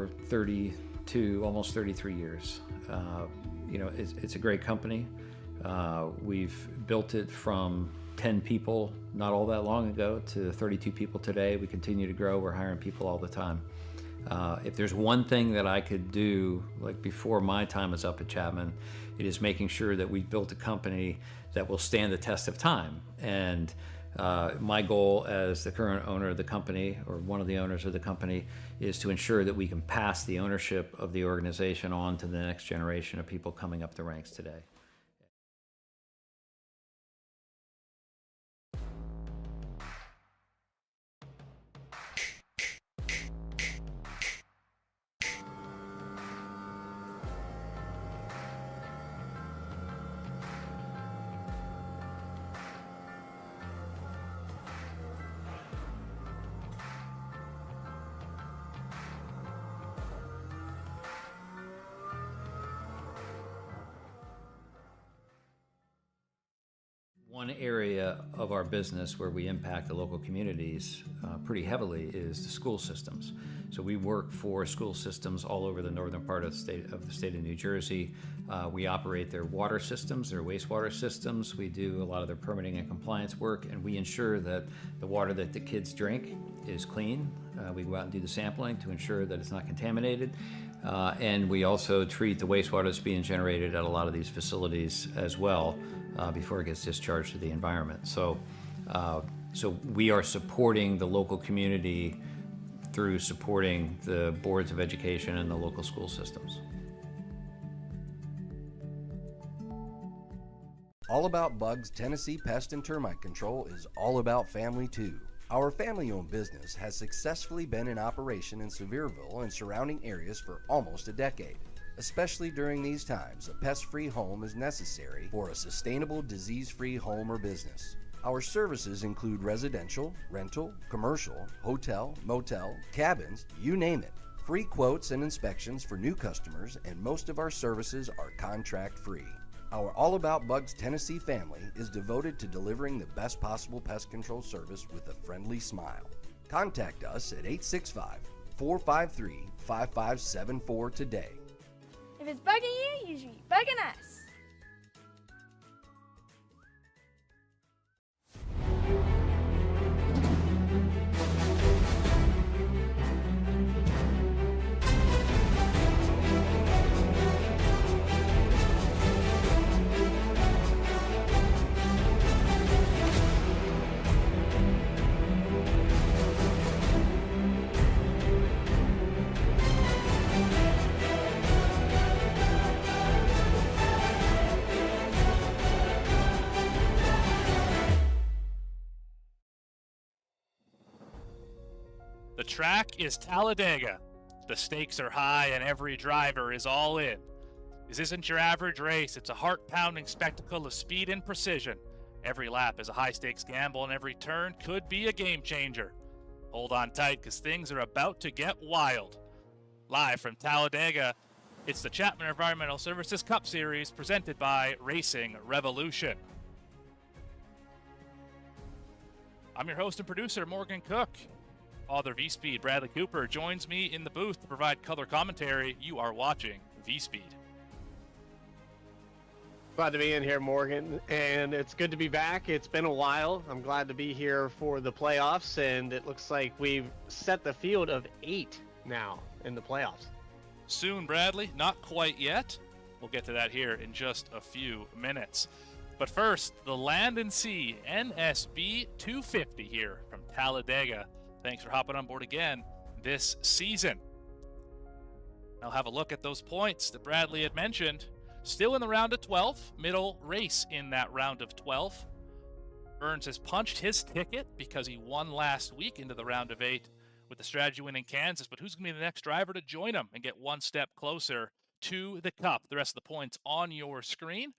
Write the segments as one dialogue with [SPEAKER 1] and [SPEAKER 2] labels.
[SPEAKER 1] for 32, almost 33 years. It's a great company. We've built it from 10 people not all that long ago to 32 people today. We continue to grow. We're hiring people all the time. If there's one thing that I could do, like before my time is up at Chapman, it is making sure that we've built a company that will stand the test of time. And my goal as the current owner of the company, or one of the owners of the company, is to ensure that we can pass the ownership of the organization on to the next generation of people coming up the ranks today. One area of our business where we impact the local communities pretty heavily is the school systems. So we work for school systems all over the northern part of the state of New Jersey. We operate their water systems, their wastewater systems. We do a lot of their permitting and compliance work, and we ensure that the water that the kids drink is clean. We go out and do the sampling to ensure that it's not contaminated. And we also treat the wastewater that's being generated at a lot of these facilities as well before it gets discharged to the environment. So we are supporting the local community through supporting the boards of education and the local school systems.
[SPEAKER 2] All About Bugs Tennessee Pest and Termite Control is all about family too. Our family-owned business has successfully been in operation in Sevierville and surrounding areas for almost a decade. Especially during these times, a pest-free home is necessary for a sustainable, disease-free home or business. Our services include residential, rental, commercial, hotel, motel, cabins, you name it. Free quotes and inspections for new customers, and most of our services are contract-free. Our All About Bugs Tennessee family is devoted to delivering the best possible pest control service with a friendly smile. Contact us at 865-453-5574 today.
[SPEAKER 3] If it's bugging you, you should be bugging us.
[SPEAKER 4] The track is Talladega. The stakes are high and every driver is all in. This isn't your average race, it's a heart-pounding spectacle of speed and precision. Every lap is a high-stakes gamble and every turn could be a game changer. Hold on tight because things are about to get wild. Live from Talladega, it's the Chapman Environmental Services Cup Series presented by Racing Revolution. I'm your host and producer, Morgan Cook. Father V-Speed, Bradley Cooper, joins me in the booth to provide color commentary. You are watching V-Speed.
[SPEAKER 5] Glad to be in here, Morgan, and it's good to be back. It's been a while. I'm glad to be here for the playoffs, and it looks like we've set the field of 8 now in the playoffs.
[SPEAKER 4] Soon, Bradley. Not quite yet. We'll get to that here in just a few minutes. But first, the Land and Sea NSB 250 here from Talladega. Thanks for hopping on board again this season. I'll have a look at those points that Bradley had mentioned. Still in the round of 12, middle race in that round of 12. Burns has punched his ticket because he won last week into the round of 8 with the strategy win in Kansas. But who's going to be the next driver to join him and get one step closer to the Cup? The rest of the points on your screen.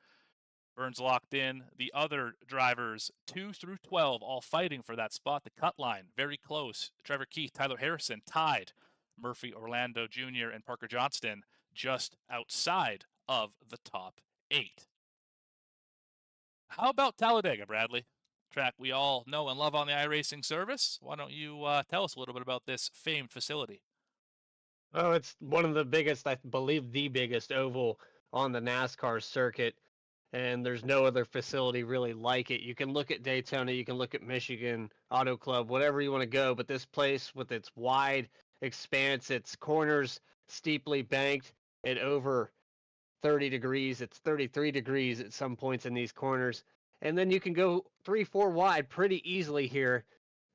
[SPEAKER 4] Burns locked in. The other drivers, 2 through 12, all fighting for that spot. The cut line, very close. Trevor Keith, Tyler Harrison tied. Murphy, Orlando Jr., and Parker Johnston just outside of the top 8. How about Talladega, Bradley? Track we all know and love on the iRacing service. Why don't you tell us a little bit about this famed facility?
[SPEAKER 5] Oh, it's one of the biggest, I believe the biggest oval on the NASCAR circuit, and there's no other facility really like it. You can look at Daytona, you can look at Michigan Auto Club, whatever you want to go, but this place with its wide expanse, its corners steeply banked at over 30 degrees, it's 33 degrees at some points in these corners, and then you can go 3-4 wide pretty easily here.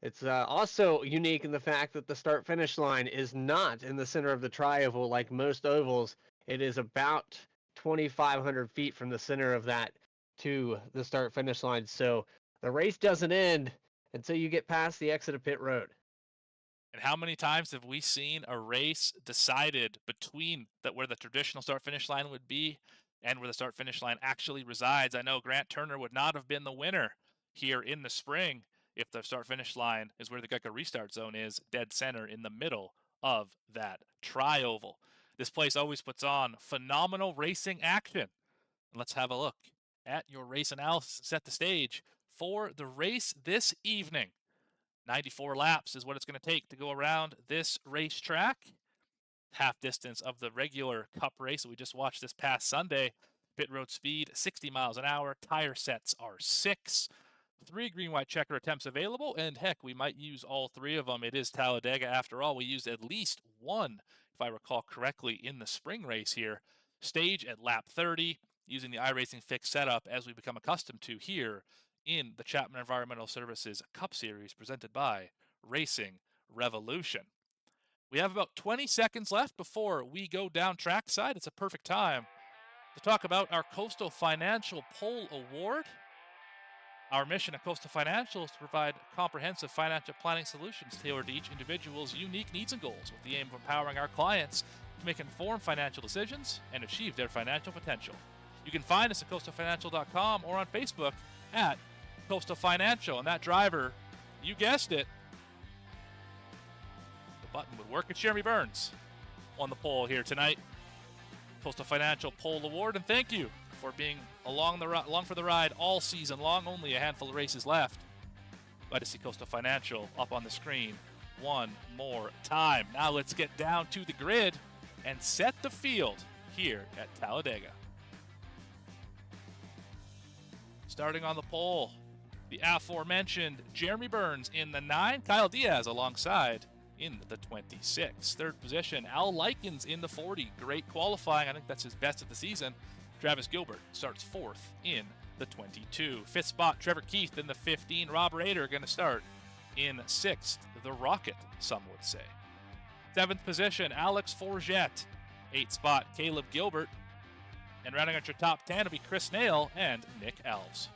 [SPEAKER 5] It's also unique in the fact that the start finish line is not in the center of the tri-oval like most ovals. It is about 2,500 feet from the center of that to the start finish line. So the race doesn't end until you get past the exit of pit road.
[SPEAKER 4] And how many times have we seen a race decided between where the traditional start finish line would be and where the start finish line actually resides? I know Grant Turner would not have been the winner here in the spring if the start finish line is where the Geico restart zone is, dead center in the middle of that tri-oval. This place always puts on phenomenal racing action. Let's have a look at your race analysis, set the stage for the race this evening. 94 laps is what it's going to take to go around this racetrack. Half distance of the regular Cup race that we just watched this past Sunday. Pit road speed 60 miles an hour. Tire sets are 6. 3 green white checker attempts available, and heck, we might use all 3 of them. It is Talladega after all. We used at least one, if I recall correctly, in the spring race here. Stage at lap 30 using the iRacing Fix setup as we become accustomed to here in the Chapman Environmental Services Cup Series presented by Racing Revolution. We have about 20 seconds left before we go down trackside. It's a perfect time to talk about our Coastal Financial Pole Award. Our mission at Coastal Financial is to provide comprehensive financial planning solutions tailored to each individual's unique needs and goals with the aim of empowering our clients to make informed financial decisions and achieve their financial potential. You can find us at coastalfinancial.com or on Facebook at Coastal Financial. And that driver, you guessed it, the button would work. It's Jeremy Burns on the pole here tonight. Coastal Financial Pole Award, and thank you for being along for the ride all season long. Only a handful of races left. Glad to see Coastal Financial up on the screen one more time. Now let's get down to the grid and set the field here at Talladega. Starting on the pole, the aforementioned Jeremy Burns in the 9, Kyle Diaz alongside in the 26. Third position, Al Likens in the 40. Great qualifying. I think that's his best of the season. Travis Gilbert starts 4th in the 22. 5th spot, Trevor Keith in the 15. Rob Rader going to start in 6th. The Rocket, some would say. 7th position, Alex Forget. 8th spot, Caleb Gilbert. And rounding out your top 10 will be Chris Nail and Nick Alves.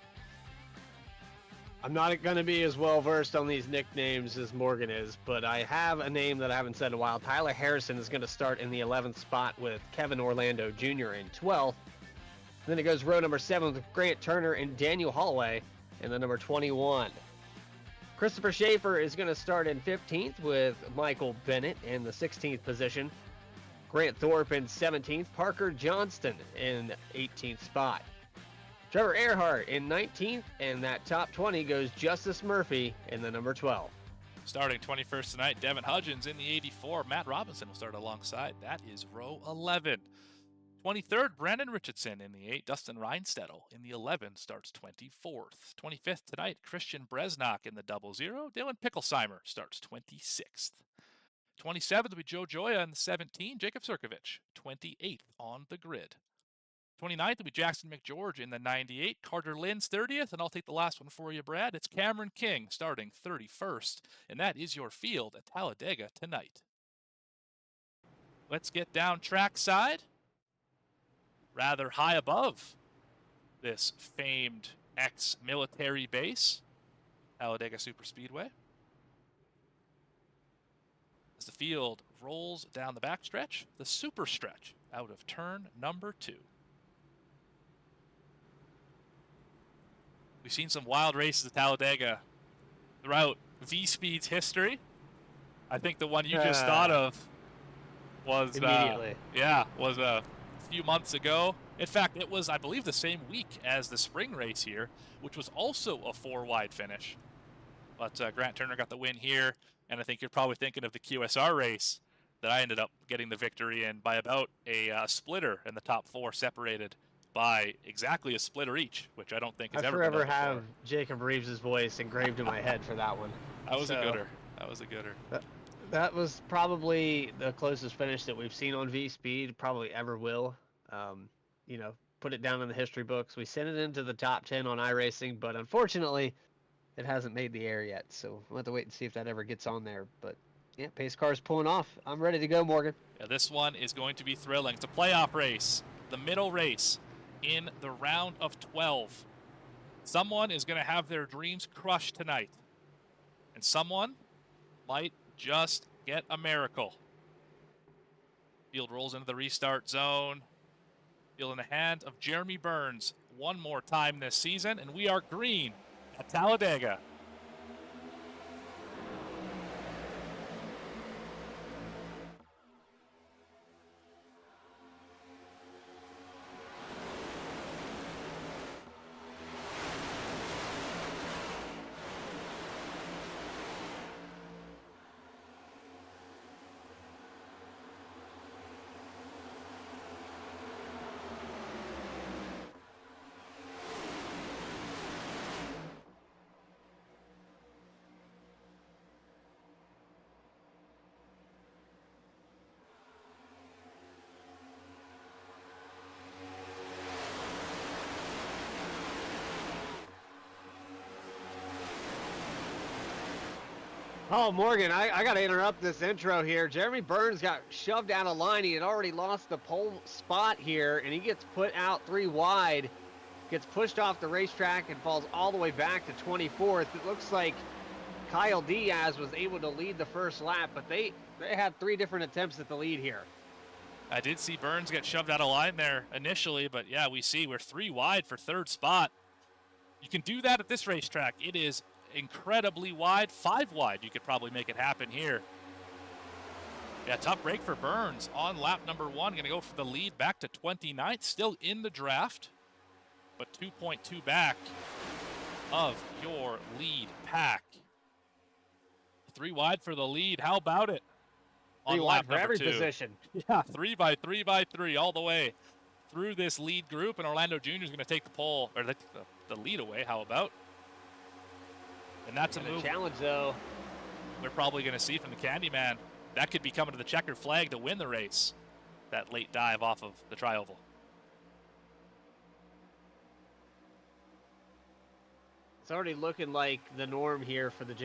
[SPEAKER 5] I'm not going to be as well versed on these nicknames as Morgan is, but I have a name that I haven't said in a while. Tyler Harrison is going to start in the 11th spot with Kevin Orlando Jr. in 12th. Then it goes row number 7 with Grant Turner and Daniel Holloway in the number 21. Christopher Schaefer is going to start in 15th with Michael Bennett in the 16th position. Grant Thorpe in 17th. Parker Johnston in 18th spot. Trevor Erhardt in 19th, and that top 20 goes Justice Murphy in the number 12.
[SPEAKER 4] Starting 21st tonight, Devin Hudgens in the 84. Matt Robinson will start alongside. That is row 11. 23rd, Brandon Richardson in the 8. Dustin Reinstedel in the 11 starts 24th. 25th tonight, Christian Bresnock in the 00. Dylan Picklesheimer starts 26th. 27th will be Joe Joya in the 17. Jacob Sirkovich, 28th on the grid. 29th will be Jackson McGeorge in the 98. Carter Lynn's 30th, and I'll take the last one for you, Brad. It's Cameron King starting 31st, and that is your field at Talladega tonight. Let's get down trackside. Rather high above this famed ex-military base, Talladega Superspeedway. As the field rolls down the backstretch, the super stretch out of turn number 2. We've seen some wild races at Talladega throughout V-Speed's history. I think the one you just thought of was
[SPEAKER 5] immediately.
[SPEAKER 4] Was a few months ago. In fact, it was, I believe, the same week as the spring race here, which was also a 4-wide finish. But Grant Turner got the win here, and I think you're probably thinking of the QSR race that I ended up getting the victory in by about a splitter in the top 4, separated by exactly a splitter each, which I don't think has
[SPEAKER 5] I
[SPEAKER 4] ever been
[SPEAKER 5] forever
[SPEAKER 4] done before.
[SPEAKER 5] have Jacob Reeves' voice engraved in my head for that one.
[SPEAKER 4] That was a
[SPEAKER 5] So,
[SPEAKER 4] gooder. That was a gooder.
[SPEAKER 5] That was probably the closest finish that we've seen on V-Speed, probably ever will. You know, put it down in the history books. We sent it into the top 10 on iRacing, but unfortunately, it hasn't made the air yet. So we'll have to wait and see if that ever gets on there. But yeah, pace car's pulling off. I'm ready to go, Morgan.
[SPEAKER 4] Yeah, this one is going to be thrilling. It's a playoff race, the middle race in the round of 12. Someone is going to have their dreams crushed tonight, and someone might just get a miracle. Field rolls into the restart zone. Field in the hand of Jeremy Burns one more time this season, and we are green at Talladega.
[SPEAKER 5] Oh, Morgan, I got to interrupt this intro here. Jeremy Burns got shoved out of line. He had already lost the pole spot here, and he gets put out 3 wide, gets pushed off the racetrack, and falls all the way back to 24th. It looks like Kyle Diaz was able to lead the first lap, but they had 3 different attempts at the lead here.
[SPEAKER 4] I did see Burns get shoved out of line there initially, but yeah, we see we're 3 wide for 3rd spot. You can do that at this racetrack. It is incredibly wide, 5 wide. You could probably make it happen here. Yeah, tough break for Burns on lap number 1. Going to go for the lead back to 29th, still in the draft, but 2.2 back of your lead pack. 3 wide for the lead. How about it?
[SPEAKER 5] 3
[SPEAKER 4] On
[SPEAKER 5] wide
[SPEAKER 4] lap
[SPEAKER 5] for
[SPEAKER 4] number
[SPEAKER 5] every
[SPEAKER 4] 2.
[SPEAKER 5] position.
[SPEAKER 4] Yeah, 3 by 3 by 3 all the way through this lead group, and Orlando Jr. is going to take the pole, or the lead away. How about? And that's a move
[SPEAKER 5] Challenge, though.
[SPEAKER 4] we're probably going to see from the Candyman. That could be coming to the checkered flag to win the race. That late dive off of the tri-oval.
[SPEAKER 5] It's already looking like the norm here for the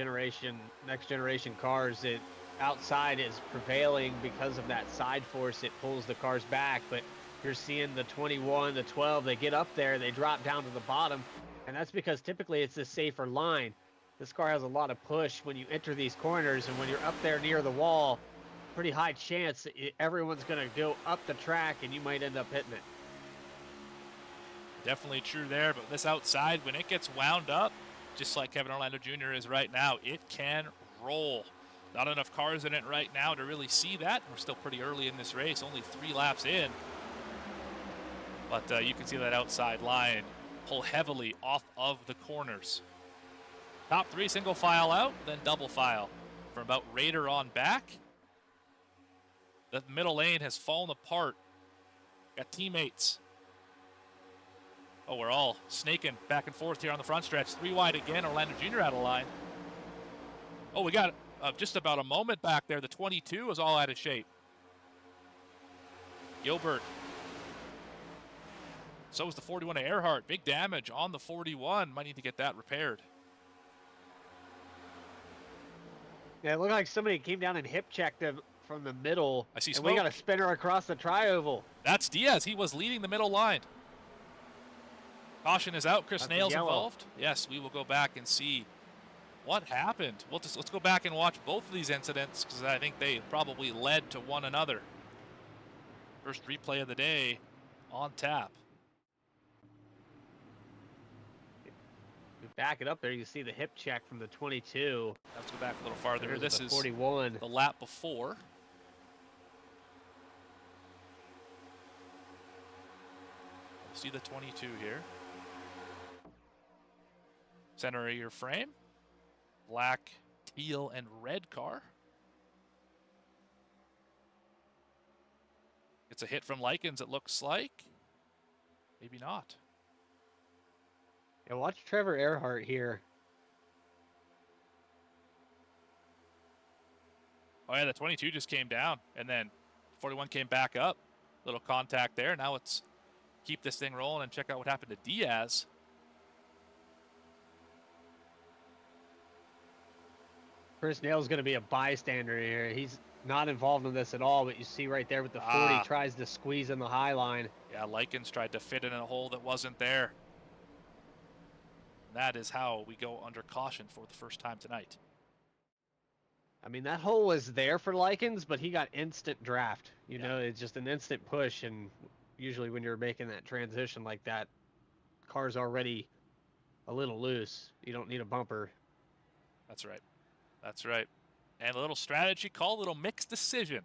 [SPEAKER 5] next generation cars. It outside is prevailing because of that side force. It pulls the cars back, but you're seeing the 21, the 12, they get up there, they drop down to the bottom, and that's because typically it's a safer line. This car has a lot of push when you enter these corners, and when you're up there near the wall, pretty high chance that everyone's going to go up the track and you might end up hitting it.
[SPEAKER 4] Definitely true there, but this outside, when it gets wound up, just like Kevin Orlando Jr. is right now, it can roll. Not enough cars in it right now to really see that. We're still pretty early in this race, only 3 laps in. But you can see that outside line pull heavily off of the corners. Top 3 single file out, then double file from about Raider on back. The middle lane has fallen apart. Got teammates. Oh, we're all snaking back and forth here on the front stretch. 3 wide again, Orlando Jr. out of line. Oh, we got just about a moment back there. The 22 is all out of shape. Gilbert. So is the 41 of Erhardt. Big damage on the 41. Might need to get that repaired.
[SPEAKER 5] Yeah, it looked like somebody came down and hip checked him from the middle.
[SPEAKER 4] I see
[SPEAKER 5] and
[SPEAKER 4] smoke.
[SPEAKER 5] we got a spinner across the tri-oval.
[SPEAKER 4] That's Diaz. He was leading the middle line. Caution is out. Chris
[SPEAKER 5] That's a
[SPEAKER 4] Nail's
[SPEAKER 5] yellow.
[SPEAKER 4] involved. Yes, we will go back and see what happened. Let's go back and watch both of these incidents because I think they probably led to one another. First replay of the day on tap.
[SPEAKER 5] We back it up there. You see the hip check from the 22.
[SPEAKER 4] Let's go back a little farther here.
[SPEAKER 5] There's
[SPEAKER 4] This
[SPEAKER 5] the
[SPEAKER 4] is
[SPEAKER 5] 41.
[SPEAKER 4] the lap before. See the 22 here. Center of your frame. Black, teal, and red car. It's a hit from Likens, it looks like. Maybe not.
[SPEAKER 5] Yeah, watch Trevor Erhardt here.
[SPEAKER 4] Oh yeah, the 22 just came down, and then 41 came back up. Little contact there. Now let's keep this thing rolling and check out what happened to Diaz.
[SPEAKER 5] Chris Nail's going to be a bystander here. He's not involved in this at all, but you see right there with the 40, tries to squeeze in the high line.
[SPEAKER 4] Yeah, Likens tried to fit in a hole that wasn't there. That is how we go under caution for the first time tonight.
[SPEAKER 5] I mean, that hole was there for Likens, but he got instant draft. You know, it's just an instant push, and usually when you're making that transition like that, car's already a little loose. You don't need a bumper.
[SPEAKER 4] That's right. That's right. And a little strategy call, a little mixed decision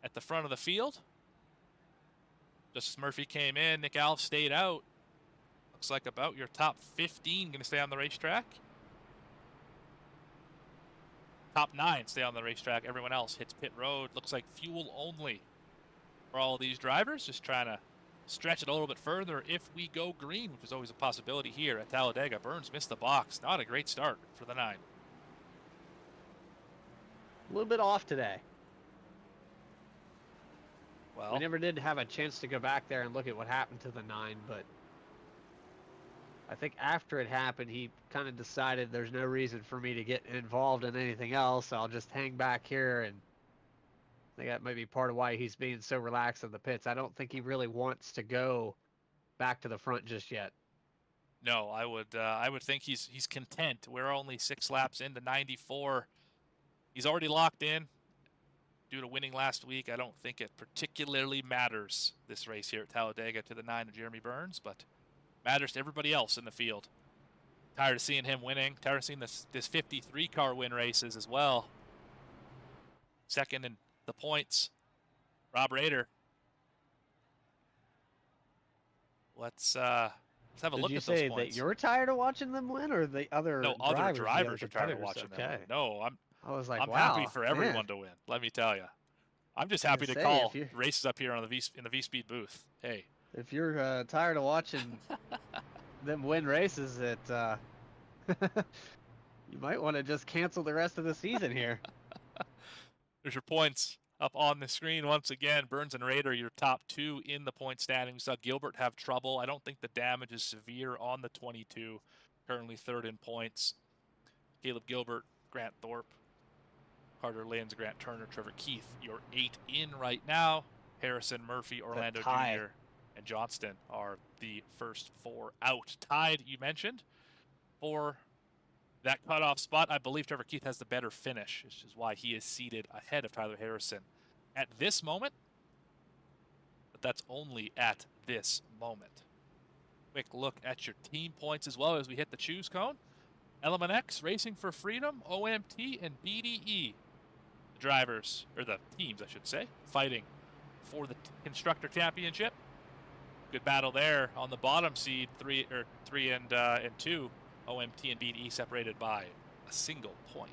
[SPEAKER 4] at the front of the field. Justice Murphy came in, Nick Alf stayed out. Looks like about your top 15 going to stay on the racetrack. Top 9 stay on the racetrack. Everyone else hits pit road. Looks like fuel only for all of these drivers. Just trying to stretch it a little bit further if we go green, which is always a possibility here at Talladega. Burns missed the box. Not a great start for the 9.
[SPEAKER 5] A little bit off today.
[SPEAKER 4] Well,
[SPEAKER 5] we never did have a chance to go back there and look at what happened to the 9, but I think after it happened, he kind of decided there's no reason for me to get involved in anything else. I'll just hang back here, and I think that might be part of why he's being so relaxed in the pits. I don't think he really wants to go back to the front just yet.
[SPEAKER 4] no, I would think he's content. We're only 6 laps into 94. He's already locked in due to winning last week. I don't think it particularly matters this race here at Talladega to the 9 of Jeremy Burns, but matters to everybody else in the field. Tired of seeing him winning. Tired of seeing this 53 car win races as well. Second in the points, Rob Rader. Let's have a look at those points.
[SPEAKER 5] Did you say that you're tired of watching them win, or the other
[SPEAKER 4] No,
[SPEAKER 5] drivers?
[SPEAKER 4] other
[SPEAKER 5] the
[SPEAKER 4] drivers
[SPEAKER 5] other
[SPEAKER 4] are tired of
[SPEAKER 5] competitors?
[SPEAKER 4] watching them win. No,
[SPEAKER 5] I was like,
[SPEAKER 4] I'm
[SPEAKER 5] wow,
[SPEAKER 4] happy for everyone
[SPEAKER 5] man.
[SPEAKER 4] to win. Let me tell you, I'm just happy to
[SPEAKER 5] Say,
[SPEAKER 4] call races up here on the in the V-Speed booth. Hey,
[SPEAKER 5] if you're tired of watching them win races, that you might want to just cancel the rest of the season here.
[SPEAKER 4] there's your points up on the screen once again. Burns and Rader, your top 2 in the point standing. We saw Gilbert have trouble. I don't think the damage is severe on the 22. Currently 3rd in points. Caleb Gilbert, Grant Thorpe, Carter Linz, Grant Turner, Trevor Keith, your 8 in right now. Harrison, Murphy, Orlando Jr., and Johnston are the first 4 out. Tied, you mentioned, for that cutoff spot. I believe Trevor Keith has the better finish, which is why he is seated ahead of Tyler Harrison at this moment. But that's only at this moment. Quick look at your team points as well as we hit the choose cone. Element X, Racing for Freedom, OMT, and BDE. The drivers, or the teams, I should say, fighting for the Constructor Championship. Good battle there on the bottom seed, 3 and 2. OMT and BDE separated by a single point.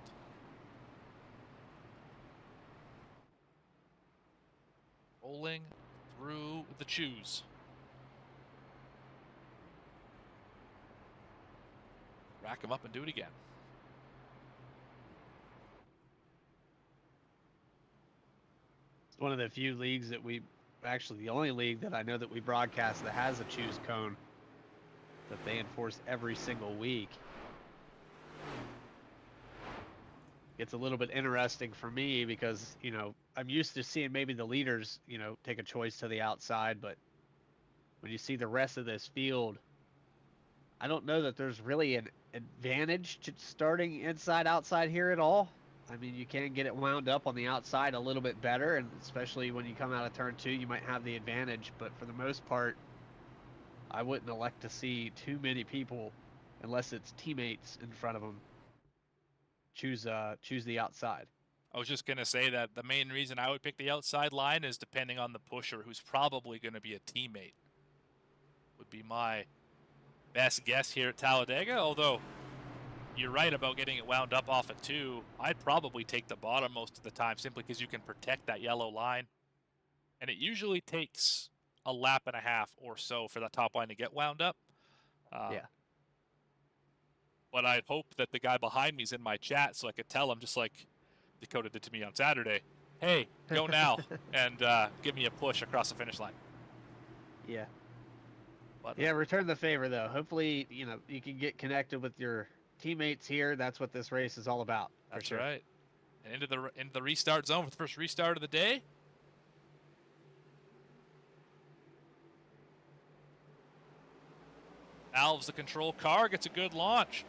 [SPEAKER 4] Rolling through the choose. Rack them up and do it again.
[SPEAKER 5] It's one of the few leagues that actually the only league that I know that we broadcast that has a choose cone that they enforce every single week. It's a little bit interesting for me because, you know, I'm used to seeing maybe the leaders, you know, take a choice to the outside, but when you see the rest of this field, I don't know that there's really an advantage to starting inside outside here at all. I mean, you can get it wound up on the outside a little bit better, and especially when you come out of turn 2, you might have the advantage, but for the most part, I wouldn't elect to see too many people, unless it's teammates in front of them, choose the outside.
[SPEAKER 4] I was just going to say that the main reason I would pick the outside line is depending on the pusher, who's probably going to be a teammate. Would be my best guess here at Talladega, although you're right about getting it wound up off at 2. I'd probably take the bottom most of the time simply because you can protect that yellow line. And it usually takes a lap and a half or so for that top line to get wound up.
[SPEAKER 5] Yeah.
[SPEAKER 4] But I hope that the guy behind me is in my chat so I could tell him, just like Dakota did to me on Saturday, hey, go now, and give me a push across the finish line.
[SPEAKER 5] Yeah.
[SPEAKER 4] But,
[SPEAKER 5] Yeah, return the favor, though. Hopefully, you know, you can get connected with your teammates here. That's what this race is all about.
[SPEAKER 4] That's
[SPEAKER 5] for sure.
[SPEAKER 4] right. And into the restart zone for the first restart of the day. Alves, the control car, gets a good launch.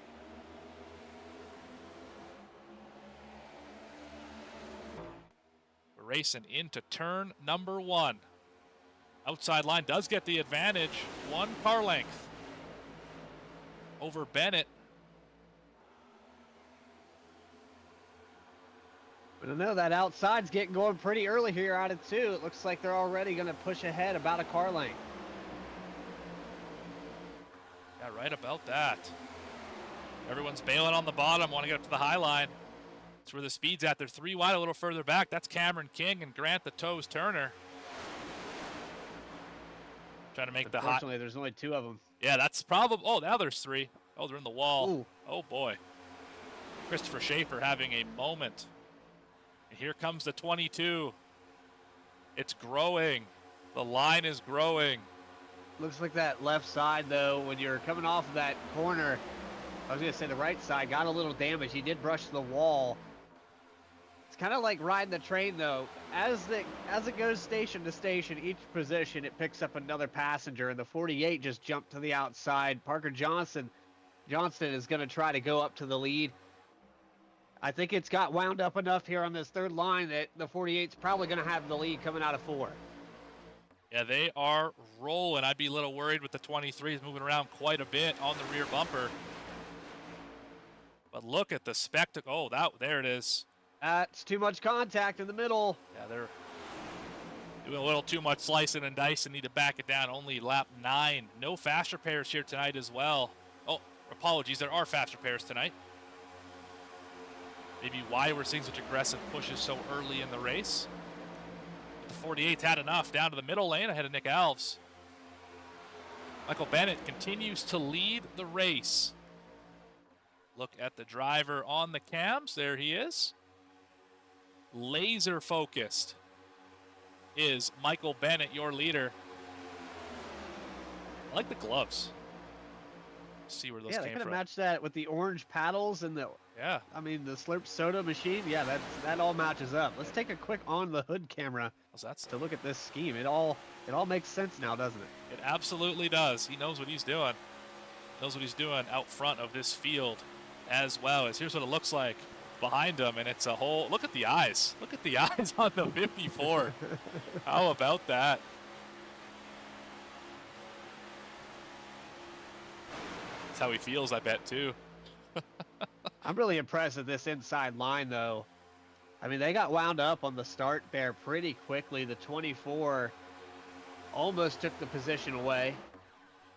[SPEAKER 4] We're racing into turn number 1. Outside line does get the advantage. 1 car length over Bennett.
[SPEAKER 5] But I know that outside's getting going pretty early here out of 2. It looks like they're already going to push ahead about a car length.
[SPEAKER 4] Yeah, right about that. Everyone's bailing on the bottom, want to get up to the high line. That's where the speed's at. They're 3 wide a little further back. That's Cameron King and Grant the Toes Turner. Trying to make the hot.
[SPEAKER 5] Unfortunately, there's only 2 of them.
[SPEAKER 4] Yeah, that's probably. Oh, now there's 3. Oh, they're in the wall.
[SPEAKER 5] Ooh.
[SPEAKER 4] Oh, boy. Christopher Schaefer having a moment. And here comes the 22. It's growing. The line is growing.
[SPEAKER 5] Looks like that left side, though, when you're coming off of that corner, I was going to say the right side, got a little damage. He did brush the wall. It's kind of like riding the train, though. As it goes station to station, each position, it picks up another passenger, and the 48 just jumped to the outside. Parker Johnston is going to try to go up to the lead. I think it's got wound up enough here on this third line that the 48's probably going to have the lead coming out of 4.
[SPEAKER 4] Yeah, they are rolling. I'd be a little worried with the 23s moving around quite a bit on the rear bumper. But look at the spectacle. Oh, there it is.
[SPEAKER 5] That's too much contact in the middle.
[SPEAKER 4] Yeah, they're doing a little too much slicing and dicing. Need to back it down. Only lap 9. No fast repairs here tonight as well. Oh, apologies. There are fast repairs tonight. Maybe why we're seeing such aggressive pushes so early in the race. The 48's had enough. Down to the middle lane ahead of Nick Alves. Michael Bennett continues to lead the race. Look at the driver on the cams. There he is. Laser focused is Michael Bennett, your leader. I like the gloves. See where those
[SPEAKER 5] Yeah, they
[SPEAKER 4] came
[SPEAKER 5] could have
[SPEAKER 4] from.
[SPEAKER 5] matched that with the orange paddles and the,
[SPEAKER 4] Yeah.
[SPEAKER 5] I mean, the Slurp soda machine. Yeah, that all matches up. Let's take a quick on the hood camera
[SPEAKER 4] How's that?
[SPEAKER 5] to look at this scheme. It all makes sense now, doesn't it?
[SPEAKER 4] It absolutely does. He knows what he's doing. Knows what he's doing out front of this field as well. As here's what it looks like behind him, and it's a whole. Look at the eyes. Look at the eyes on the 54. How about that? That's how he feels, I bet, too.
[SPEAKER 5] I'm really impressed with this inside line, though. I mean, they got wound up on the start there pretty quickly. The 24 almost took the position away.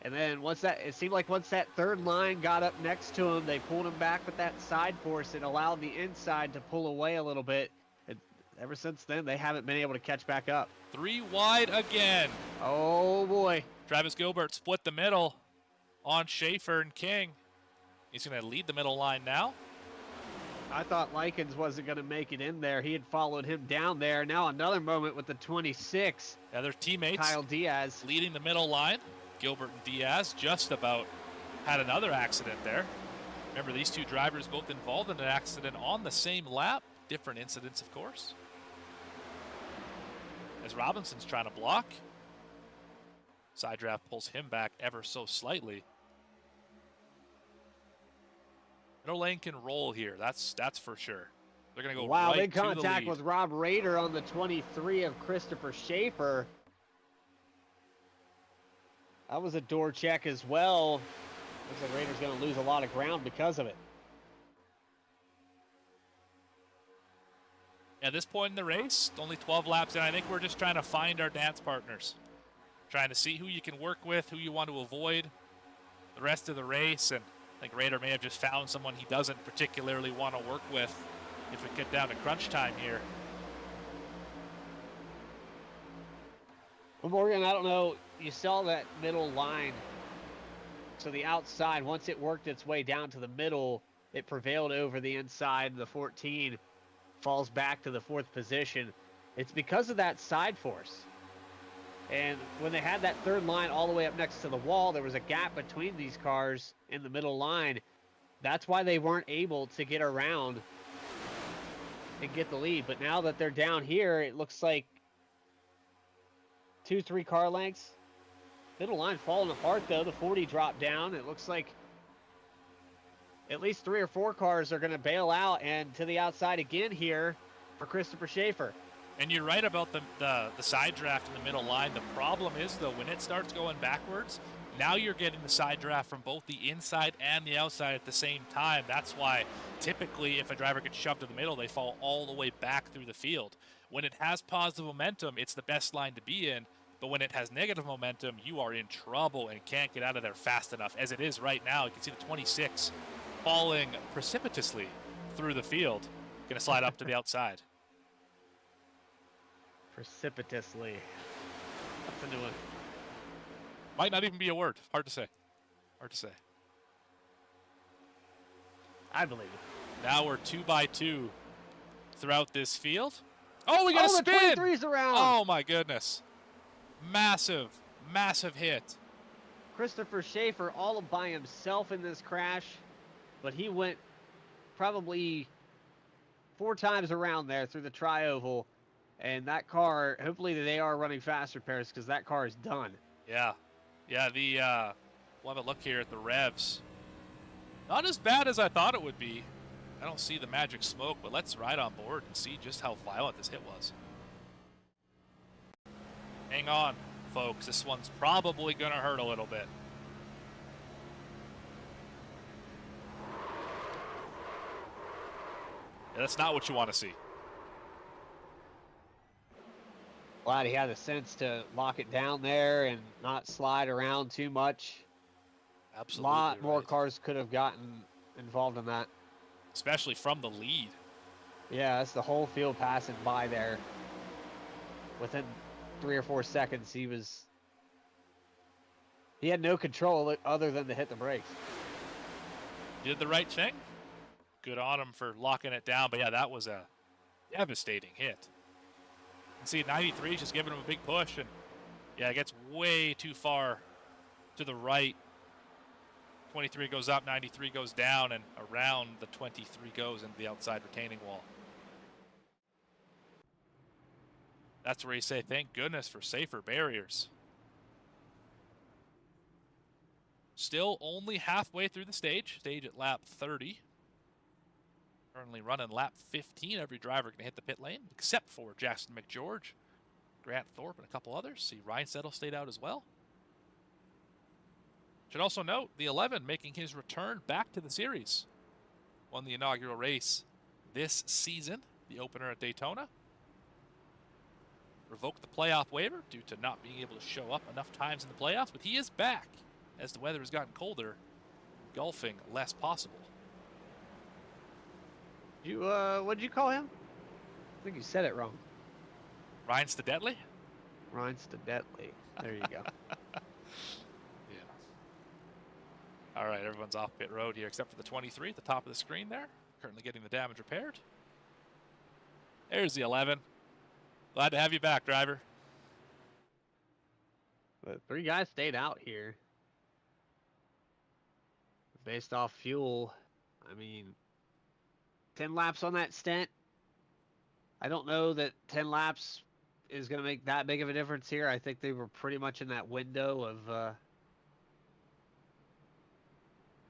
[SPEAKER 5] And then it seemed like once that third line got up next to him, they pulled him back with that side force. It allowed the inside to pull away a little bit. And ever since then, they haven't been able to catch back up.
[SPEAKER 4] 3 wide again.
[SPEAKER 5] Oh, boy.
[SPEAKER 4] Travis Gilbert split the middle on Schaefer and King. He's going to lead the middle line now.
[SPEAKER 5] I thought Likens wasn't going to make it in there. He had followed him down there. Now another moment with the 26.
[SPEAKER 4] Yeah, their teammates
[SPEAKER 5] Kyle Diaz.
[SPEAKER 4] leading the middle line. Gilbert and Diaz just about had another accident there. Remember, these two drivers both involved in an accident on the same lap. Different incidents, of course. As Robinson's trying to block. Side draft pulls him back ever so slightly. Middle lane can roll here. That's for sure. They're going to go
[SPEAKER 5] Wow,
[SPEAKER 4] right
[SPEAKER 5] big
[SPEAKER 4] to the
[SPEAKER 5] contact
[SPEAKER 4] lead.
[SPEAKER 5] with Rob Rader on the 23 of Christopher Schaefer. That was a door check as well. Looks like Rader's going to lose a lot of ground because of it.
[SPEAKER 4] At this point in the race, only 12 laps in. I think we're just trying to find our dance partners. Trying to see who you can work with, who you want to avoid the rest of the race. And I think Rader may have just found someone he doesn't particularly want to work with if we get down to crunch time here.
[SPEAKER 5] Well, Morgan, I don't know. You saw that middle line. So the outside, once it worked its way down to the middle, it prevailed over the inside. The 14 falls back to the 4th position. It's because of that side force. And when they had that 3rd line all the way up next to the wall, there was a gap between these cars in the middle line. That's why they weren't able to get around and get the lead. But now that they're down here, it looks like 2-3 car lengths. Middle line falling apart, though. The 40 dropped down. It looks like at least 3 or 4 cars are going to bail out and to the outside again here for Christopher Schaefer.
[SPEAKER 4] And you're right about the side draft in the middle line. The problem is, though, when it starts going backwards, now you're getting the side draft from both the inside and the outside at the same time. That's why typically if a driver gets shoved to the middle, they fall all the way back through the field. When it has positive momentum, it's the best line to be in. But when it has negative momentum, you are in trouble and can't get out of there fast enough. As it is right now, you can see the 26 falling precipitously through the field. Going to slide up to the outside.
[SPEAKER 5] Precipitously. That's a new one.
[SPEAKER 4] Might not even be a word. Hard to say. Hard to say.
[SPEAKER 5] I believe it.
[SPEAKER 4] Now we're 2 by 2 throughout this field. Oh, we got a
[SPEAKER 5] the
[SPEAKER 4] spin!
[SPEAKER 5] 23's around.
[SPEAKER 4] Oh my goodness. Massive, massive hit.
[SPEAKER 5] Christopher Schaefer all by himself in this crash, but he went probably 4 times around there through the tri-oval, and that car, hopefully they are running faster pairs because that car is done.
[SPEAKER 4] Yeah. Yeah, we'll have a look here at the revs. Not as bad as I thought it would be. I don't see the magic smoke, but let's ride on board and see just how violent this hit was. Hang on, folks. This one's probably going to hurt a little bit. Yeah, that's not what you want to see.
[SPEAKER 5] Glad he had the sense to lock it down there and not slide around too much.
[SPEAKER 4] Absolutely.
[SPEAKER 5] A lot more
[SPEAKER 4] right.
[SPEAKER 5] cars could have gotten involved in that.
[SPEAKER 4] Especially from the lead.
[SPEAKER 5] Yeah, that's the whole field passing by there. Within 3 or 4 seconds, he had no control other than to hit the brakes.
[SPEAKER 4] Did the right thing. Good on him for locking it down. But yeah, that was a devastating hit. And see, 93 is just giving him a big push. And yeah, it gets way too far to the right. 23 goes up, 93 goes down, and around the 23 goes into the outside retaining wall. That's where you say, thank goodness for safer barriers. Still only halfway through the stage at lap 30. Currently running lap 15. Every driver can hit the pit lane, except for Jackson McGeorge, Grant Thorpe, and a couple others. See, Ryan Settle stayed out as well. Should also note, the 11 making his return back to the series. Won the inaugural race this season, the opener at Daytona. Revoked the playoff waiver due to not being able to show up enough times in the playoffs, but he is back as the weather has gotten colder, golfing less possible.
[SPEAKER 5] What did you call him? I think you said it wrong.
[SPEAKER 4] Ryan Stedetley?
[SPEAKER 5] Ryan Stedetley. There you go.
[SPEAKER 4] Yeah. All right, everyone's off pit road here except for the 23 at the top of the screen there. Currently getting the damage repaired. There's the 11. Glad to have you back, driver.
[SPEAKER 5] But 3 guys stayed out here. Based off fuel, I mean, 10 laps on that stint. I don't know that 10 laps is going to make that big of a difference here. I think they were pretty much in that window of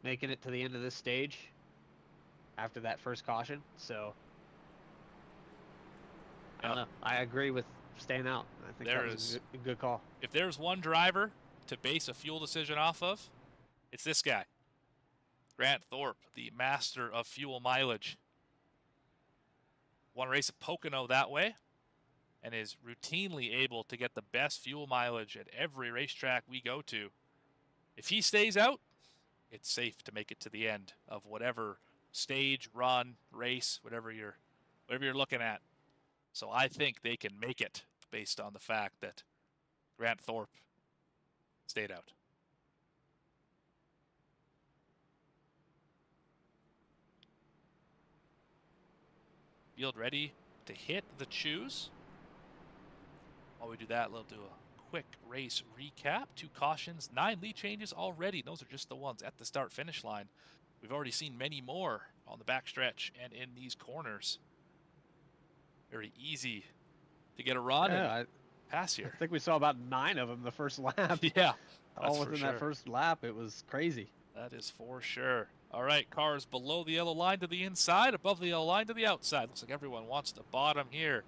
[SPEAKER 5] making it to the end of this stage after that first caution. So, I don't know. I agree with staying out. I think that was a good call.
[SPEAKER 4] If there's one driver to base a fuel decision off of, it's this guy. Grant Thorpe, the master of fuel mileage. Won a race at Pocono that way and is routinely able to get the best fuel mileage at every racetrack we go to. If he stays out, it's safe to make it to the end of whatever stage, run, race, whatever you're looking at. So I think they can make it based on the fact that Grant Thorpe stayed out. Field ready to hit the choose. While we do that, we'll do a quick race recap. 2 cautions, 9 lead changes already. Those are just the ones at the start-finish line. We've already seen many more on the backstretch and in these corners. Very easy to get a run and pass here.
[SPEAKER 5] I think we saw about 9 of them the first lap.
[SPEAKER 4] Yeah,
[SPEAKER 5] all within that first lap. It was crazy.
[SPEAKER 4] That is for sure. All right, cars below the yellow line to the inside, above the yellow line to the outside. Looks like everyone wants the bottom here.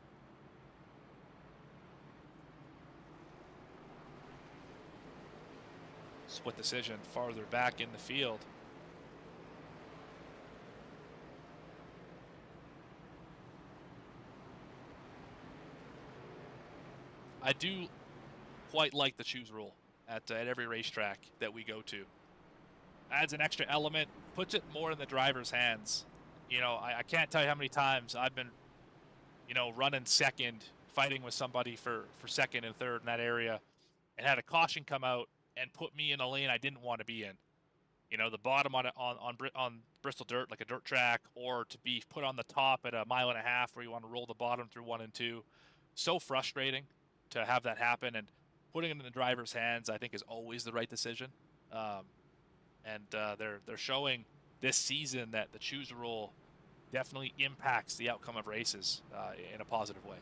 [SPEAKER 4] Split decision farther back in the field. I do quite like the choose rule at every racetrack that we go to. Adds an extra element, puts it more in the driver's hands. You know, I can't tell you how many times I've been, you know, running second, fighting with somebody for second and third in that area, and had a caution come out and put me in a lane I didn't want to be in. You know, the bottom on Bristol dirt, like a dirt track, or to be put on the top at a 1.5 miles where you want to roll the bottom through 1 and 2. So frustrating to have that happen, and putting it in the driver's hands, I think, is always the right decision. They're showing this season that the choose rule definitely impacts the outcome of races in a positive way.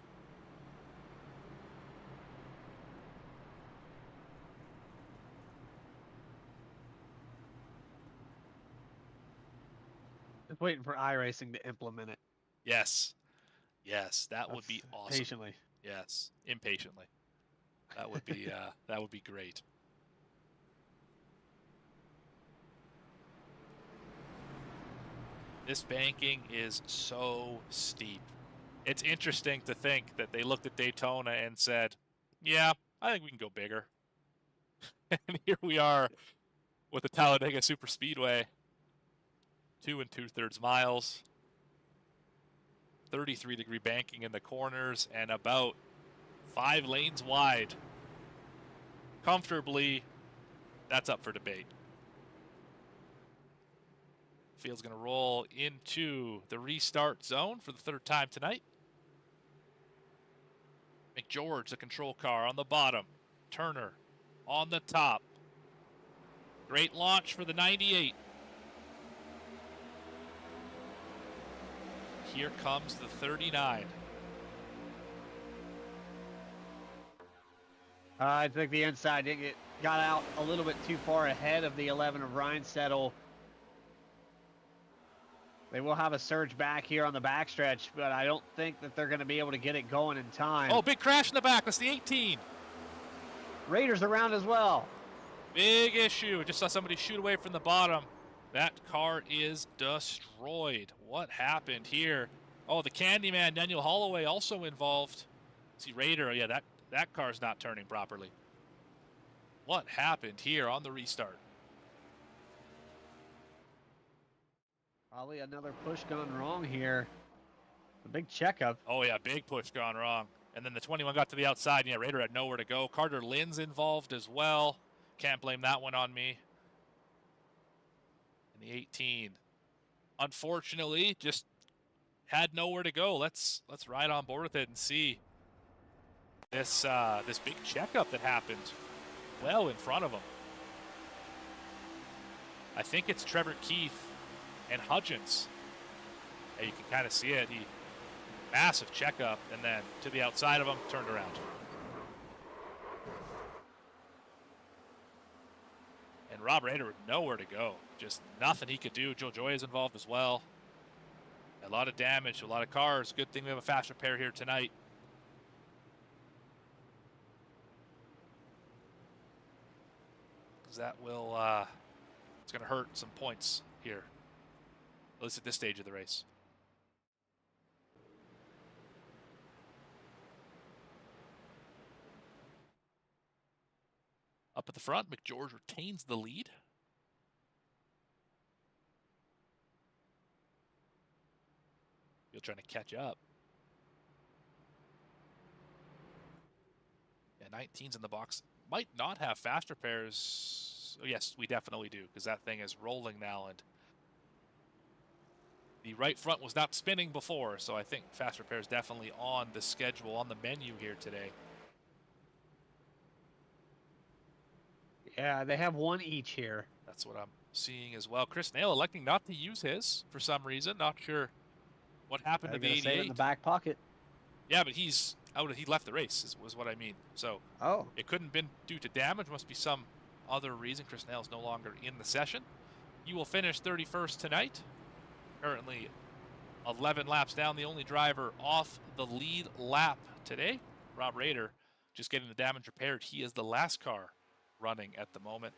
[SPEAKER 5] Just waiting for iRacing to implement it.
[SPEAKER 4] Yes, that would be awesome.
[SPEAKER 5] Patiently.
[SPEAKER 4] Yes, impatiently. That would be that would be great. This banking is so steep. It's interesting to think that they looked at Daytona and said, yeah, I think we can go bigger. And here we are with the Talladega Superspeedway. 2 2/3 miles. 33-degree banking in the corners and about 5 lanes wide. Comfortably, that's up for debate. Field's going to roll into the restart zone for the 3rd time tonight. McGeorge, the control car, on the bottom. Turner on the top. Great launch for the 98. Here comes the 39.
[SPEAKER 5] I think the inside got out a little bit too far ahead of the 11 of Reinsettle. They will have a surge back here on the backstretch, but I don't think that they're going to be able to get it going in time.
[SPEAKER 4] Oh, big crash in the back. That's the 18.
[SPEAKER 5] Raiders around as well.
[SPEAKER 4] Big issue. Just saw somebody shoot away from the bottom. That car is destroyed. What happened here? Oh, the Candyman, Daniel Holloway, also involved. See, Raider, yeah, that car's not turning properly. What happened here on the restart?
[SPEAKER 5] Probably another push gone wrong here. A big checkup.
[SPEAKER 4] Oh, yeah, big push gone wrong. And then the 21 got to the outside. Yeah, Raider had nowhere to go. Carter Lynn's involved as well. Can't blame that one on me. And the 18, unfortunately, just had nowhere to go. Let's ride on board with it and see this this big checkup that happened well in front of him. I think it's Trevor Keith and Hudgens. And you can kind of see it. He massive checkup, and then to the outside of him, turned around. And Rob Raider with nowhere to go. Just nothing he could do. Joe Joy is involved as well. A lot of damage, a lot of cars. Good thing we have a fast repair here tonight. Because that will, it's going to hurt some points here. At least at this stage of the race. Up at the front, McGeorge retains the lead. You're trying to catch up. Yeah, And 19's in the box. Might not have faster pairs. Oh, yes, we definitely do, because that thing is rolling now, and the right front was not spinning before, so I think faster pairs definitely on the schedule, on the menu here today.
[SPEAKER 5] Yeah, they have one each here.
[SPEAKER 4] That's what I'm seeing as well. Chris Nail electing not to use his for some reason. Not sure what happened to the 88.
[SPEAKER 5] Save it in the back pocket.
[SPEAKER 4] Yeah, but he's out. He left the race, was what I mean. So it couldn't have been due to damage. Must be some other reason. Chris Nail is no longer in the session. He will finish 31st tonight. Currently 11 laps down. The only driver off the lead lap today. Rob Rader just getting the damage repaired. He is the last car running at the moment.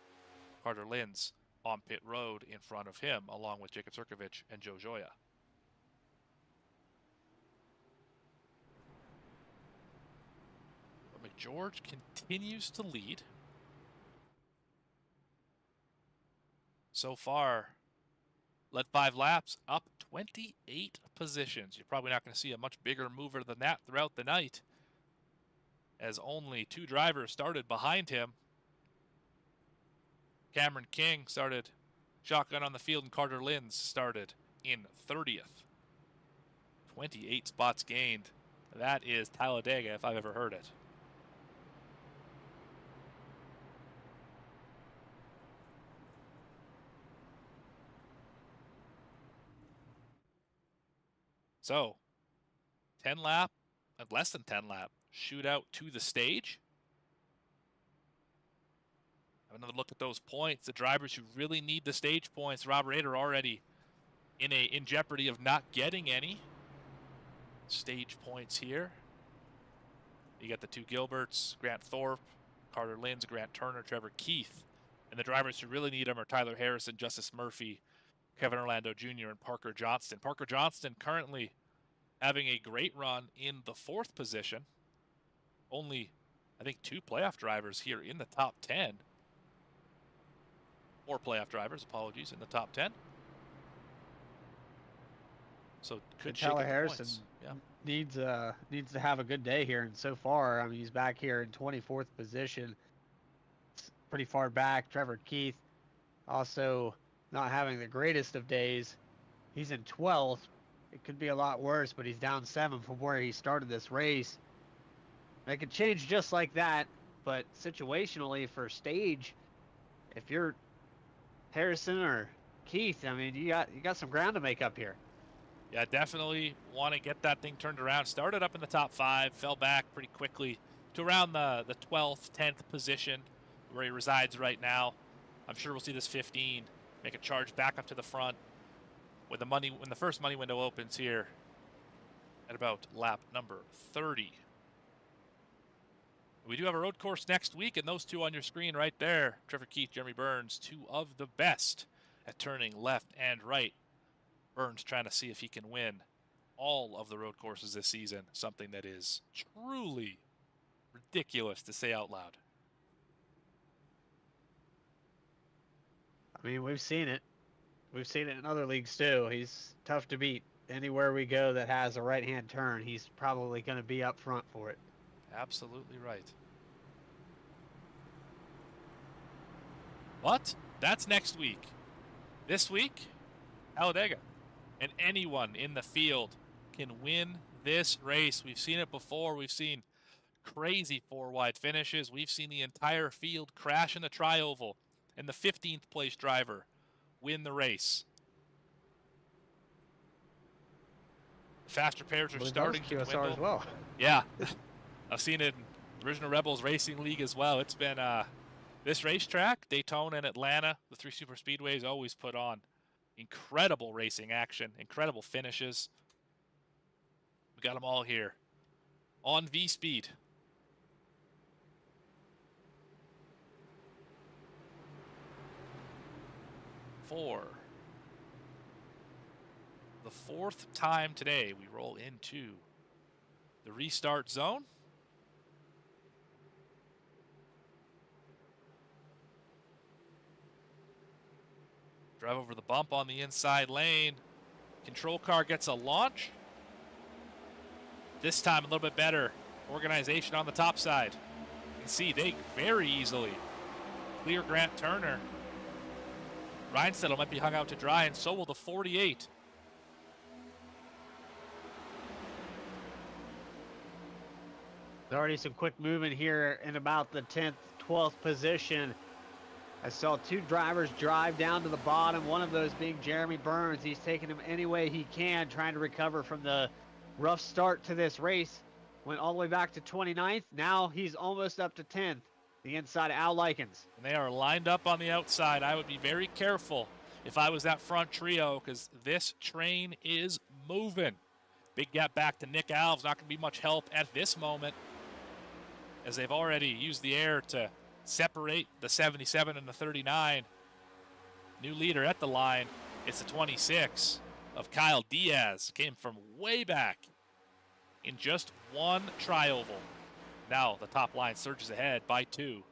[SPEAKER 4] Carter Linz on pit road in front of him, along with Jacob Sirkovich and Joe Joya. But McGeorge continues to lead. So far, led 5 laps, up 28 positions. You're probably not going to see a much bigger mover than that throughout the night, as only 2 drivers started behind him. Cameron King started shotgun on the field, and Carter Linz started in 30th. 28 spots gained. That is Talladega if I've ever heard it. So, 10 lap, and less than 10 lap, shootout to the stage. Have another look at those points. The drivers who really need the stage points. Rob Rader already in jeopardy of not getting any stage points here. You got the 2 Gilberts, Grant Thorpe, Carter Linz, Grant Turner, Trevor Keith. And the drivers who really need them are Tyler Harrison, Justice Murphy, Kevin Orlando Jr., and Parker Johnston. Parker Johnston currently having a great run in the 4th position. Only, I think, 2 playoff drivers here in the top 10. 4 playoff drivers, apologies, in the top 10. So could shake
[SPEAKER 5] Tyler
[SPEAKER 4] up the
[SPEAKER 5] Harrison
[SPEAKER 4] points. Yeah.
[SPEAKER 5] needs to have a good day here, and so far, I mean, he's back here in 24th position. It's pretty far back. Trevor Keith also not having the greatest of days. He's in 12th. It could be a lot worse, but he's down 7 from where he started this race. It could change just like that, but situationally for stage, if you're Harrison or Keith, I mean, you got some ground to make up here.
[SPEAKER 4] Yeah, definitely want to get that thing turned around. Started up in the top 5, fell back pretty quickly to around the 12th, 10th position where he resides right now. I'm sure we'll see this 15 make a charge back up to the front when the first money window opens here at about lap number 30. We do have a road course next week, and those 2 on your screen right there, Trevor Keith, Jeremy Burns, 2 of the best at turning left and right. Burns trying to see if he can win all of the road courses this season, something that is truly ridiculous to say out loud.
[SPEAKER 5] I mean, we've seen it. We've seen it in other leagues too. He's tough to beat. Anywhere we go that has a right-hand turn, he's probably going to be up front for it.
[SPEAKER 4] Absolutely right. But that's next week. This week, Talladega. And anyone in the field can win this race. We've seen it before. We've seen crazy 4-wide finishes. We've seen the entire field crash in the tri-oval and the 15th place driver win the race. The faster pairs are starting to
[SPEAKER 5] QSR
[SPEAKER 4] dwindle.
[SPEAKER 5] as well.
[SPEAKER 4] Yeah, I've seen it in Original Rebels Racing League as well. It's been this racetrack, Daytona and Atlanta, the 3 super speedways always put on incredible racing action, incredible finishes. We got them all here on V-Speed. For the 4th time today, we roll into the restart zone. Drive over the bump on the inside lane. Control car gets a launch. This time a little bit better organization on the top side. And see, they very easily clear Grant Turner. Reinstedt might be hung out to dry, and so will the 48.
[SPEAKER 5] There's already some quick movement here in about the 10th, 12th position. I saw two drivers drive down to the bottom, one of those being Jeremy Burns. He's taking him any way he can, trying to recover from the rough start to this race. Went all the way back to 29th. Now he's almost up to 10th, the inside of Al Likens.
[SPEAKER 4] And they are lined up on the outside. I would be very careful if I was that front trio, because this train is moving. Big gap back to Nick Alves. Not going to be much help at this moment, as they've already used the air to separate the 77 and the 39. New leader at the line. It's the 26 of Kyle Diaz. Came from way back in just one tri-oval. Now the top line surges ahead by 2.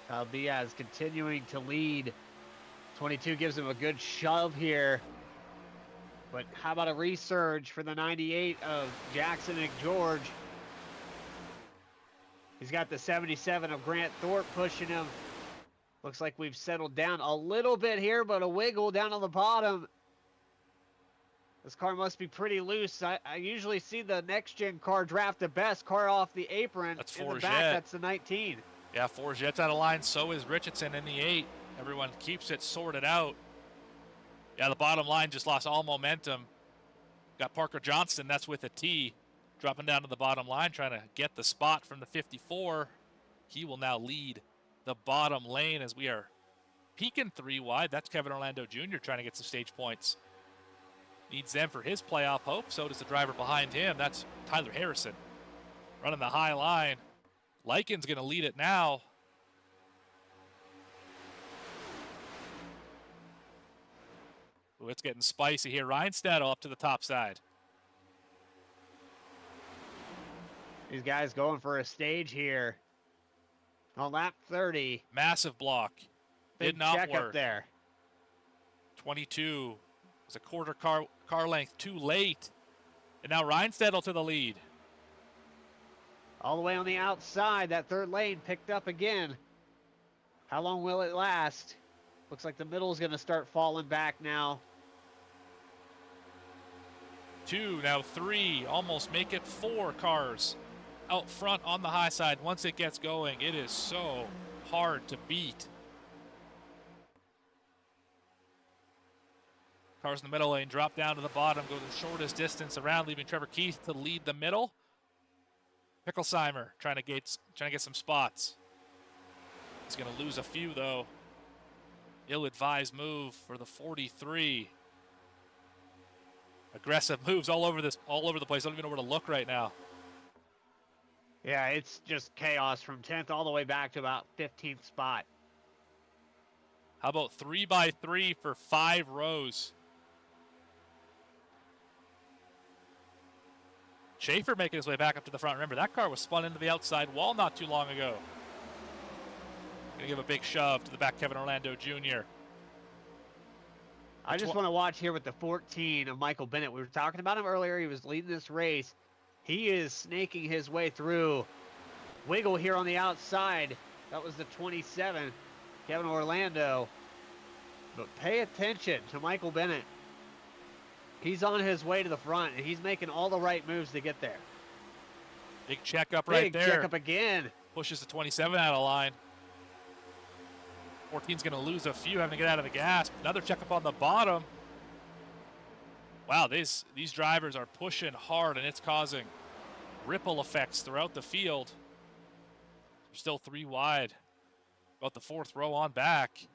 [SPEAKER 5] Kyle Diaz continuing to lead. 22 gives him a good shove here. But how about a resurge for the 98 of Jackson McGeorge? He's got the 77 of Grant Thorpe pushing him. Looks like we've settled down a little bit here, but a wiggle down on the bottom. This car must be pretty loose. I usually see the next-gen car draft the best car off the apron.
[SPEAKER 4] That's
[SPEAKER 5] in the
[SPEAKER 4] Forget.
[SPEAKER 5] back, that's the 19.
[SPEAKER 4] Yeah, Forget's out of line. So is Richardson in the 8. Everyone keeps it sorted out. Yeah, the bottom line just lost all momentum. Got Parker Johnston, that's with a T, dropping down to the bottom line, trying to get the spot from the 54. He will now lead the bottom lane as we are peaking 3 wide. That's Kevin Orlando Jr. trying to get some stage points. Needs them for his playoff hope. So does the driver behind him. That's Tyler Harrison running the high line. Likens going to lead it now. Ooh, it's getting spicy here. Reinstedt up to the top side.
[SPEAKER 5] These guys going for a stage here. On lap 30.
[SPEAKER 4] Massive block.
[SPEAKER 5] Big
[SPEAKER 4] Did not
[SPEAKER 5] check
[SPEAKER 4] work.
[SPEAKER 5] up there.
[SPEAKER 4] 22 was a quarter car length too late. And now Reinstedt to the lead.
[SPEAKER 5] All the way on the outside, that third lane picked up again. How long will it last? Looks like the middle is going to start falling back now.
[SPEAKER 4] 2, now 3, almost make it 4 cars out front on the high side. Once it gets going, it is so hard to beat. Cars in the middle lane drop down to the bottom, go the shortest distance around, leaving Trevor Keith to lead the middle. Picklesheimer trying to get some spots. He's going to lose a few though. Ill-advised move for the 43. Aggressive moves all over the place. I don't even know where to look right now.
[SPEAKER 5] Yeah, it's just chaos from 10th all the way back to about 15th spot.
[SPEAKER 4] How about 3x3 for 5 rows? Schaefer making his way back up to the front. Remember, that car was spun into the outside wall not too long ago. Gonna give a big shove to the back, Kevin Orlando Jr.
[SPEAKER 5] I just want to watch here with the 14 of Michael Bennett. We were talking about him earlier. He was leading this race. He is snaking his way through. Wiggle here on the outside. That was the 27, Kevin Orlando. But pay attention to Michael Bennett. He's on his way to the front, and he's making all the right moves to get there.
[SPEAKER 4] Big checkup right there.
[SPEAKER 5] Big checkup again.
[SPEAKER 4] Pushes the 27 out of line. 14's going to lose a few, having to get out of the gas. Another checkup on the bottom. Wow, these drivers are pushing hard, and it's causing ripple effects throughout the field. We're still 3 wide. About the 4th row on back.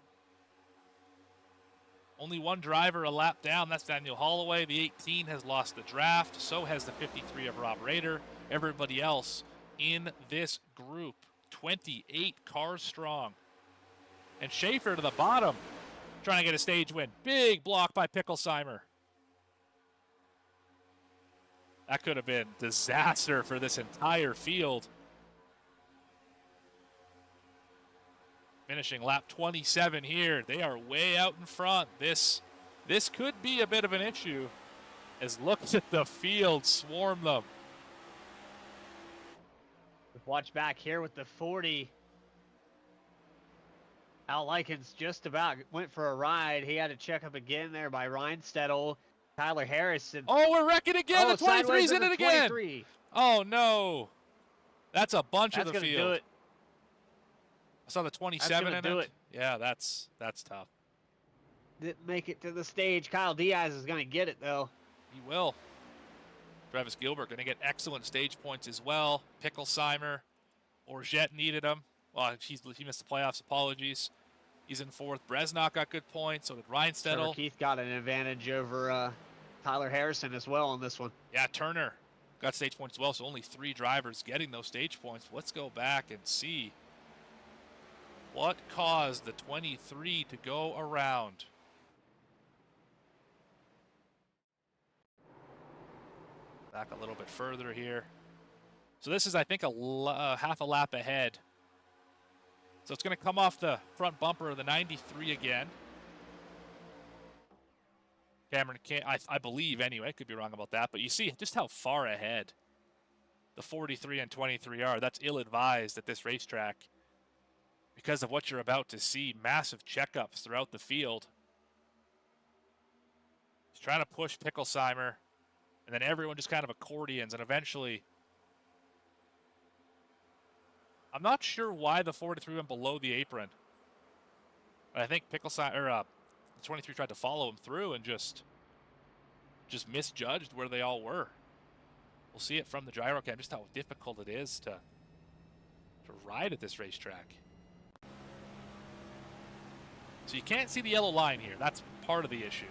[SPEAKER 4] Only one driver a lap down. That's Daniel Holloway. The 18 has lost the draft. So has the 53 of Rob Rader. Everybody else in this group, 28 cars strong. And Schaefer to the bottom, trying to get a stage win. Big block by Picklesheimer. That could have been disaster for this entire field. Finishing lap 27 here. They are way out in front. This This could be a bit of an issue, as looks at the field swarm them.
[SPEAKER 5] Watch back here with the 40. Al Likens just about went for a ride. He had to check up again there by Reinstedel. Tyler Harrison.
[SPEAKER 4] Oh, we're wrecking again. The 23's in it again.
[SPEAKER 5] 23.
[SPEAKER 4] Oh, no. That's a bunch
[SPEAKER 5] That's
[SPEAKER 4] of the
[SPEAKER 5] gonna
[SPEAKER 4] field.
[SPEAKER 5] do it.
[SPEAKER 4] I saw the 27 in
[SPEAKER 5] do
[SPEAKER 4] it.
[SPEAKER 5] it.
[SPEAKER 4] Yeah, that's tough.
[SPEAKER 5] Didn't make it to the stage. Kyle Diaz is going to get it, though.
[SPEAKER 4] He will. Travis Gilbert going to get excellent stage points as well. Picklesheimer. Orgette needed him. Well, he missed the playoffs. Apologies. He's in fourth. Bresnock got good points. So did Reinstedel.
[SPEAKER 5] Trevor Keith got an advantage over Tyler Harrison as well on this one.
[SPEAKER 4] Yeah, Turner got stage points as well. So only 3 drivers getting those stage points. Let's go back and see what caused the 23 to go around. Back a little bit further here. So this is, I think, half a lap ahead. So it's going to come off the front bumper of the 93 again. Cameron can't, I believe anyway, could be wrong about that, but you see just how far ahead the 43 and 23 are. That's ill-advised at this racetrack because of what you're about to see. Massive checkups throughout the field. He's trying to push Picklesheimer, and then everyone just kind of accordions, and eventually, I'm not sure why the 43 went below the apron. But I think the 23 tried to follow him through and just misjudged where they all were. We'll see it from the gyro cam, just how difficult it is to ride at this racetrack. So you can't see the yellow line here. That's part of the issue.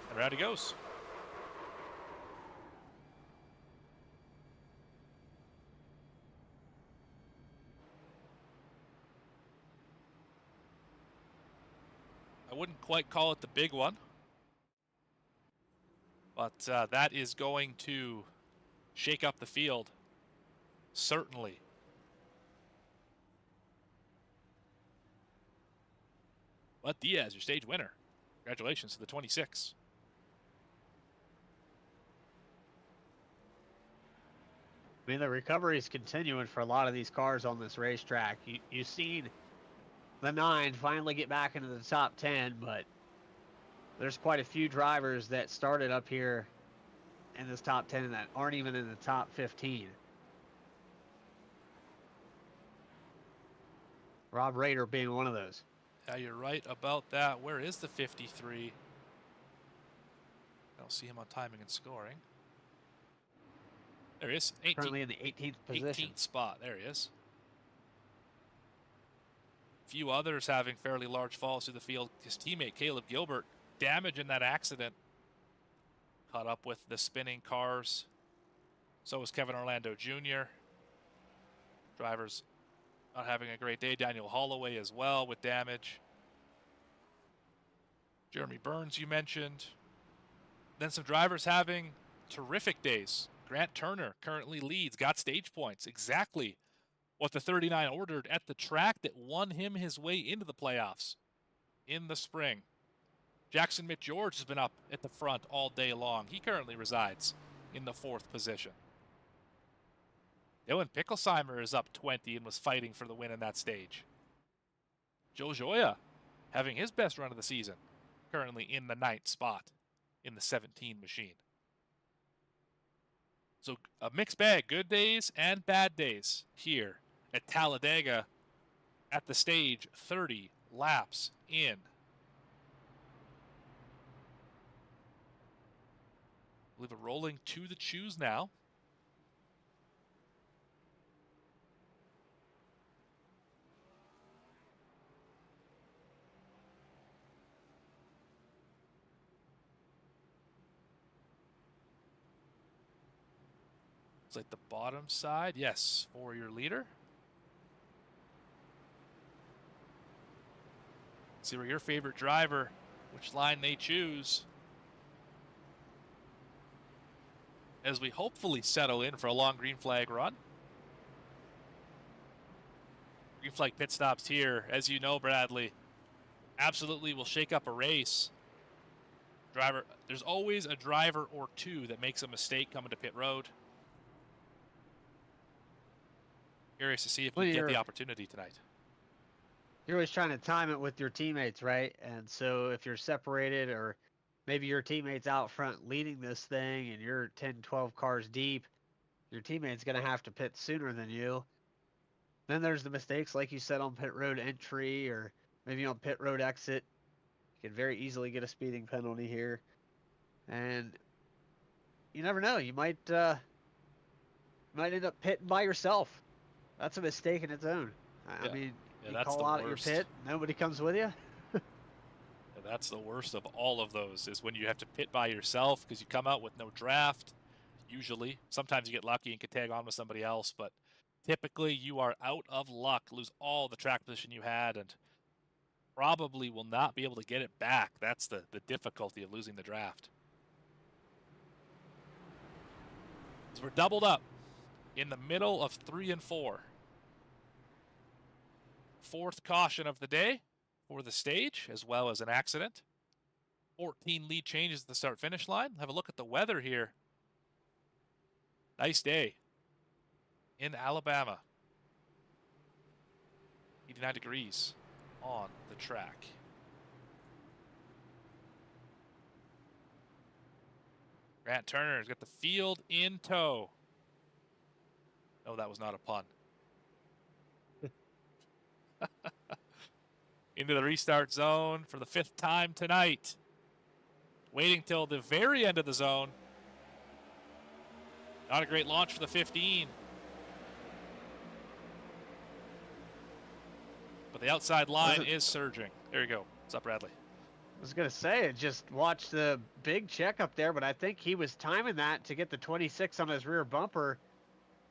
[SPEAKER 4] And around he goes. I wouldn't quite call it the big one, but that is going to shake up the field, certainly. But Diaz, your stage winner. Congratulations to the 26.
[SPEAKER 5] I mean, the recovery is continuing for a lot of these cars on this racetrack. You've seen the 9 finally get back into the top 10, but there's quite a few drivers that started up here in this top 10 that aren't even in the top 15. Rob Rader being one of those.
[SPEAKER 4] Yeah, you're right about that. Where is the 53? I don't see him on timing and scoring. There he is.
[SPEAKER 5] Currently in the 18th position.
[SPEAKER 4] 18th spot. There he is. Few others having fairly large falls through the field. His teammate Caleb Gilbert, damage in that accident. Caught up with the spinning cars. So was Kevin Orlando Jr. Drivers not having a great day. Daniel Holloway as well with damage. Jeremy Burns, you mentioned. Then some drivers having terrific days. Grant Turner currently leads, got stage points. Exactly what the 39 ordered at the track that won him his way into the playoffs in the spring. Jackson McGeorge has been up at the front all day long. He currently resides in the 4th position. Dylan Picklesheimer is up 20 and was fighting for the win in that stage. Joe Joya having his best run of the season, currently in the 9th spot in the 17 machine. So a mixed bag, good days and bad days here at Talladega at the stage, 30 laps in. I believe we're rolling to the choose now. It's like the bottom side. Yes, for your leader. See where your favorite driver, which line they choose. As we hopefully settle in for a long green flag run. stuff like pit stops here, as you know, Bradley, absolutely will shake up a race. There's always a driver or two that makes a mistake coming to pit road. Curious to see if we get the opportunity tonight.
[SPEAKER 5] You're always trying to time it with your teammates, right? And so if you're separated, or maybe your teammate's out front leading this thing and you're 10, 12 cars deep, your teammate's going to have to pit sooner than you. Then there's the mistakes, like you said, on pit road entry or maybe on pit road exit. You can very easily get a speeding penalty here. And you never know. You might end up pitting by yourself. That's a mistake in its own. I mean, you
[SPEAKER 4] that's
[SPEAKER 5] call
[SPEAKER 4] the
[SPEAKER 5] out
[SPEAKER 4] worst.
[SPEAKER 5] your pit, nobody comes with you.
[SPEAKER 4] Yeah, that's the worst of all of those, is when you have to pit by yourself because you come out with no draft. Usually, sometimes you get lucky and can tag on with somebody else, but typically you are out of luck, lose all the track position you had, and probably will not be able to get it back. That's the difficulty of losing the draft. So we're doubled up in the middle of 3 and 4. Fourth caution of the day for the stage, as well as an accident. 14 lead changes at the start-finish line. Have a look at the weather here. Nice day in Alabama. 89 degrees on the track. Grant Turner's got the field in tow. No, that was not a pun. Into the restart zone for the 5th time tonight. Waiting till the very end of the zone. Not a great launch for the 15. But the outside line is surging. There you go. What's up, Bradley?
[SPEAKER 5] I was going to say, just watched the big check up there, but I think he was timing that to get the 26 on his rear bumper.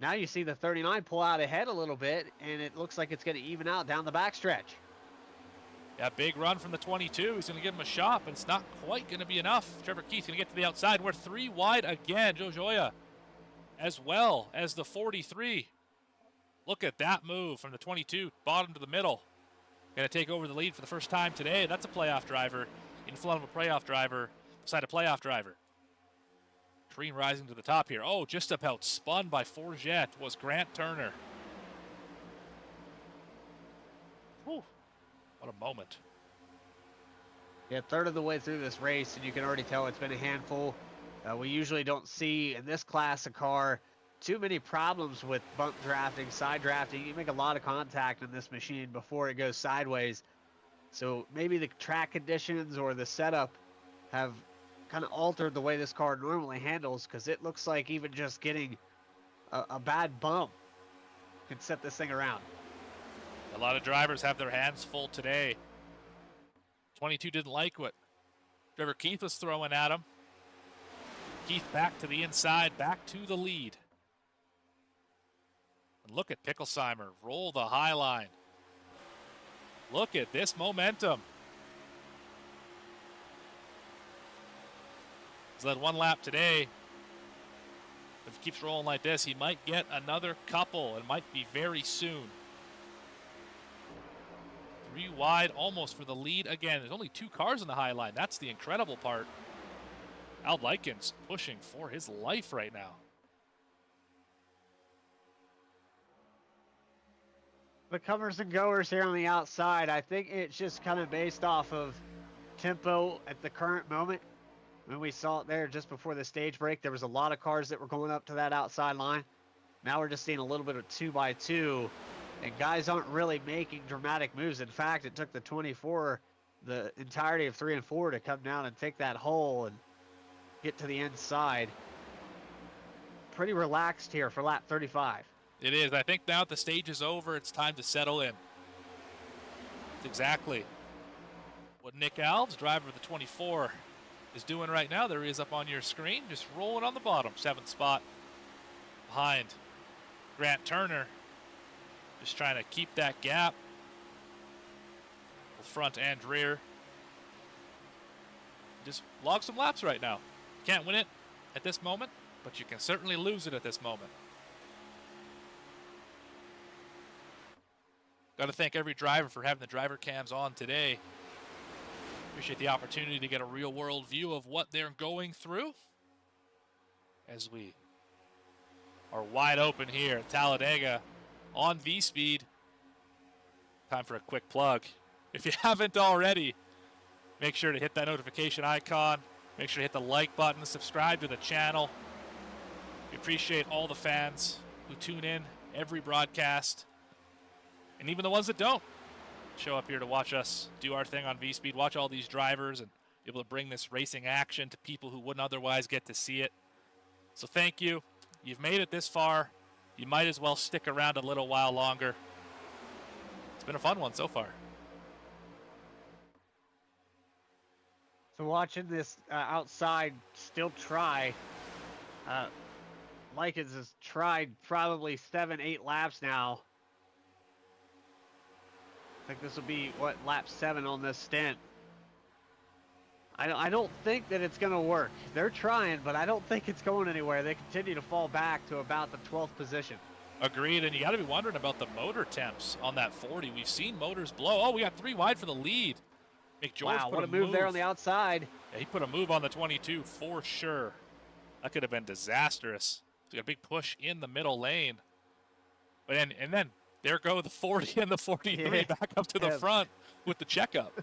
[SPEAKER 5] Now you see the 39 pull out ahead a little bit, and it looks like it's going to even out down the backstretch.
[SPEAKER 4] Yeah, big run from the 22. He's going to give him a shot, but it's not quite going to be enough. Trevor Keith's going to get to the outside. We're 3 wide again. Joe Joya, as well as the 43. Look at that move from the 22, bottom to the middle. Going to take over the lead for the first time today. That's a playoff driver in front of a playoff driver beside a playoff driver. Green rising to the top here. Oh, just about spun by Forget was Grant Turner. Whew. What a moment.
[SPEAKER 5] Yeah, third of the way through this race, and you can already tell it's been a handful. We usually don't see in this class of car too many problems with bump drafting, side drafting. You make a lot of contact in this machine before it goes sideways. So maybe the track conditions or the setup have kind of altered the way this car normally handles, because it looks like even just getting a bad bump can set this thing around.
[SPEAKER 4] A lot of drivers have their hands full today. 22 didn't like what Trevor Keith was throwing at him. Keith back to the inside, back to the lead. And look at Picklesheimer roll the high line. Look at this momentum. He's led 1 lap today. If he keeps rolling like this, he might get another couple. It might be very soon. 3 wide, almost for the lead again. There's only 2 cars in the high line. That's the incredible part. Al Likens pushing for his life right now.
[SPEAKER 5] The comers and goers here on the outside, I think it's just kind of based off of tempo at the current moment. When we saw it there just before the stage break, there was a lot of cars that were going up to that outside line. Now we're just seeing a little bit of 2x2, and guys aren't really making dramatic moves. In fact, it took the 24 the entirety of 3 and 4 to come down and take that hole and get to the inside. Pretty relaxed here for lap 35.
[SPEAKER 4] It is. I think now that the stage is over, it's time to settle in. That's exactly what Nick Alves, driver of the 24, is doing right now. There he is up on your screen, just rolling on the bottom, 7th spot behind Grant Turner. Just trying to keep that gap, both front and rear. Just log some laps right now. Can't win it at this moment, but you can certainly lose it at this moment. Got to thank every driver for having the driver cams on today. Appreciate the opportunity to get a real-world view of what they're going through as we are wide open here at Talladega on V-Speed. Time for a quick plug. If you haven't already, make sure to hit that notification icon. Make sure to hit the like button, subscribe to the channel. We appreciate all the fans who tune in every broadcast, and even the ones that don't show up here to watch us do our thing on V-Speed, watch all these drivers and be able to bring this racing action to people who wouldn't otherwise get to see it. So thank you. You've made it this far. You might as well stick around a little while longer. It's been a fun one so far.
[SPEAKER 5] So watching this outside still try, Likens has tried probably 7-8 laps now. I think this will be, what, lap 7 on this stint. I don't think that it's going to work. They're trying, but I don't think it's going anywhere. They continue to fall back to about the 12th position.
[SPEAKER 4] Agreed, and you got to be wondering about the motor temps on that 40. We've seen motors blow. Oh, we got 3 wide for the lead. McGeorge
[SPEAKER 5] Wow,
[SPEAKER 4] put
[SPEAKER 5] what a move there on the outside.
[SPEAKER 4] Yeah, he put a move on the 22 for sure. That could have been disastrous. So got a big push in the middle lane. But and then there go the 40 and the 43 back up to the front with the checkup.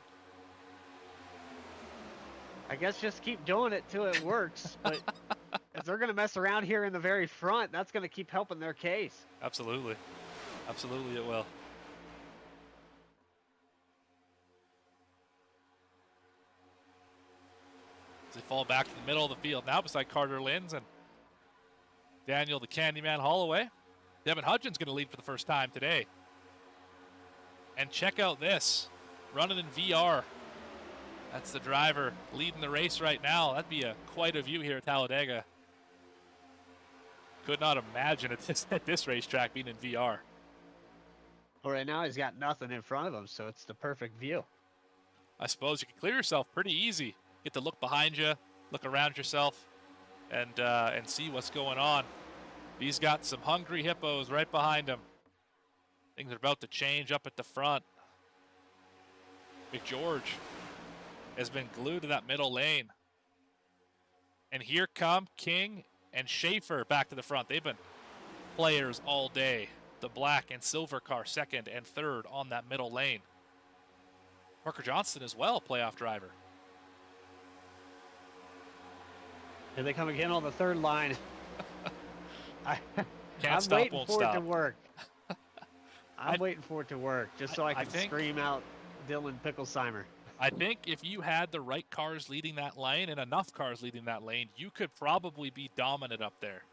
[SPEAKER 5] I guess just keep doing it till it works. But if they're going to mess around here in the very front, that's going to keep helping their case.
[SPEAKER 4] Absolutely. Absolutely it will. As they fall back to the middle of the field now beside Carter Linz and Daniel the Candyman Holloway. Devin Hudgens going to lead for the first time today. And check out this. Running in VR. That's the driver leading the race right now. That'd be quite a view here at Talladega. Could not imagine at this racetrack being in VR.
[SPEAKER 5] Well, right now he's got nothing in front of him, so it's the perfect view.
[SPEAKER 4] I suppose you can clear yourself pretty easy. Get to look behind you, look around yourself, and see what's going on. He's got some hungry hippos right behind him. Things are about to change up at the front. McGeorge has been glued to that middle lane. And here come King and Schaefer back to the front. They've been players all day. The black and silver car second and third on that middle lane. Parker Johnston as well, playoff driver.
[SPEAKER 5] Here they come again on the third line. I'm
[SPEAKER 4] stop,
[SPEAKER 5] waiting
[SPEAKER 4] won't
[SPEAKER 5] for it
[SPEAKER 4] stop.
[SPEAKER 5] to work. I'm waiting for it to work just so I can scream out Dylan Picklesheimer.
[SPEAKER 4] I think if you had the right cars leading that lane and enough cars leading that lane, you could probably be dominant up there.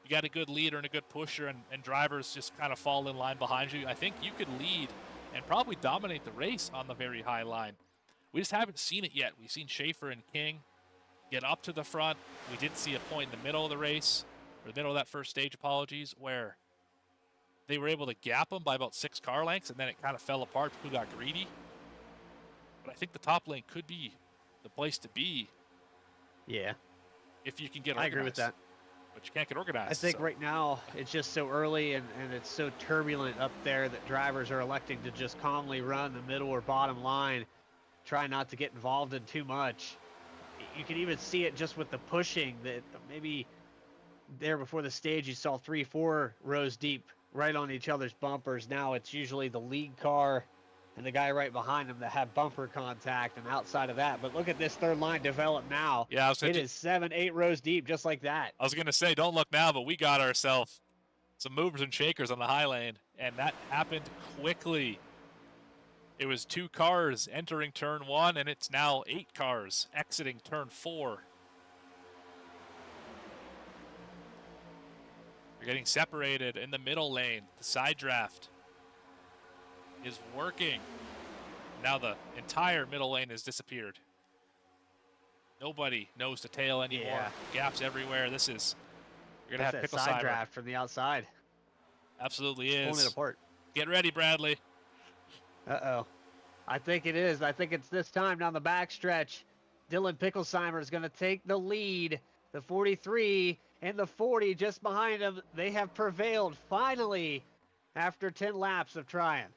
[SPEAKER 4] You got a good leader and a good pusher, and drivers just kind of fall in line behind you. I think you could lead and probably dominate the race on the very high line. We just haven't seen it yet. We've seen Schaefer and King get up to the front. We did see a point in the middle of the race, or the middle of that first stage, apologies, where they were able to gap them by about 6 car lengths, and then it kind of fell apart. People got greedy. But I think the top lane could be the place to be.
[SPEAKER 5] Yeah.
[SPEAKER 4] If you can get organized.
[SPEAKER 5] I agree with that.
[SPEAKER 4] But you can't get organized.
[SPEAKER 5] I think right now it's just so early and it's so turbulent up there that drivers are electing to just calmly run the middle or bottom line, try not to get involved in too much. You can even see it just with the pushing that maybe there before the stage you saw 3-4 rows deep right on each other's bumpers. Now it's usually the lead car and the guy right behind him that have bumper contact and outside of that. But look at this third line develop now.
[SPEAKER 4] Yeah,
[SPEAKER 5] it is 7-8 rows deep just like that.
[SPEAKER 4] I was going to say, don't look now, but we got ourselves some movers and shakers on the high lane, and that happened quickly. It was 2 cars entering turn 1, and it's now 8 cars exiting turn 4. You're getting separated in the middle lane. The side draft is working. Now the entire middle lane has disappeared. Nobody knows the tail anymore.
[SPEAKER 5] Yeah.
[SPEAKER 4] Gaps everywhere. This is, you're going to have
[SPEAKER 5] That's
[SPEAKER 4] pickle
[SPEAKER 5] that side
[SPEAKER 4] cyber.
[SPEAKER 5] draft from the outside.
[SPEAKER 4] Absolutely is.
[SPEAKER 5] Pulling it apart.
[SPEAKER 4] Get ready, Bradley.
[SPEAKER 5] Uh-oh. I think it is. I think it's this time down the backstretch. Dylan Picklesheimer is going to take the lead. The 43 and the 40 just behind him. They have prevailed finally after 10 laps of trying.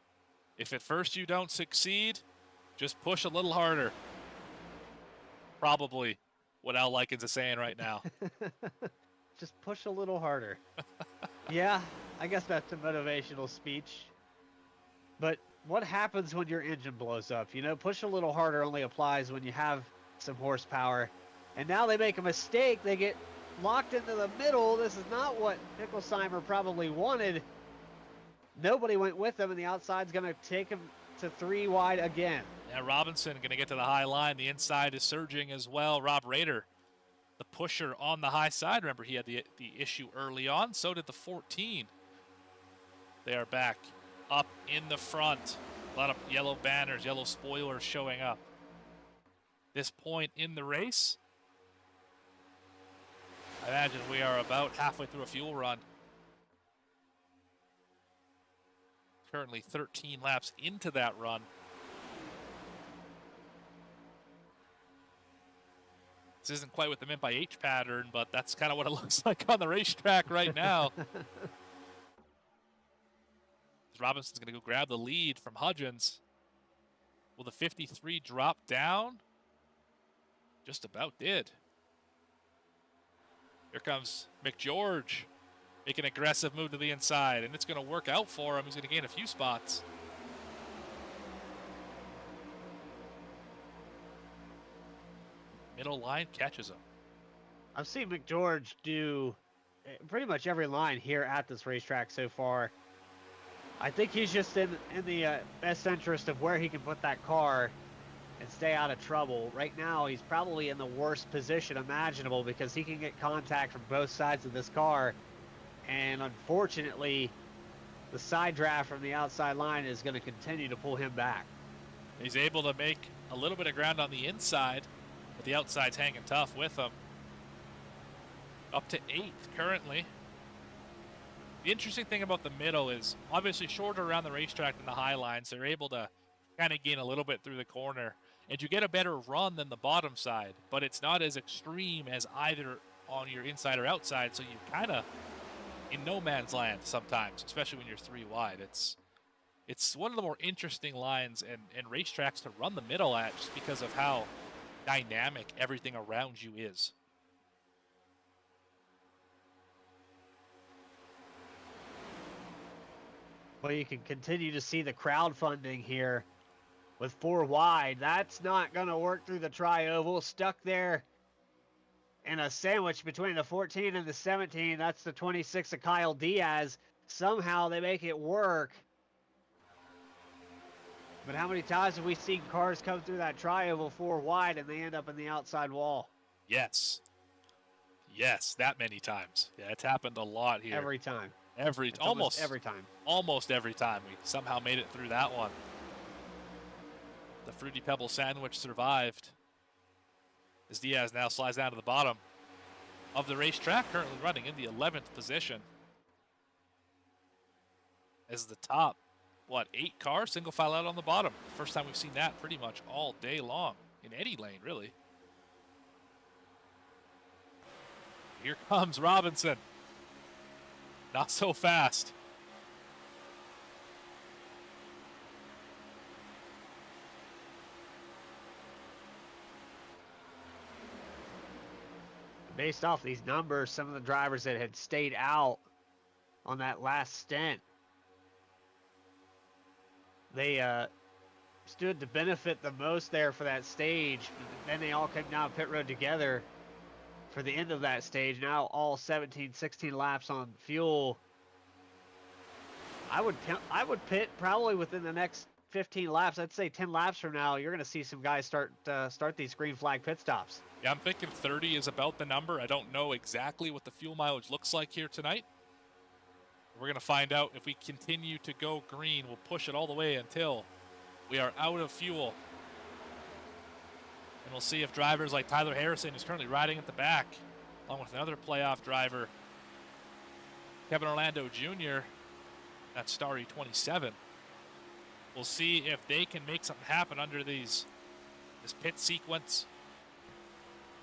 [SPEAKER 4] If at first you don't succeed, just push a little harder. Probably what Al Likens is saying right now.
[SPEAKER 5] Just push a little harder. Yeah, I guess that's a motivational speech. But what happens when your engine blows up? You know, push a little harder only applies when you have some horsepower. And now they make a mistake. They get locked into the middle. This is not what Hickelsheimer probably wanted. Nobody went with him, and the outside's going to take him to 3 wide again.
[SPEAKER 4] Yeah, Robinson going to get to the high line. The inside is surging as well. Rob Rader, the pusher on the high side. Remember, he had the issue early on. So did the 14. They are back up in the front. A lot of yellow banners, yellow spoilers showing up. This point in the race, I imagine we are about halfway through a fuel run. Currently 13 laps into that run. This isn't quite with the Mint by H pattern, but that's kind of what it looks like on the racetrack right now. Robinson's going to go grab the lead from Hudgens. Will the 53 drop down? Just about did. Here comes McGeorge. Make an aggressive move to the inside, and it's going to work out for him. He's going to gain a few spots. Middle line catches him.
[SPEAKER 5] I've seen McGeorge do pretty much every line here at this racetrack so far. I think he's just in the best interest of where he can put that car and stay out of trouble. Right now, he's probably in the worst position imaginable because he can get contact from both sides of this car. And unfortunately, the side draft from the outside line is going to continue to pull him back.
[SPEAKER 4] He's able to make a little bit of ground on the inside, but the outside's hanging tough with him. Up to 8th currently. The interesting thing about the middle is obviously shorter around the racetrack than the high lines. They're able to kind of gain a little bit through the corner, and you get a better run than the bottom side, but it's not as extreme as either on your inside or outside, so you kind of in no man's land sometimes, especially when you're 3 wide. It's one of the more interesting lines and racetracks to run the middle at, just because of how dynamic everything around you is.
[SPEAKER 5] Well, you can continue to see the crowdfunding here with 4 wide. That's not going to work through the tri-oval. Stuck there in a sandwich between the 14 and the 17. That's the 26 of Kyle Diaz. Somehow they make it work. But how many times have we seen cars come through that tri-oval 4 wide and they end up in the outside wall?
[SPEAKER 4] Yes. Yes, that many times. Yeah, it's happened a lot here.
[SPEAKER 5] Every time.
[SPEAKER 4] Almost
[SPEAKER 5] every time.
[SPEAKER 4] Almost every time. We somehow made it through that one. The Fruity Pebble sandwich survived, as Diaz now slides down to the bottom of the racetrack, currently running in the 11th position. As the top, 8 cars single file out on the bottom. First time we've seen that pretty much all day long in any lane, really. Here comes Robinson. Not so fast.
[SPEAKER 5] Based off these numbers, some of the drivers that had stayed out on that last stint, they stood to benefit the most there for that stage. Then they all came down pit road together for the end of that stage. Now all 17, 16 laps on fuel. I would pit probably within the next 15 laps. I'd say 10 laps from now, you're going to see some guys start these green flag pit stops.
[SPEAKER 4] Yeah, I'm thinking 30 is about the number. I don't know exactly what the fuel mileage looks like here tonight. We're going to find out. If we continue to go green, we'll push it all the way until we are out of fuel. And we'll see if drivers like Tyler Harrison, who's currently riding at the back, along with another playoff driver, Kevin Orlando Jr., that's Starry 27. We'll see if they can make something happen under this pit sequence.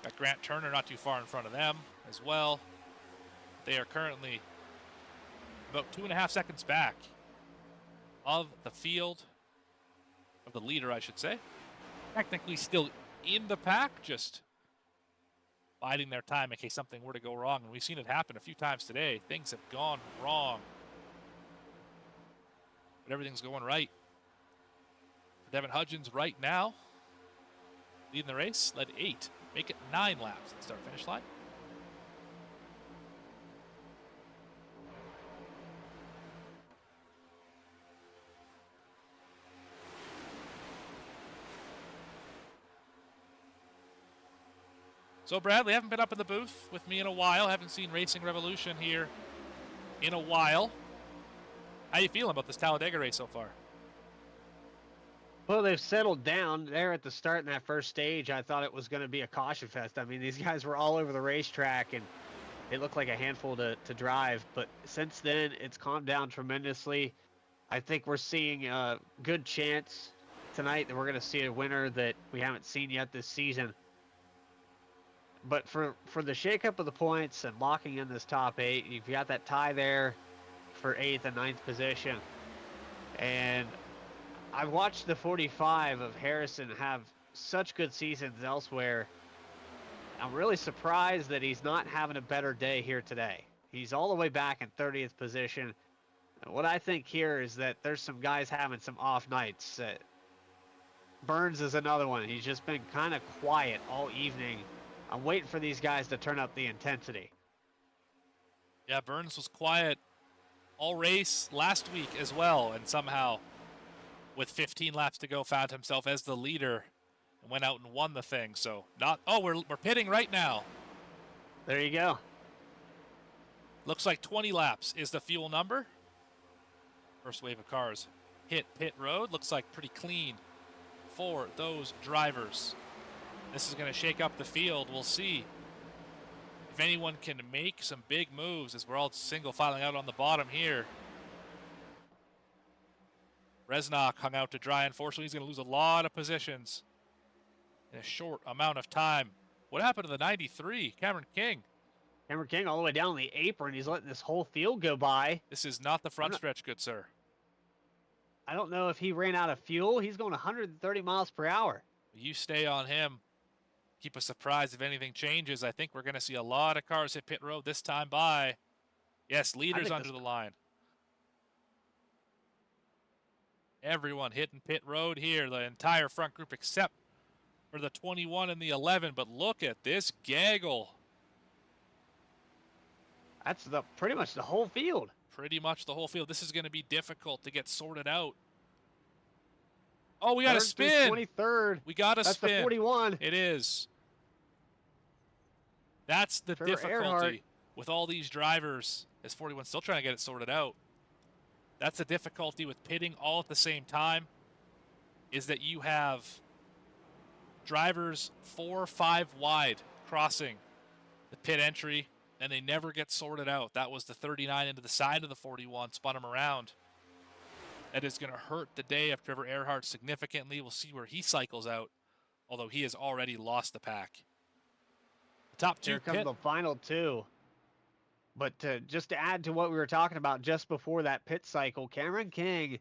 [SPEAKER 4] Got Grant Turner not too far in front of them as well. They are currently about 2.5 seconds back of the field. of the leader, I should say. Technically still in the pack, just biding their time in case something were to go wrong. And we've seen it happen a few times today. Things have gone wrong. But everything's going right. For Devin Hudgens right now, leading the race, led 8. Make it 9 laps at the start-finish line. So Bradley, haven't been up in the booth with me in a while. Haven't seen Racing Revolution here in a while. How you feeling about this Talladega race so far?
[SPEAKER 5] Well, they've settled down there at the start in that first stage. I thought it was going to be a caution fest. I mean, these guys were all over the racetrack, and it looked like a handful to drive. But since then, it's calmed down tremendously. I think we're seeing a good chance tonight that we're going to see a winner that we haven't seen yet this season. But for the shakeup of the points and locking in this top 8, you've got that tie there for 8th and 9th position. And I've watched the 45 of Harrison have such good seasons elsewhere. I'm really surprised that he's not having a better day here today. He's all the way back in 30th position. And what I think here is that there's some guys having some off nights. Burns is another one. He's just been kind of quiet all evening. I'm waiting for these guys to turn up the intensity.
[SPEAKER 4] Yeah, Burns was quiet all race last week as well, and somehow, with 15 laps to go, found himself as the leader and went out and won the thing. So we're pitting right now.
[SPEAKER 5] There you go.
[SPEAKER 4] Looks like 20 laps is the fuel number. First wave of cars hit pit road. Looks like pretty clean for those drivers. This is going to shake up the field. We'll see if anyone can make some big moves as we're all single filing out on the bottom here. Resnock hung out to dry. Unfortunately, he's going to lose a lot of positions in a short amount of time. What happened to the 93? Cameron King.
[SPEAKER 5] Cameron King all the way down the apron. He's letting this whole field go by.
[SPEAKER 4] This is not the front stretch, good sir.
[SPEAKER 5] I don't know if he ran out of fuel. He's going 130 miles per hour.
[SPEAKER 4] You stay on him. Keep us surprised if anything changes. I think we're going to see a lot of cars hit pit road this time by. Yes, leaders under the line. Everyone hitting pit road here. The entire front group except for the 21 and the 11. But look at this gaggle.
[SPEAKER 5] That's pretty much the whole field.
[SPEAKER 4] Pretty much the whole field. This is going to be difficult to get sorted out. Oh, we got to spin.
[SPEAKER 5] 23rd.
[SPEAKER 4] We got to spin.
[SPEAKER 5] That's the 41.
[SPEAKER 4] It is. That's the difficulty
[SPEAKER 5] Erhardt.
[SPEAKER 4] with all these drivers. Is 41 still trying to get it sorted out? That's the difficulty with pitting all at the same time, is that you have drivers 4 or 5 wide crossing the pit entry, and they never get sorted out. That was the 39 into the side of the 41, spun him around. That is going to hurt the day of Trevor Erhardt significantly. We'll see where he cycles out, although he has already lost the pack. The top 2
[SPEAKER 5] Here comes the final 2. But just to add to what we were talking about just before that pit cycle, Cameron King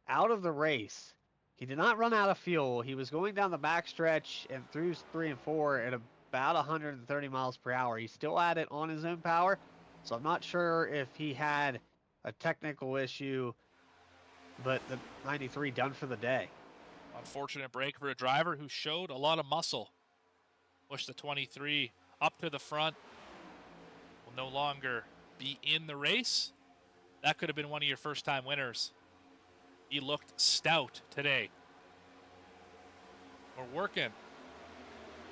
[SPEAKER 5] out of the race. He did not run out of fuel. He was going down the backstretch and through 3 and 4 at about 130 miles per hour. He still had it on his own power, so I'm not sure if he had a technical issue, but the 93 done for the day.
[SPEAKER 4] Unfortunate break for a driver who showed a lot of muscle. Push the 23 up to the front. Will no longer be in the race. That could have been one of your first-time winners. He looked stout today. We're working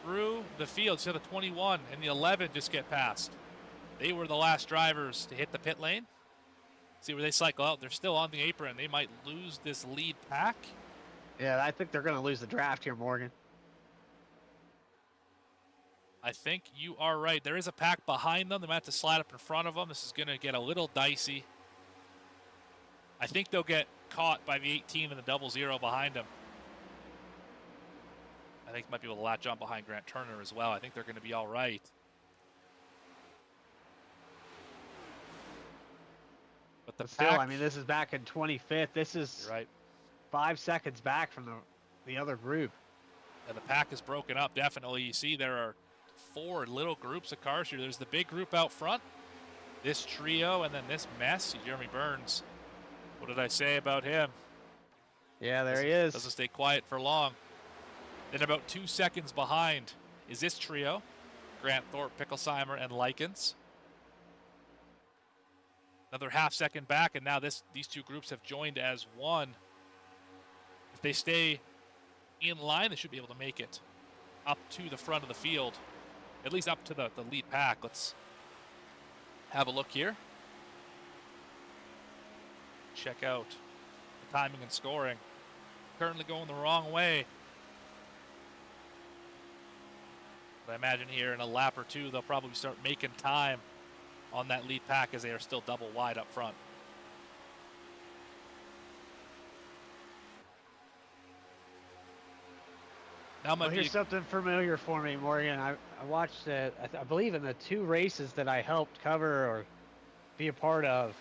[SPEAKER 4] through the field. So the 21 and the 11 just get past. They were the last drivers to hit the pit lane. See where they cycle out. They're still on the apron. They might lose this lead pack.
[SPEAKER 5] Yeah, I think they're going to lose the draft here, Morgan.
[SPEAKER 4] I think you are right. There is a pack behind them. They might have to slide up in front of them. This is going to get a little dicey. I think they'll get caught by the 18 and the 00 behind them. I think might be able to latch on behind Grant Turner as well. I think they're going to be all right. But the
[SPEAKER 5] Still,
[SPEAKER 4] pack,
[SPEAKER 5] I mean, this is back in 25th. This is
[SPEAKER 4] you're right.
[SPEAKER 5] 5 seconds back from the other group.
[SPEAKER 4] And the pack is broken up, definitely. You see there are 4 little groups of cars here. There's the big group out front, this trio, and then this mess. Jeremy Burns. What did I say about him?
[SPEAKER 5] Yeah, there he is.
[SPEAKER 4] Doesn't stay quiet for long. Then about 2 seconds behind is this trio, Grant Thorpe, Picklesheimer, and Likens. Another half second back, and now these 2 groups have joined as one. If they stay in line, they should be able to make it up to the front of the field, at least up to the lead pack. Let's have a look here. Check out the timing and scoring. Currently going the wrong way. But I imagine here in a lap or 2, they'll probably start making time on that lead pack as they are still double wide up front. Now
[SPEAKER 5] Well, here's something familiar for me, Morgan. I watched, I believe, in the 2 races that I helped cover or be a part of.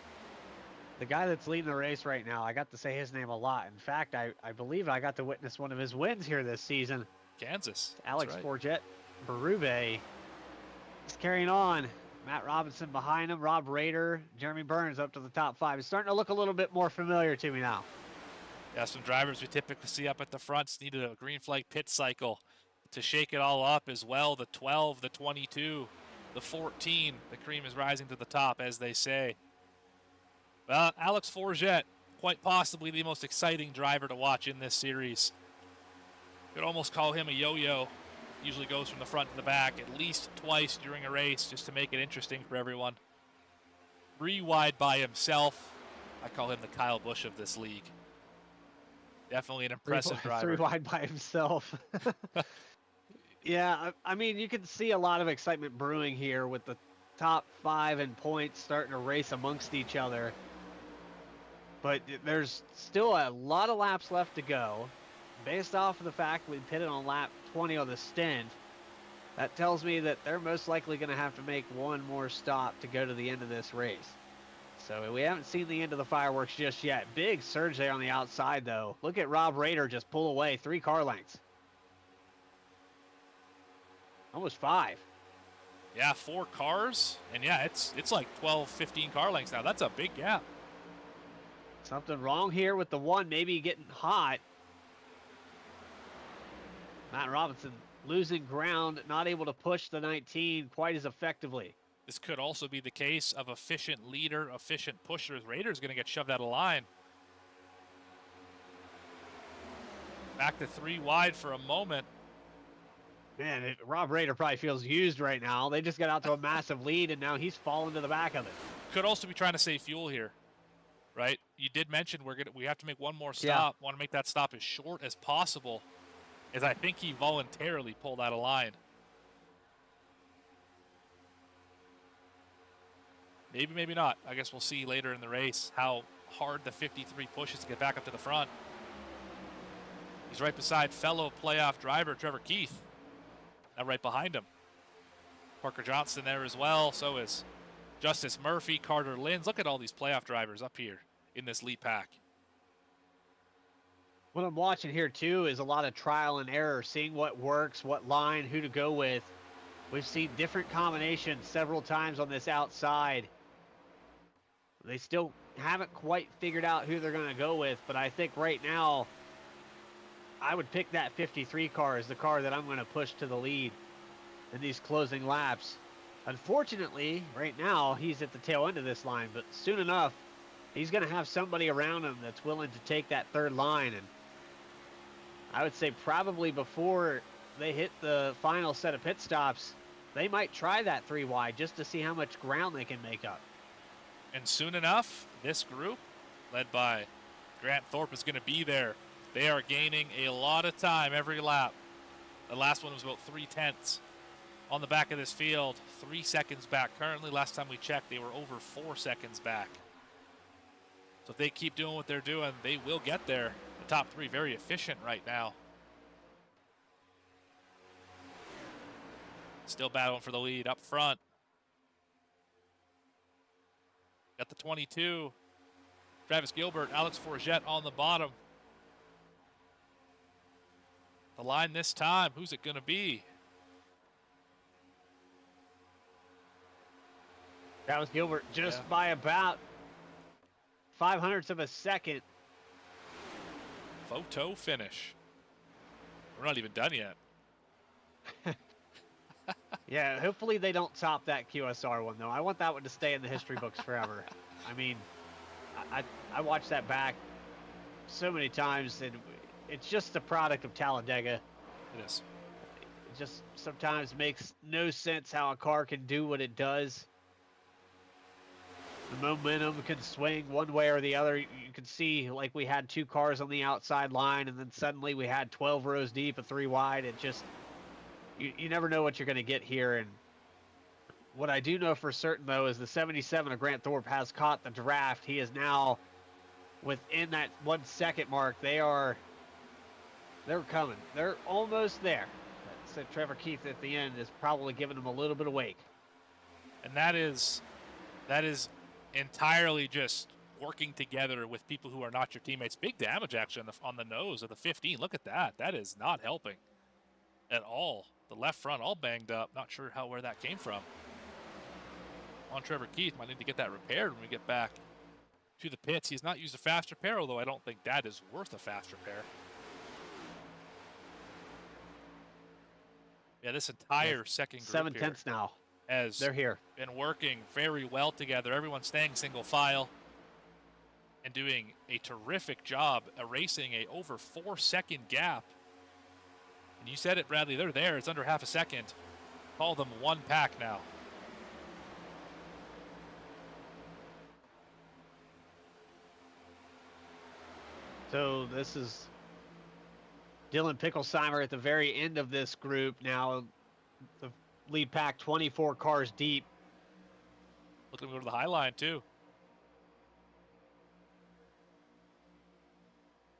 [SPEAKER 5] The guy that's leading the race right now, I got to say his name a lot. In fact, I believe I got to witness one of his wins here this season.
[SPEAKER 4] Kansas.
[SPEAKER 5] Alex
[SPEAKER 4] That's right.
[SPEAKER 5] Forget Berube. He's carrying on. Matt Robinson behind him. Rob Rader, Jeremy Burns up to the top 5. It's starting to look a little bit more familiar to me now.
[SPEAKER 4] Yeah, some drivers we typically see up at the fronts needed a green flag pit cycle to shake it all up as well. The 12, the 22, the 14. The cream is rising to the top, as they say. Well, Alex Forget, quite possibly the most exciting driver to watch in this series. Could almost call him a yo-yo. Usually goes from the front to the back at least twice during a race just to make it interesting for everyone. 3 wide by himself. I call him the Kyle Busch of this league. Definitely an impressive driver.
[SPEAKER 5] 3 wide by himself. Yeah, I mean, you can see a lot of excitement brewing here with the top 5 in points starting to race amongst each other. But there's still a lot of laps left to go. Based off of the fact we pitted on lap 20 on the stint, that tells me that they're most likely going to have to make one more stop to go to the end of this race. So we haven't seen the end of the fireworks just yet. Big surge there on the outside, though. Look at Rob Rader just pull away 3 car lengths. Almost 5.
[SPEAKER 4] Yeah, 4 cars. And yeah, it's like 12, 15 car lengths now. That's a big gap.
[SPEAKER 5] Something wrong here with the 1 maybe getting hot. Matt Robinson losing ground, not able to push the 19 quite as effectively.
[SPEAKER 4] This could also be the case of efficient leader, efficient pushers. Rader's going to get shoved out of line. Back to 3 wide for a moment.
[SPEAKER 5] Man, Rob Rader probably feels used right now. They just got out to a massive lead, and now he's fallen to the back of it.
[SPEAKER 4] Could also be trying to save fuel here, right? You did mention we have to make one more stop. Want to make that stop as short as possible, as I think he voluntarily pulled out of line. Maybe, maybe not. I guess we'll see later in the race how hard the 53 pushes to get back up to the front. He's right beside fellow playoff driver Trevor Keith. Now right behind him. Parker Johnson there as well. So is Justice Murphy, Carter Linz. Look at all these playoff drivers up here in this lead pack.
[SPEAKER 5] What I'm watching here, too, is a lot of trial and error, seeing what works, what line, who to go with. We've seen different combinations several times on this outside. They still haven't quite figured out who they're going to go with, but I think right now I would pick that 53 car as the car that I'm going to push to the lead in these closing laps. Unfortunately, right now, he's at the tail end of this line, but soon enough, he's going to have somebody around him that's willing to take that 3rd line. And I would say probably before they hit the final set of pit stops, they might try that 3 wide just to see how much ground they can make up.
[SPEAKER 4] And soon enough, this group, led by Grant Thorpe, is going to be there. They are gaining a lot of time every lap. The last one was about 3/10 on the back of this field, 3 seconds back. Currently, last time we checked, they were over 4 seconds back. So if they keep doing what they're doing, they will get there. The top 3 very efficient right now. Still battling for the lead up front. Got the 22. Travis Gilbert, Alex Forget on the bottom. The line this time, who's it going to be?
[SPEAKER 5] That was Gilbert just by about 0.05 of a second.
[SPEAKER 4] Photo finish. We're not even done yet.
[SPEAKER 5] Yeah, hopefully they don't top that QSR one, though. I want that one to stay in the history books forever. I mean, I watched that back so many times, and it's just the product of Talladega.
[SPEAKER 4] It is.
[SPEAKER 5] It just sometimes makes no sense how a car can do what it does. The momentum can swing one way or the other. You can see, like, we had 2 cars on the outside line, and then suddenly we had 12 rows deep and 3 wide. It just, you never know what you're going to get here. And what I do know for certain, though, is the 77 of Grant Thorpe has caught the draft. He is now within that 1 second mark. They're coming. They're almost there. So Trevor Keith at the end is probably giving them a little bit of wake.
[SPEAKER 4] And that is entirely just working together with people who are not your teammates. Big damage actually on the nose of the 15. Look at that. That is not helping at all. The left front all banged up. Not sure where that came from. On Trevor Keith, might need to get that repaired when we get back to the pits. He's not used a fast repair, although I don't think that is worth a fast repair. Yeah, this entire second group
[SPEAKER 5] 7/10 now.
[SPEAKER 4] As
[SPEAKER 5] they're here,
[SPEAKER 4] been working very well together. Everyone's staying single file and doing a terrific job erasing a over 4-second gap. And you said it, Bradley, they're there. It's under half a second. Call them one pack now.
[SPEAKER 5] So this is Dylan Picklesheimer at the very end of this group now. The lead pack 24 cars deep.
[SPEAKER 4] Looking to go to the high line too.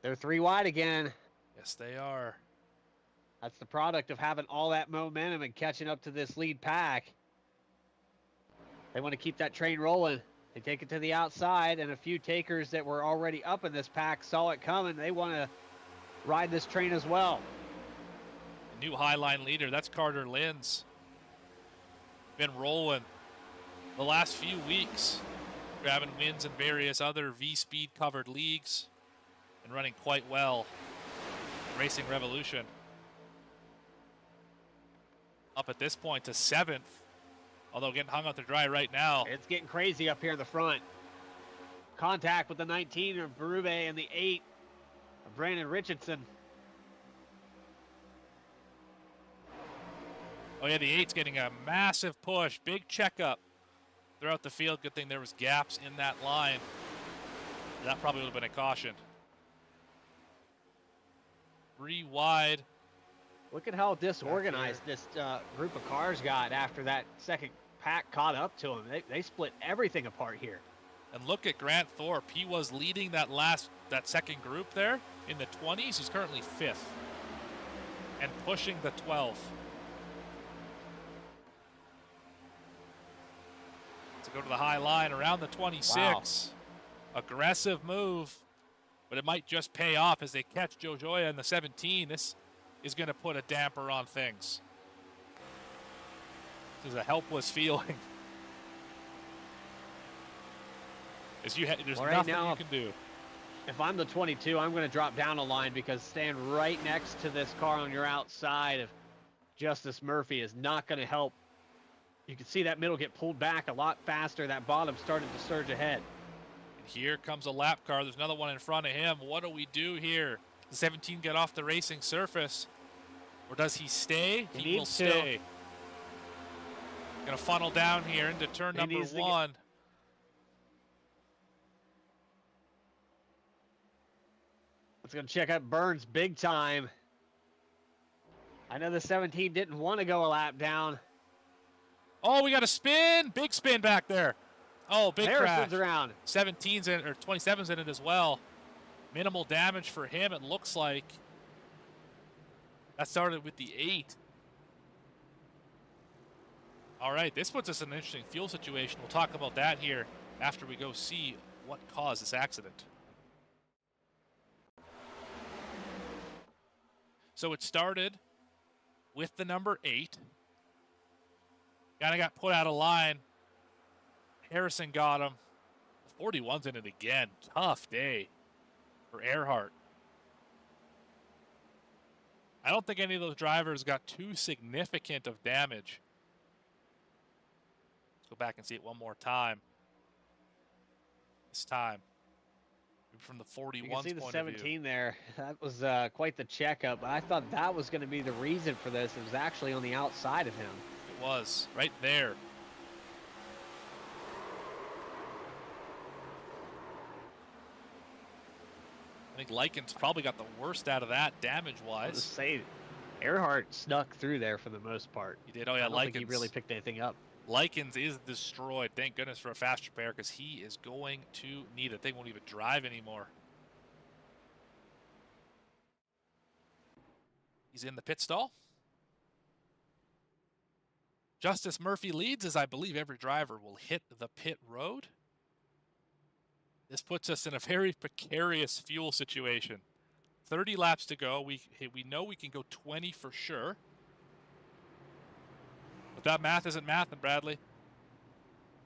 [SPEAKER 5] They're 3 wide again.
[SPEAKER 4] Yes, they are.
[SPEAKER 5] That's the product of having all that momentum and catching up to this lead pack. They want to keep that train rolling. They take it to the outside, and a few takers that were already up in this pack saw it coming. They want to ride this train as well.
[SPEAKER 4] The new high line leader, that's Carter Linz. Been rolling the last few weeks, grabbing wins in various other V-Speed covered leagues and running quite well. Racing Revolution up at this point to 7th, although getting hung out to dry right now.
[SPEAKER 5] It's getting crazy up here in the front. Contact with the 19 of Berube and the 8 of Brandon Richardson.
[SPEAKER 4] Oh yeah, the 8's getting a massive push, big checkup throughout the field. Good thing there was gaps in that line. That probably would have been a caution. 3 wide.
[SPEAKER 5] Look at how disorganized this group of cars got after that second pack caught up to them. They split everything apart here.
[SPEAKER 4] And look at Grant Thorpe. He was leading that second group there in the 20s. He's currently 5th and pushing the 12th. To go to the high line around the 26. Wow. Aggressive move, but it might just pay off as they catch Joe Joya in the 17. This is going to put a damper on things. This is a helpless feeling. There's nothing you can do.
[SPEAKER 5] If I'm the 22, I'm going to drop down a line because staying right next to this car on your outside of Justice Murphy is not going to help. You can see that middle get pulled back a lot faster. That bottom started to surge ahead.
[SPEAKER 4] And here comes a lap car. There's another one in front of him. What do we do here? Does the 17 get off the racing surface? Or does he stay? He will stay. Going to funnel down here into turn number 1.
[SPEAKER 5] Let's go check out Burns big time. I know the 17 didn't want to go a lap down.
[SPEAKER 4] Oh, we got a spin. Big spin back there. Oh, big
[SPEAKER 5] Harrison's
[SPEAKER 4] crash.
[SPEAKER 5] Around.
[SPEAKER 4] 17's in, or 27's in it as well. Minimal damage for him, it looks like. That started with the 8. All right, this puts us in an interesting fuel situation. We'll talk about that here after we go see what caused this accident. So it started with the number 8. Kind of got put out of line. Harrison got him. The 41's in it again. Tough day for Erhardt. I don't think any of those drivers got too significant of damage. Let's go back and see it one more time. This time, from the 41's
[SPEAKER 5] You can see the
[SPEAKER 4] point of view.
[SPEAKER 5] 17 there. That was quite the checkup. But I thought that was going to be the reason for this. It was actually on the outside of him.
[SPEAKER 4] It was right there. I think Likens probably got the worst out of that damage-wise.
[SPEAKER 5] Let's say Erhardt snuck through there for the most part.
[SPEAKER 4] He did. Oh yeah,
[SPEAKER 5] I don't
[SPEAKER 4] Likens.
[SPEAKER 5] think he really picked anything up.
[SPEAKER 4] Likens is destroyed. Thank goodness for a fast repair because he is going to need it. They won't even drive anymore. He's in the pit stall. Justice Murphy leads, as I believe every driver will hit the pit road. This puts us in a very precarious fuel situation. 30 laps to go. We know we can go 20 for sure. But that math isn't mathing, Bradley.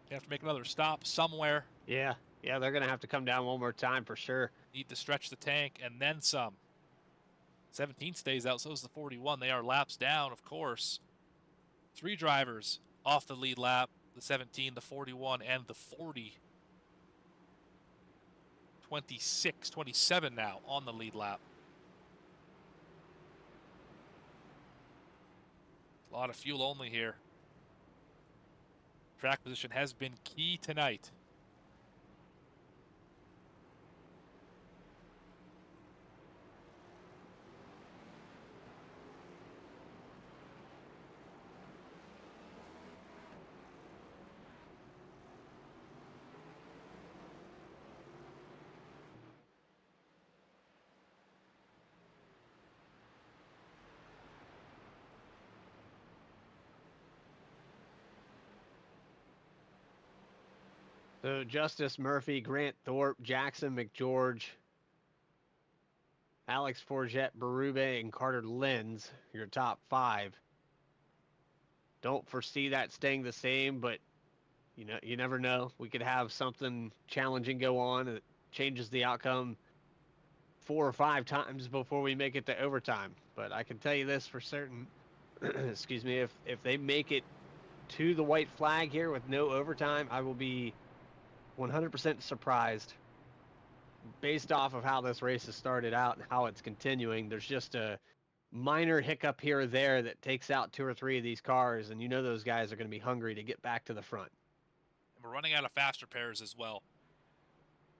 [SPEAKER 4] You have to make another stop somewhere.
[SPEAKER 5] Yeah, they're going to have to come down one more time for sure.
[SPEAKER 4] Need to stretch the tank and then some. 17 stays out, so is the 41. They are laps down, of course. 3 drivers off the lead lap. The 17, the 41, and the 40. 26, 27 now on the lead lap. A lot of fuel only here. Track position has been key tonight.
[SPEAKER 5] So Justice Murphy, Grant Thorpe, Jackson McGeorge, Alex Forget, Berube, and Carter Lenz, your top 5. Don't foresee that staying the same, but you never know. We could have something challenging go on that changes the outcome 4 or 5 times before we make it to overtime. But I can tell you this for certain. Excuse me, if they make it to the white flag here with no overtime, I will be 100% surprised based off of how this race has started out and how it's continuing. There's just a minor hiccup here or there that takes out 2 or 3 of these cars, and those guys are going to be hungry to get back to the front.
[SPEAKER 4] And we're running out of fast repairs as well.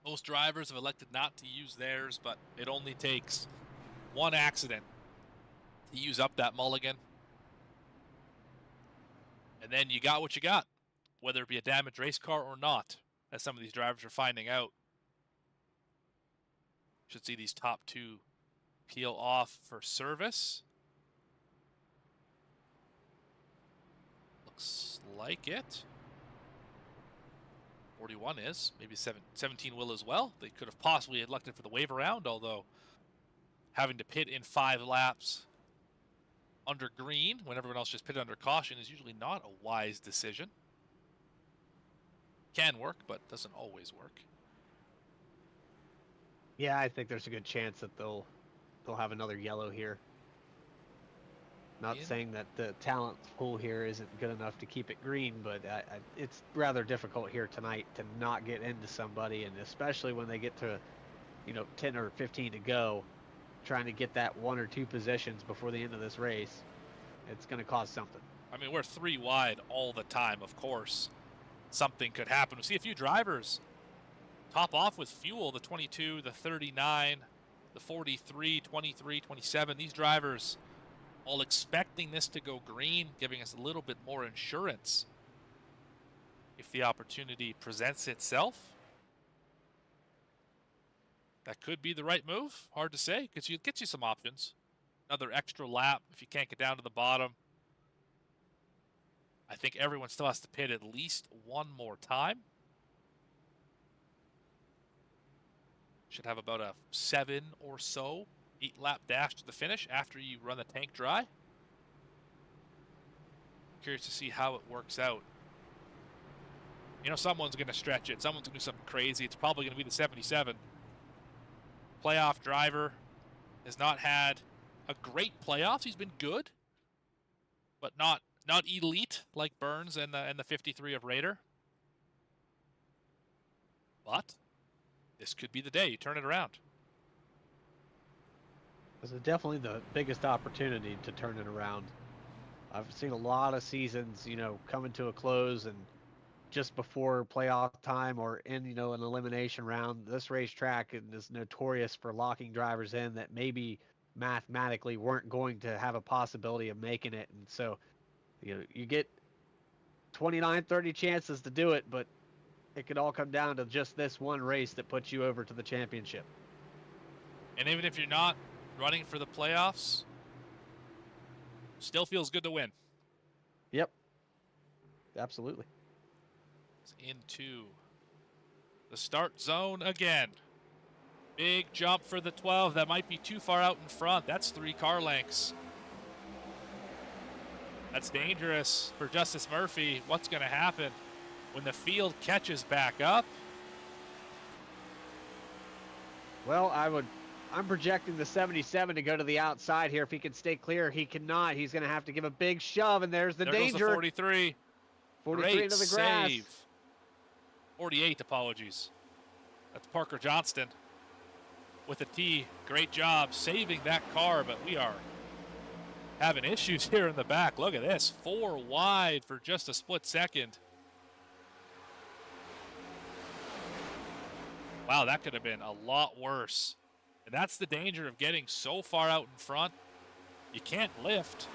[SPEAKER 4] Most drivers have elected not to use theirs, but it only takes one accident to use up that mulligan. And then you got what you got, whether it be a damaged race car or not, as some of these drivers are finding out. Should see these top 2 peel off for service. Looks like it. 41 is. Maybe 17 will as well. They could have possibly elected for the wave around, although having to pit in 5 laps under green when everyone else just pitted under caution is usually not a wise decision. Can work, but doesn't always work.
[SPEAKER 5] Yeah, I think there's a good chance that they'll have another yellow here. Not saying that the talent pool here isn't good enough to keep it green, but it's rather difficult here tonight to not get into somebody, and especially when they get to 10 or 15 to go, trying to get that 1 or 2 positions before the end of this race. It's going to cost something.
[SPEAKER 4] I mean, we're 3 wide all the time, of course. Something could happen. We see a few drivers top off with fuel, the 22, the 39, the 43, 23, 27. These drivers all expecting this to go green, giving us a little bit more insurance if the opportunity presents itself. That could be the right move. Hard to say, because it gets you some options. Another extra lap if you can't get down to the bottom. I think everyone still has to pit at least 1 more time. Should have about a 7 or so 8-lap dash to the finish after you run the tank dry. Curious to see how it works out. You know, someone's going to stretch it. Someone's going to do something crazy. It's probably going to be the 77. Playoff driver has not had a great playoffs. He's been good, but not elite like Burns and the 53 of Raider. But this could be the day you turn it around.
[SPEAKER 5] This is definitely the biggest opportunity to turn it around. I've seen a lot of seasons, you know, coming to a close and just before playoff time or in, you know, an elimination round. This racetrack is notorious for locking drivers in that maybe mathematically weren't going to have a possibility of making it. And so, you know, you get 29, 30 chances to do it, but it could all come down to just this one race that puts you over to the championship.
[SPEAKER 4] And even if you're not running for the playoffs, still feels good to win.
[SPEAKER 5] Yep. Absolutely.
[SPEAKER 4] It's into the start zone again. Big jump for the 12. That might be too far out in front. That's 3 car lengths. That's dangerous for Justice Murphy. What's going to happen when the field catches back up?
[SPEAKER 5] Well, I'm projecting the 77 to go to the outside here. If he can stay clear, he cannot. He's going to have to give a big shove, and there's the
[SPEAKER 4] There
[SPEAKER 5] danger.
[SPEAKER 4] goes the 43.
[SPEAKER 5] 43
[SPEAKER 4] Great
[SPEAKER 5] into the grass.
[SPEAKER 4] save. 48, apologies. That's Parker Johnston with a T. Great job saving that car, but we are having issues here in the back. Look at this. 4 wide for just a split second. Wow, that could have been a lot worse. And that's the danger of getting so far out in front. You can't lift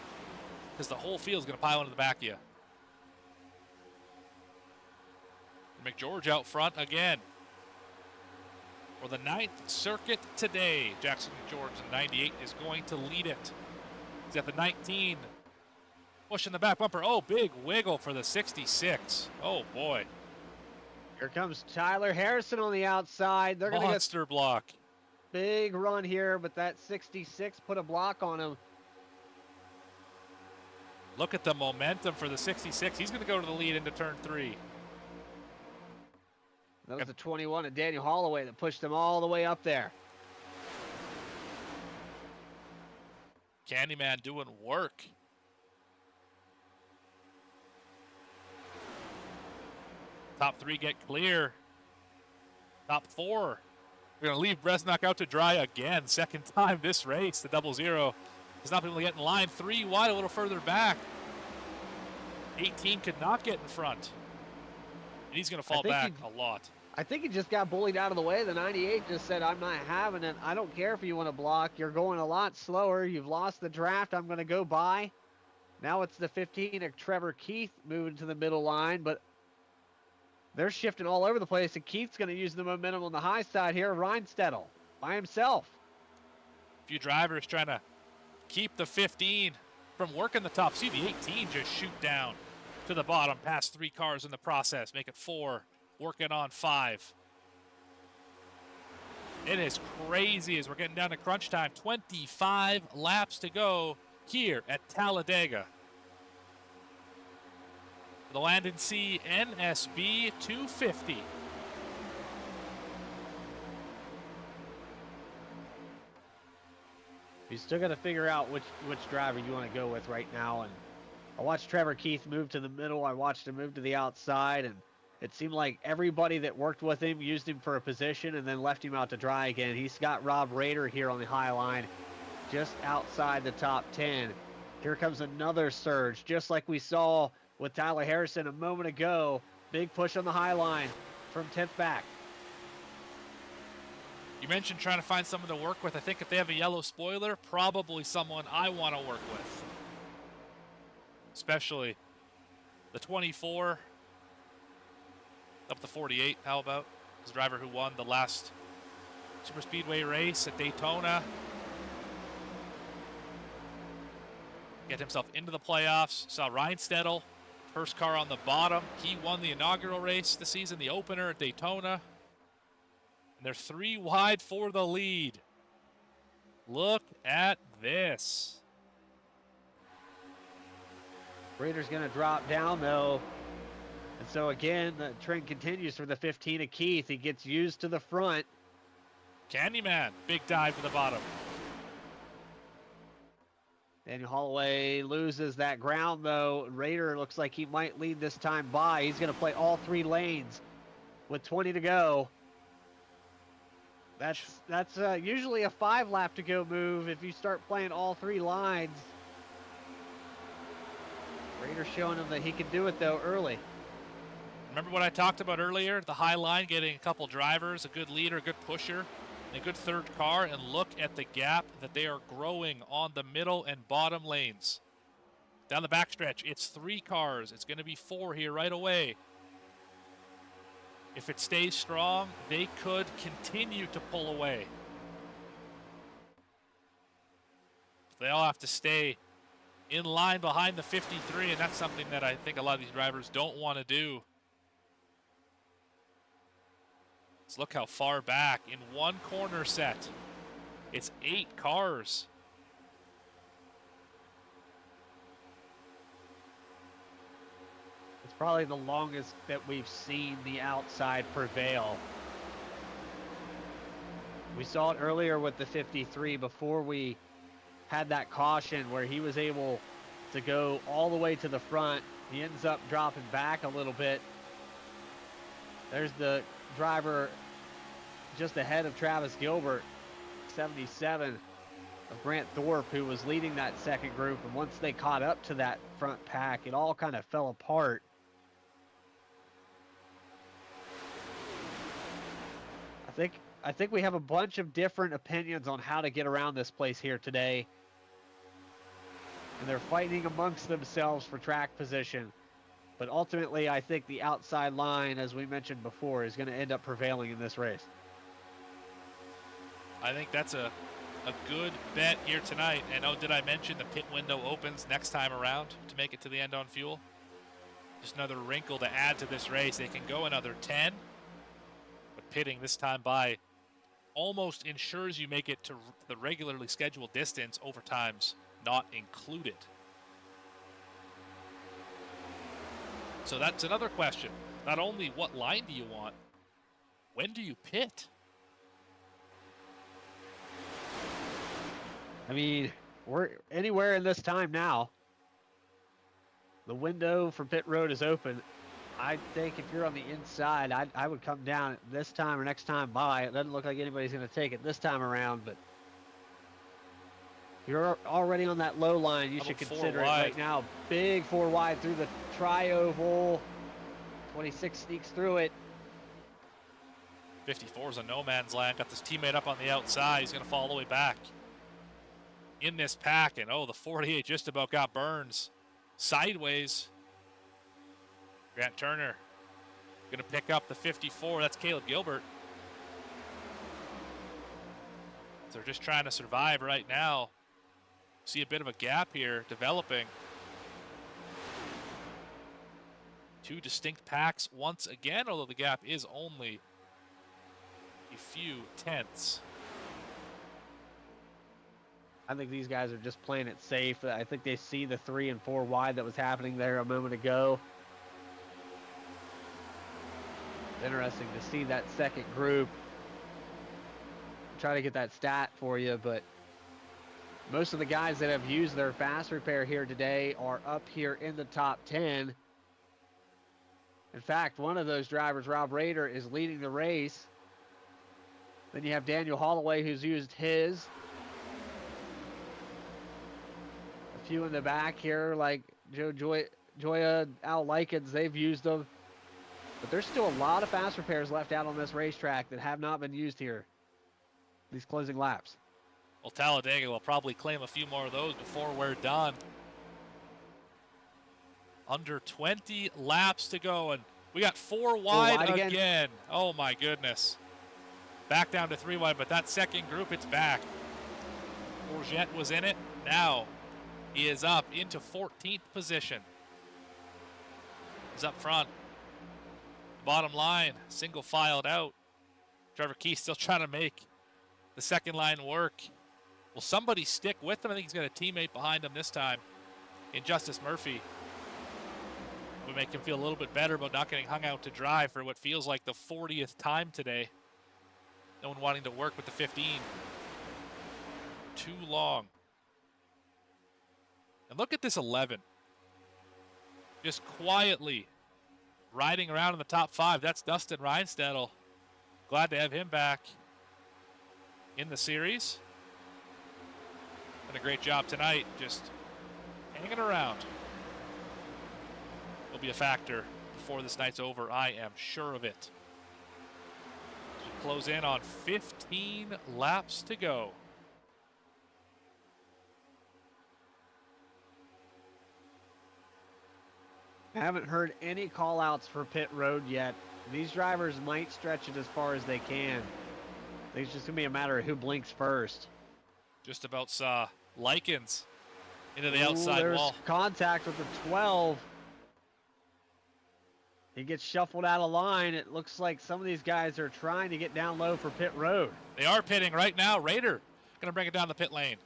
[SPEAKER 4] because the whole field's going to pile into the back of you. McGeorge out front again for the 9th circuit today. Jackson McGeorge in 98 is going to lead it. He's at the 19. Pushing the back bumper. Oh, big wiggle for the 66. Oh, boy.
[SPEAKER 5] Here comes Tyler Harrison on the outside. They're going to get
[SPEAKER 4] Monster block.
[SPEAKER 5] big run here, but that 66 put a block on him.
[SPEAKER 4] Look at the momentum for the 66. He's going to go to the lead into turn 3.
[SPEAKER 5] That was the 21 of Daniel Holloway that pushed him all the way up there.
[SPEAKER 4] Candyman doing work. Top 3 get clear. Top 4. We're going to leave Bresnock out to dry again. Second time this race. The 00 has not been able to get in line. 3 wide, a little further back. 18 could not get in front. And he's going to fall back a lot.
[SPEAKER 5] I think he just got bullied out of the way. The 98 just said, I'm not having it. I don't care if you want to block. You're going a lot slower. You've lost the draft. I'm going to go by. Now it's the 15 of Trevor Keith moving to the middle line, but they're shifting all over the place, and Keith's going to use the momentum on the high side here. Reinstedel by himself.
[SPEAKER 4] A few drivers trying to keep the 15 from working the top. See the 18 just shoot down to the bottom, past 3 cars in the process, make it 4. Working on 5. It is crazy as we're getting down to crunch time. 25 laps to go here at Talladega. The Land and Sea NSB 250.
[SPEAKER 5] You still got to figure out which driver you want to go with right now. And I watched Trevor Keith move to the middle. I watched him move to the outside, and it seemed like everybody that worked with him used him for a position and then left him out to dry again. He's got Rob Rader here on the high line, just outside the top 10. Here comes another surge, just like we saw with Tyler Harrison a moment ago. Big push on the high line from 10th back.
[SPEAKER 4] You mentioned trying to find someone to work with. I think if they have a yellow spoiler, probably someone I want to work with. Especially the 24. Up to 48, how about? The driver who won the last super speedway race at Daytona. Get himself into the playoffs. Saw Reinstedel, first car on the bottom. He won the inaugural race this season, the opener at Daytona. And they're 3 wide for the lead. Look at this.
[SPEAKER 5] Rader's going to drop down, though. And so, again, the trend continues for the 15 of Keith. He gets used to the front.
[SPEAKER 4] Candyman, big dive to the bottom.
[SPEAKER 5] Daniel Holloway loses that ground, though. Raider looks like he might lead this time by. He's going to play all 3 lanes with 20 to go. That's usually a 5-lap to go move if you start playing all 3 lines. Raider showing him that he can do it, though, early.
[SPEAKER 4] Remember what I talked about earlier? The high line, getting a couple drivers, a good leader, a good pusher, and a good third car, and look at the gap that they are growing on the middle and bottom lanes. Down the backstretch, it's 3 cars. It's going to be 4 here right away. If it stays strong, they could continue to pull away. They all have to stay in line behind the 53, and that's something that I think a lot of these drivers don't want to do. Let's look how far back in one corner set. It's 8 cars.
[SPEAKER 5] It's probably the longest that we've seen the outside prevail. We saw it earlier with the 53 before we had that caution where he was able to go all the way to the front. He ends up dropping back a little bit. There's the driver just ahead of Travis Gilbert, 77 of Grant Thorpe, who was leading that second group. And once they caught up to that front pack, it all kind of fell apart. I think we have a bunch of different opinions on how to get around this place here today. And they're fighting amongst themselves for track position. But ultimately, I think the outside line, as we mentioned before, is going to end up prevailing in this race.
[SPEAKER 4] I think that's a good bet here tonight. And oh, did I mention the pit window opens next time around to make it to the end on fuel? Just another wrinkle to add to this race. They can go another 10. But pitting this time by almost ensures you make it to the regularly scheduled distance, overtimes not included. So that's another question. Not only what line do you want, when do you pit?
[SPEAKER 5] I mean, we're anywhere in this time now. The window for pit road is open. I think if you're on the inside, I would come down this time or next time by. It doesn't look like anybody's going to take it this time around, but if you're already on that low line, you should consider it right now. Big 4 wide through the tri-oval. 26 sneaks through it.
[SPEAKER 4] 54 is a no man's land. Got this teammate up on the outside. He's going to fall all the way back in this pack. And oh, the 48 just about got Burns sideways. Grant Turner going to pick up the 54. That's Caleb Gilbert. So they're just trying to survive right now. See a bit of a gap here developing. 2 distinct packs once again, although the gap is only a few tenths.
[SPEAKER 5] I think these guys are just playing it safe. I think they see the 3 and 4 wide that was happening there a moment ago. Interesting to see that second group. Try to get that stat for you, but most of the guys that have used their fast repair here today are up here in the top 10. In fact, one of those drivers, Rob Rader, is leading the race. Then you have Daniel Holloway, who's used his. A few in the back here, like Joya, Al Likens, they've used them. But there's still a lot of fast repairs left out on this racetrack that have not been used here, these closing laps.
[SPEAKER 4] Well, Talladega will probably claim a few more of those before we're done. Under 20 laps to go, and we got 4 wide again. Oh my goodness. Back down to 3 wide, but that second group, it's back. Bourget was in it. Now he is up into 14th position. He's up front. Bottom line, single filed out. Trevor Keith still trying to make the second line work. Will somebody stick with him? I think he's got a teammate behind him this time in Justice Murphy. Would make him feel a little bit better about not getting hung out to dry for what feels like the 40th time today. No one wanting to work with the 15. Too long. And look at this 11. Just quietly riding around in the top 5. That's Dustin Reinstedel. Glad to have him back in the series. Done a great job tonight, just hanging around. Will be a factor before this night's over. I am sure of it. As we close in on 15 laps to go.
[SPEAKER 5] I haven't heard any call-outs for pit road yet. These drivers might stretch it as far as they can. I think it's just going to be a matter of who blinks first.
[SPEAKER 4] Just about saw Likens into the
[SPEAKER 5] Ooh,
[SPEAKER 4] outside
[SPEAKER 5] there's
[SPEAKER 4] wall.
[SPEAKER 5] contact with the 12. He gets shuffled out of line. It looks like some of these guys are trying to get down low for pit road.
[SPEAKER 4] They are pitting right now. Raider going to bring it down the pit lane.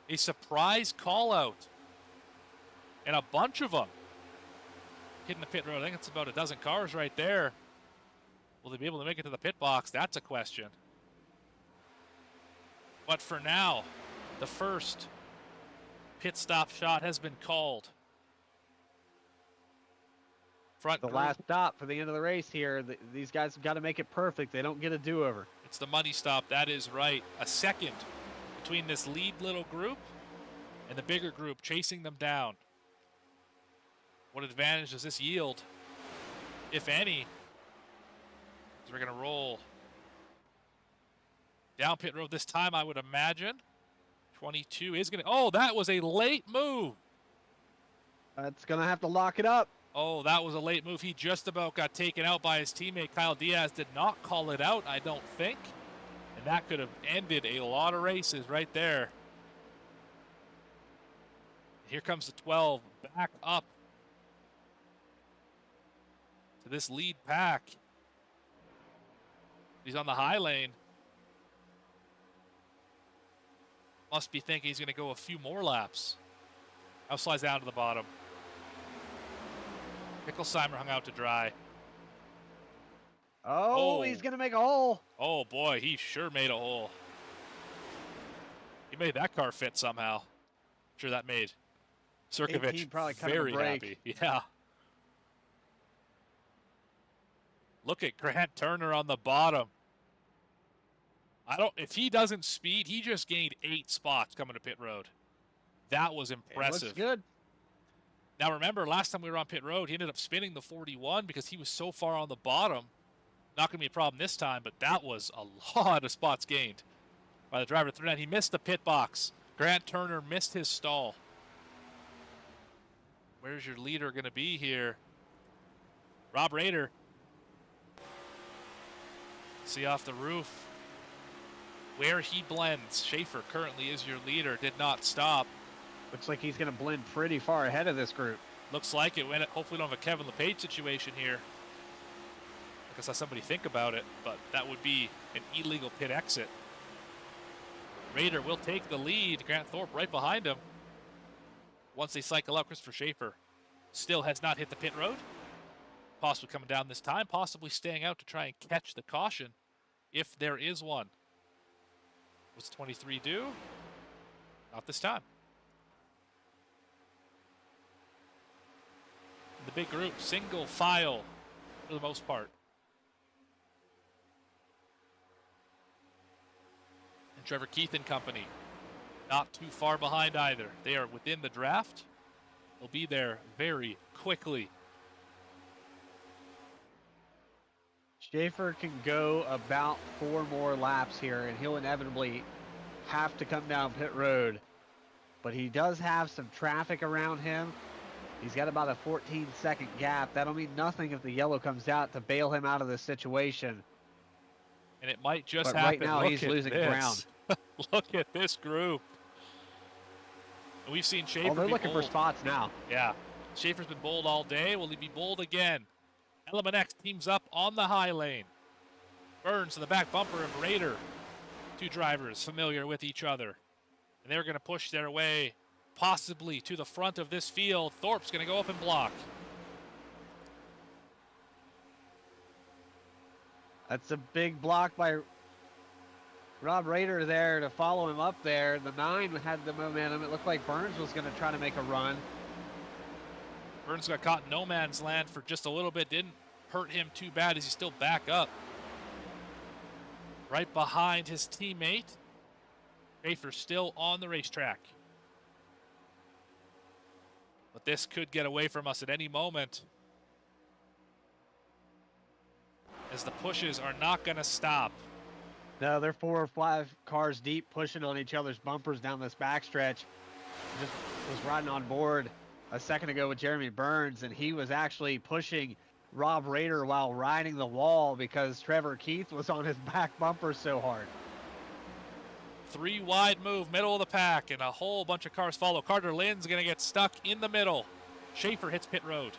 [SPEAKER 4] A surprise call out. And a bunch of them hitting the pit road. I think it's about a dozen cars right there. Will they be able to make it to the pit box? That's a question. But for now, the first pit stop shot has been called. Front
[SPEAKER 5] The
[SPEAKER 4] group.
[SPEAKER 5] last stop for the end of the race here. These guys have got to make it perfect. They don't get a do-over.
[SPEAKER 4] It's the money stop. That is right. A second between this lead little group and the bigger group chasing them down. What advantage does this yield, if any? As we're going to roll down pit road this time, I would imagine. 22 is going to... Oh, that was a late move.
[SPEAKER 5] That's going to have to lock it up.
[SPEAKER 4] Oh, that was a late move. He just about got taken out by his teammate. Kyle Diaz did not call it out, I don't think. And that could have ended a lot of races right there. Here comes the 12 back up to this lead pack. He's on the high lane. Must be thinking he's going to go a few more laps. Now slides down to the bottom. Picklesheimer hung out to dry.
[SPEAKER 5] Oh, he's going to make a hole.
[SPEAKER 4] Oh, boy, he sure made a hole. He made that car fit somehow. I'm sure that made Sirkovich
[SPEAKER 5] probably cut him a
[SPEAKER 4] very
[SPEAKER 5] break.
[SPEAKER 4] happy. Yeah. Look at Grant Turner on the bottom. If he doesn't speed, he just gained 8 spots coming to pit road. That was impressive.
[SPEAKER 5] Looks good.
[SPEAKER 4] Now remember, last time we were on pit road, he ended up spinning the 41 because he was so far on the bottom. Not going to be a problem this time, but that was a lot of spots gained by the driver. He missed the pit box. Grant Turner missed his stall. Where's your leader going to be here? Rob Rader. See off the roof where he blends. Schaefer currently is your leader. Did not stop.
[SPEAKER 5] Looks like he's going to blend pretty far ahead of this group.
[SPEAKER 4] Looks like it. Hopefully we don't have a Kevin LePage situation here. I guess I saw somebody think about it, but that would be an illegal pit exit. Raider will take the lead. Grant Thorpe right behind him. Once they cycle out, Christopher Schaefer still has not hit the pit road. Possibly coming down this time, possibly staying out to try and catch the caution if there is one. What's 23 do? Not this time. The big group, single file for the most part. And Trevor Keith and company, not too far behind either. They are within the draft. They'll be there very quickly.
[SPEAKER 5] Schaefer can go about 4 more laps here, and he'll inevitably have to come down pit road. But he does have some traffic around him. He's got about a 14-second gap. That'll mean nothing if the yellow comes out to bail him out of this situation.
[SPEAKER 4] And it might just
[SPEAKER 5] But
[SPEAKER 4] happen.
[SPEAKER 5] right now,
[SPEAKER 4] Look
[SPEAKER 5] he's
[SPEAKER 4] at
[SPEAKER 5] losing
[SPEAKER 4] this.
[SPEAKER 5] ground.
[SPEAKER 4] Look at this group. And we've seen Schaefer
[SPEAKER 5] Oh, they're
[SPEAKER 4] be
[SPEAKER 5] looking for
[SPEAKER 4] bold.
[SPEAKER 5] spots now.
[SPEAKER 4] Yeah. Schaefer's been bold all day. Will he be bold again? Element X teams up on the high lane. Burns to the back bumper, and Raider Two drivers familiar with each other. And they're going to push their way possibly to the front of this field. Thorpe's going to go up and block.
[SPEAKER 5] That's a big block by Rob Rader there to follow him up there. The 9 had the momentum. It looked like Burns was going to try to make a run.
[SPEAKER 4] Burns got caught in no man's land for just a little bit. Didn't hurt him too bad as he's still back up. Right behind his teammate. Schaefer still on the racetrack. But this could get away from us at any moment, as the pushes are not going to stop.
[SPEAKER 5] No, they're 4 or 5 cars deep pushing on each other's bumpers down this backstretch. Just was riding on board a second ago with Jeremy Burns, and he was actually pushing Rob Rader while riding the wall because Trevor Keith was on his back bumper so hard.
[SPEAKER 4] 3 wide move, middle of the pack, and a whole bunch of cars follow. Carter Lynn's going to get stuck in the middle. Schaefer hits pit road.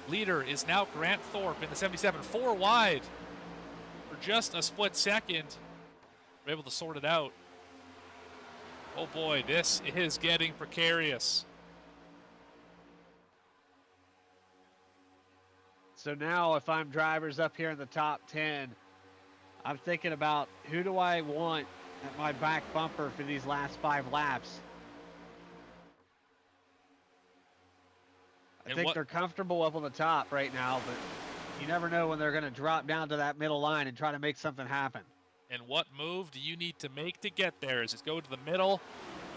[SPEAKER 4] Leader is now Grant Thorpe in the 77. 4 wide for just a split second. We're able to sort it out. Oh boy, this is getting precarious.
[SPEAKER 5] So now if I'm drivers up here in the top 10, I'm thinking about who do I want at my back bumper for these last 5 laps. I think they're comfortable up on the top right now, but you never know when they're going to drop down to that middle line and try to make something happen.
[SPEAKER 4] And what move do you need to make to get there? Is it go to the middle?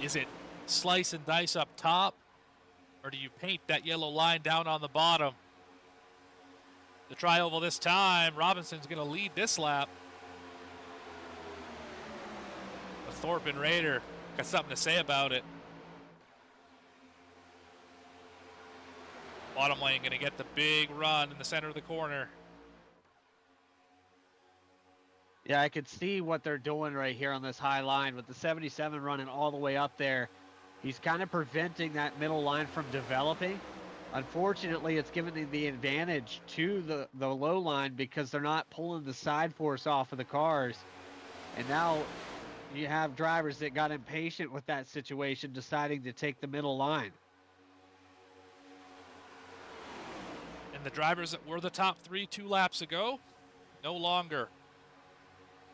[SPEAKER 4] Is it slice and dice up top? Or do you paint that yellow line down on the bottom? The tri-oval this time. Robinson's going to lead this lap. But Thorpe and Rader got something to say about it. Bottom lane going to get the big run in the center of the corner.
[SPEAKER 5] Yeah, I could see what they're doing right here on this high line with the 77 running all the way up there. He's kind of preventing that middle line from developing. Unfortunately, it's giving the advantage to the low line because they're not pulling the side force off of the cars. And now you have drivers that got impatient with that situation, deciding to take the middle line.
[SPEAKER 4] And the drivers that were the top 3 2 laps ago, no longer.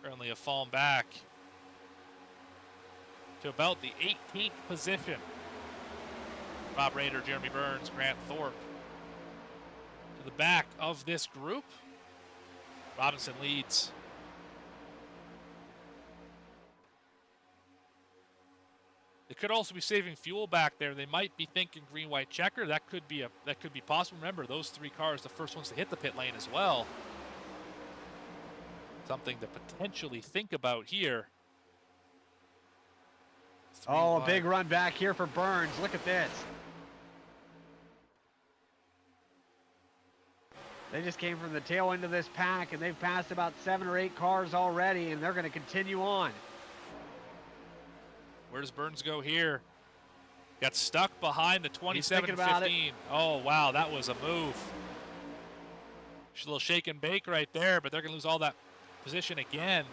[SPEAKER 4] Currently have fallen back to about the 18th position. Rob Rader, Jeremy Burns, Grant Thorpe. To the back of this group, Robinson leads. They could also be saving fuel back there. They might be thinking green-white checker. That could be possible. Remember, those 3 cars, the first ones to hit the pit lane as well. Something to potentially think about here.
[SPEAKER 5] Oh, a big run back here for Burns. Look at this. They just came from the tail end of this pack, and they've passed about 7 or 8 cars already, and they're going to continue on.
[SPEAKER 4] Where does Burns go here? Got stuck behind the 27-15. Oh, wow, that was a move. A little shake and bake right there, but they're going to lose all that position again.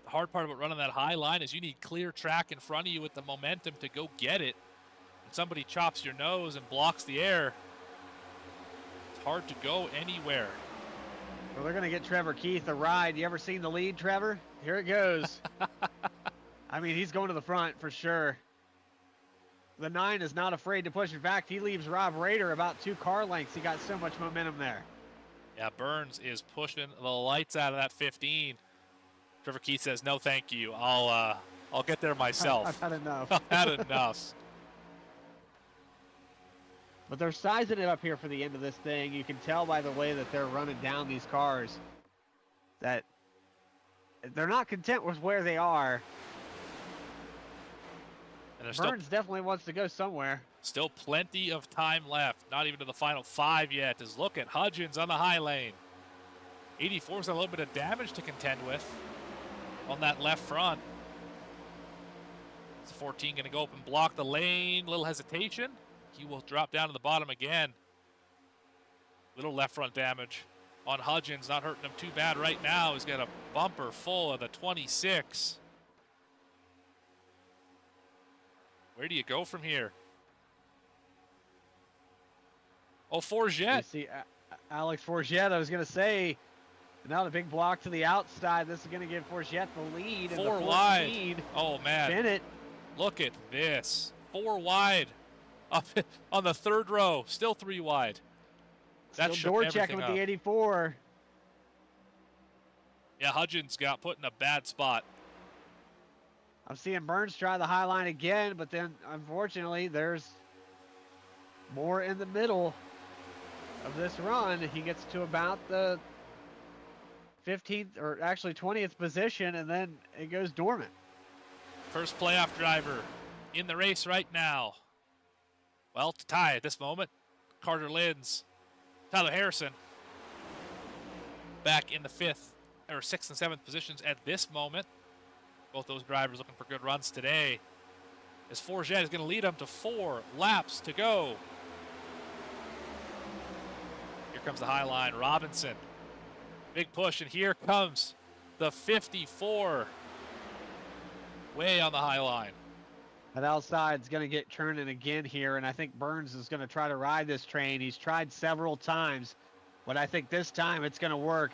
[SPEAKER 4] The hard part about running that high line is you need clear track in front of you with the momentum to go get it. When somebody chops your nose and blocks the air, it's hard to go anywhere.
[SPEAKER 5] Well, they're going to get Trevor Keith a ride. You ever seen the lead, Trevor? Here it goes. I mean, he's going to the front for sure. The 9 is not afraid to push. In fact, he leaves Rob Rader about 2 car lengths. He got so much momentum there.
[SPEAKER 4] Yeah, Burns is pushing the lights out of that 15. Trevor Keith says, "No, thank you. I'll get there myself.
[SPEAKER 5] I've had enough."
[SPEAKER 4] I've had enough.
[SPEAKER 5] But they're sizing it up here for the end of this thing. You can tell by the way that they're running down these cars that they're not content with where they are.
[SPEAKER 4] And
[SPEAKER 5] Burns definitely wants to go somewhere.
[SPEAKER 4] Still plenty of time left. Not even to the final 5 yet. As look at Hudgens on the high lane. 84's a little bit of damage to contend with on that left front. It's 14 going to go up and block the lane. Little hesitation. He will drop down to the bottom again. Little left front damage. on Hudgens, not hurting him too bad right now. He's got a bumper full of the 26. Where do you go from here? Oh,
[SPEAKER 5] You
[SPEAKER 4] Forget.
[SPEAKER 5] see Alex Forget, I was going to say, now the big block to the outside. This is going to give Forget the lead. And
[SPEAKER 4] Four
[SPEAKER 5] the
[SPEAKER 4] wide.
[SPEAKER 5] 14,
[SPEAKER 4] Oh, man.
[SPEAKER 5] Bennett.
[SPEAKER 4] Look at this. 4 wide. Up on the third row. Still 3 wide. That
[SPEAKER 5] Still
[SPEAKER 4] shook
[SPEAKER 5] door checking
[SPEAKER 4] everything
[SPEAKER 5] with
[SPEAKER 4] up.
[SPEAKER 5] the 84.
[SPEAKER 4] Yeah, Hudgens got put in a bad spot.
[SPEAKER 5] I'm seeing Burns try the high line again, but then unfortunately there's more in the middle of this run. He gets to about the 15th or actually 20th position, and then it goes dormant.
[SPEAKER 4] First playoff driver in the race right now. Well, to tie at this moment, Carter Linz, Tyler Harrison back in the 5th or 6th and 7th positions at this moment. Both those drivers looking for good runs today. As Forget is going to lead them to 4 laps to go. Here comes the high line, Robinson. Big push, and here comes the 54. Way on the high line.
[SPEAKER 5] That outside's going to get turning again here, and I think Burns is going to try to ride this train. He's tried several times, but I think this time it's going to work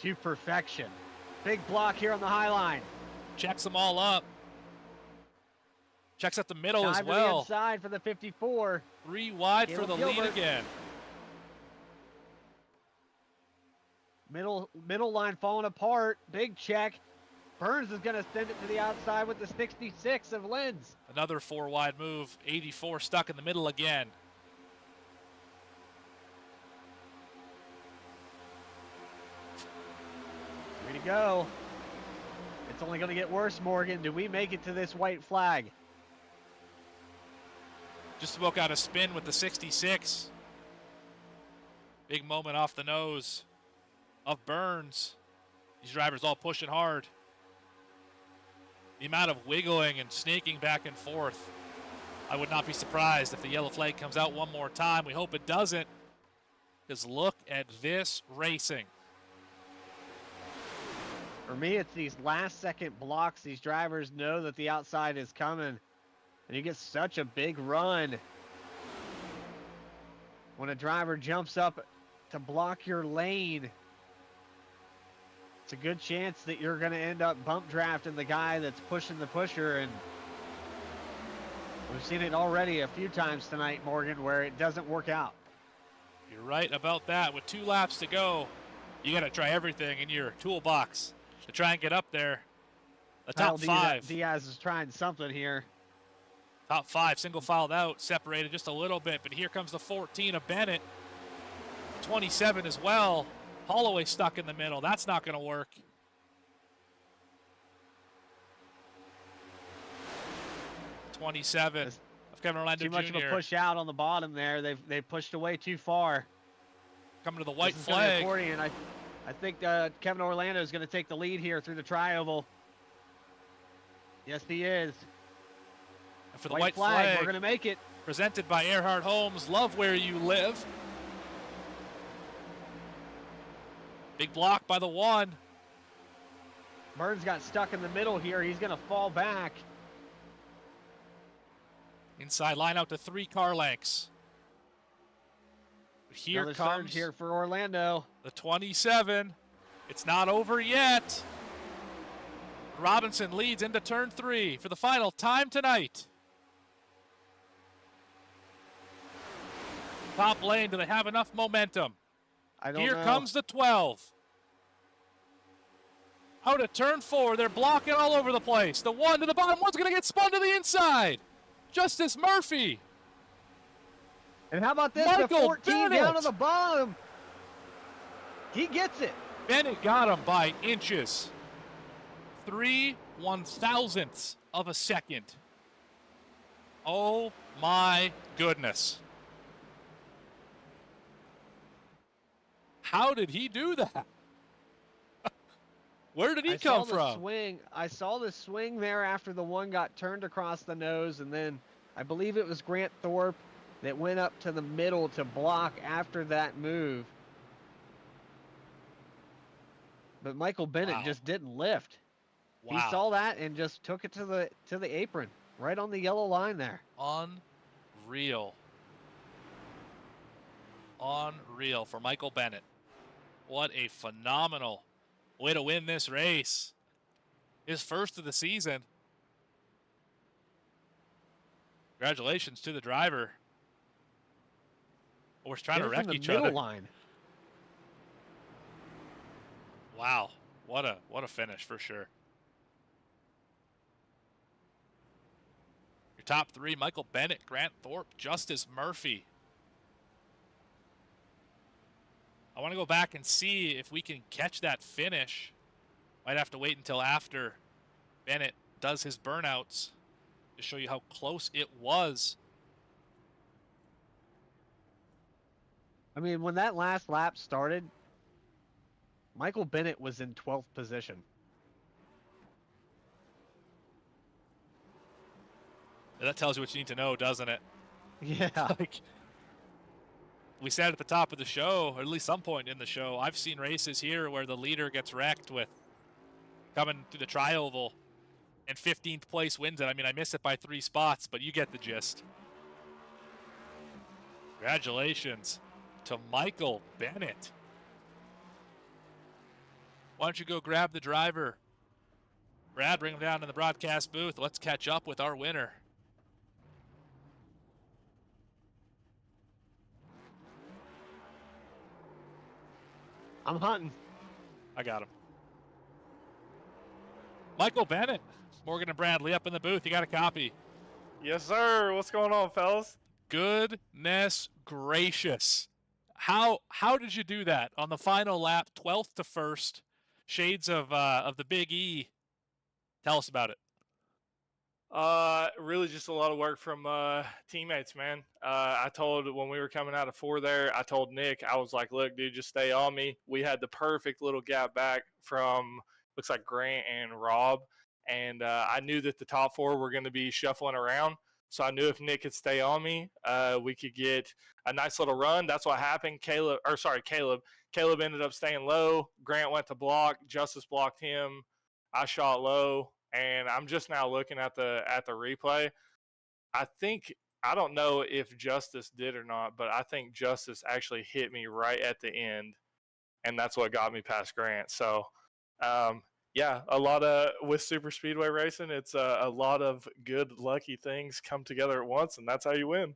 [SPEAKER 5] to perfection. Big block here on the high line.
[SPEAKER 4] Checks them all up. Checks at the middle as
[SPEAKER 5] Dive to the
[SPEAKER 4] well.
[SPEAKER 5] inside for the 54.
[SPEAKER 4] 3 wide for
[SPEAKER 5] Caleb
[SPEAKER 4] the lead
[SPEAKER 5] Gilbert.
[SPEAKER 4] again.
[SPEAKER 5] Middle line falling apart. Big check. Burns is going to send it to the outside with the 66 of Linz.
[SPEAKER 4] Another 4 wide move. 84 stuck in the middle again.
[SPEAKER 5] Way to go. It's only going to get worse, Morgan. Do we make it to this white flag?
[SPEAKER 4] Just about got a spin with the 66. Big moment off the nose of Burns. These drivers all pushing hard. The amount of wiggling and snaking back and forth. I would not be surprised if the yellow flag comes out one more time. We hope it doesn't. Because look at this racing.
[SPEAKER 5] For me, it's these last second blocks. These drivers know that the outside is coming. And you get such a big run. When a driver jumps up to block your lane, it's a good chance that you're going to end up bump drafting the guy that's pushing the pusher. And we've seen it already a few times tonight, Morgan, where it doesn't work out.
[SPEAKER 4] You're right about that. With 2 laps to go, you got to try everything in your toolbox to try and get up there. The top 5.
[SPEAKER 5] Diaz is trying something here.
[SPEAKER 4] Top 5 single filed out, separated just a little bit, but here comes the 14 of Bennett. 27 as well. Holloway stuck in the middle. That's not going to work. '27 of Kevin Orlando
[SPEAKER 5] Too much
[SPEAKER 4] Jr.
[SPEAKER 5] of a push out on the bottom there. They pushed away too far.
[SPEAKER 4] Coming to the white
[SPEAKER 5] This is gonna be
[SPEAKER 4] flag.
[SPEAKER 5] accordion. I think Kevin Orlando is going to take the lead here through the tri-oval. Yes, he is.
[SPEAKER 4] And for the white flag,
[SPEAKER 5] we're going to make it.
[SPEAKER 4] presented by Erhardt Homes. Love where you live. Big block by the 1.
[SPEAKER 5] Burns got stuck in the middle here. He's going to fall back.
[SPEAKER 4] Inside line out to 3 car lengths. But here
[SPEAKER 5] Another
[SPEAKER 4] comes
[SPEAKER 5] surge here for Orlando.
[SPEAKER 4] the 27. It's not over yet. Robinson leads into turn 3 for the final time tonight. Top lane, do they have enough momentum?
[SPEAKER 5] I don't
[SPEAKER 4] Here
[SPEAKER 5] know.
[SPEAKER 4] comes the 12. Out of turn 4, they're blocking all over the place. The 1 to the bottom, 1's going to get spun to the inside. Justice Murphy.
[SPEAKER 5] And how about this?
[SPEAKER 4] Michael
[SPEAKER 5] The 14 down
[SPEAKER 4] Bennett.
[SPEAKER 5] to the bottom. He gets it.
[SPEAKER 4] Bennett got him by inches. 3/1000ths of a second. Oh my goodness. How did he do that? Where did he come from?
[SPEAKER 5] I saw the swing there after the 1 got turned across the nose, and then I believe it was Grant Thorpe that went up to the middle to block after that move. but Michael Bennett
[SPEAKER 4] Wow.
[SPEAKER 5] just didn't lift. He
[SPEAKER 4] Wow.
[SPEAKER 5] saw that and just took it to the apron, right on the yellow line there.
[SPEAKER 4] Unreal. Unreal for Michael Bennett. What a phenomenal way to win this race. His first of the season. Congratulations to the driver. We're trying
[SPEAKER 5] Did
[SPEAKER 4] to
[SPEAKER 5] it
[SPEAKER 4] wreck
[SPEAKER 5] from the
[SPEAKER 4] each
[SPEAKER 5] middle
[SPEAKER 4] other.
[SPEAKER 5] line.
[SPEAKER 4] Wow. What a finish for sure. Your top three: Michael Bennett, Grant Thorpe, Justice Murphy. I want to go back and see if we can catch that finish. Might have to wait until after Bennett does his burnouts to show you how close it was.
[SPEAKER 5] I mean, when that last lap started, Michael Bennett was in 12th position.
[SPEAKER 4] That tells you what you need to know, doesn't it?
[SPEAKER 5] Yeah.
[SPEAKER 4] Like, we said at the top of the show, or at least some point in the show, I've seen races here where the leader gets wrecked with coming through the tri-oval and 15th place wins it. I mean, I missed it by 3 spots, but you get the gist. Congratulations to Michael Bennett. Why don't you go grab the driver? Brad, bring him down in the broadcast booth. Let's catch up with our winner.
[SPEAKER 5] I'm hunting.
[SPEAKER 4] I got him. Michael Bennett, Morgan and Bradley up in the booth. You got a copy.
[SPEAKER 6] Yes, sir. What's going on, fellas?
[SPEAKER 4] Goodness gracious. How did you do that on the final lap, 12th to 1st, shades of the Big E? Tell us about it.
[SPEAKER 6] Really just a lot of work from teammates, man. I told when we were coming out of 4 there, I told Nick, I was like, look, dude, just stay on me. We had the perfect little gap back from, looks like Grant and Rob. And I knew that the top 4 were going to be shuffling around. So I knew if Nick could stay on me, we could get a nice little run. That's what happened. Caleb. Caleb ended up staying low. Grant went to block. Justice blocked him. I shot low. And I'm just now looking at the replay. I don't know if Justice did or not, but I think Justice actually hit me right at the end, and that's what got me past Grant. So, yeah, a lot of with super speedway racing, it's a lot of good lucky things come together at once, and that's how you win.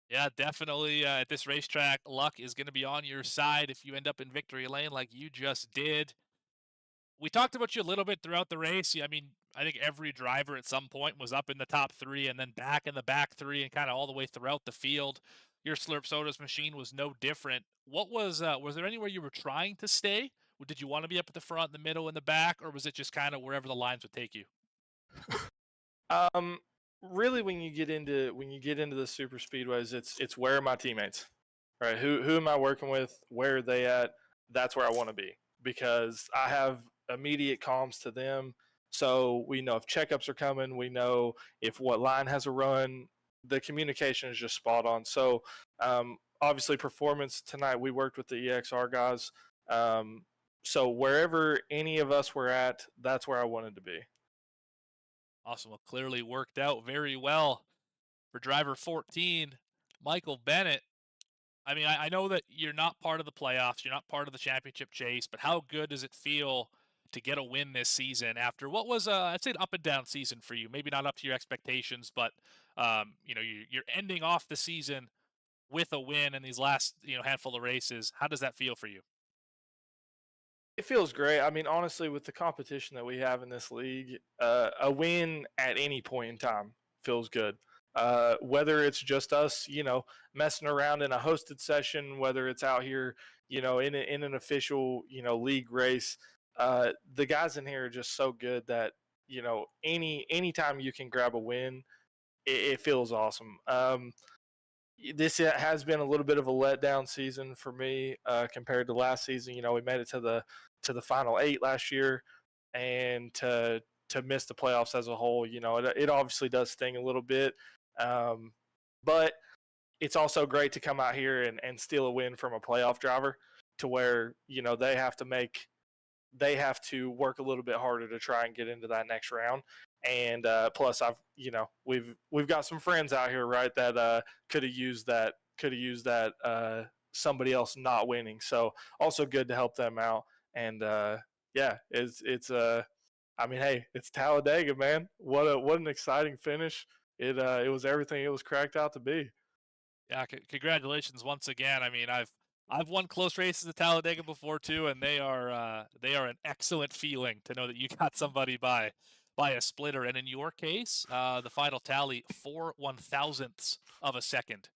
[SPEAKER 4] Yeah, definitely. At this racetrack, luck is going to be on your side if you end up in victory lane like you just did. We talked about you a little bit throughout the race. I mean, I think every driver at some point was up in the top 3 and then back in the back 3 and kind of all the way throughout the field. Your Slurp Sodas machine was no different. What was there anywhere you were trying to stay? Did you want to be up at the front, the middle, and the back, or was it just kind of wherever the lines would take you?
[SPEAKER 6] Really, when you get into the super speedways, it's where are my teammates, right? Who am I working with? Where are they at? That's where I want to be, because I have immediate comms to them, so we know if checkups are coming, we know if what line has a run. The communication is just spot on. So obviously performance tonight, we worked with the EXR guys, so wherever any of us were at, that's where I wanted to be.
[SPEAKER 4] Awesome. Well, clearly worked out very well for driver 14, Michael Bennett. I mean, I know that you're not part of the playoffs, you're not part of the championship chase, but how good does it feel to get a win this season after what was, I'd say, an up and down season for you? Maybe not up to your expectations, but you're ending off the season with a win in these last handful of races. How does that feel for you?
[SPEAKER 6] It feels great. I mean, honestly, with the competition that we have in this league, a win at any point in time feels good. Whether it's just us, messing around in a hosted session, whether it's out here, in an official, league race, the guys in here are just so good that, anytime you can grab a win, it feels awesome. This has been a little bit of a letdown season for me compared to last season. We made it to the final 8 last year, and to miss the playoffs as a whole, it obviously does sting a little bit. But it's also great to come out here and steal a win from a playoff driver. to where, you know, they have to work a little bit harder to try and get into that next round. And plus, we've got some friends out here, right, that could have used that somebody else not winning. So also good to help them out. And yeah, I mean, hey, it's Talladega, man. What an exciting finish. It was everything it was cracked out to be.
[SPEAKER 4] Yeah, congratulations once again. I mean, I've won close races at Talladega before too, and they are an excellent feeling to know that you got somebody by a splitter. And in your case, the final tally 4/1000ths of a second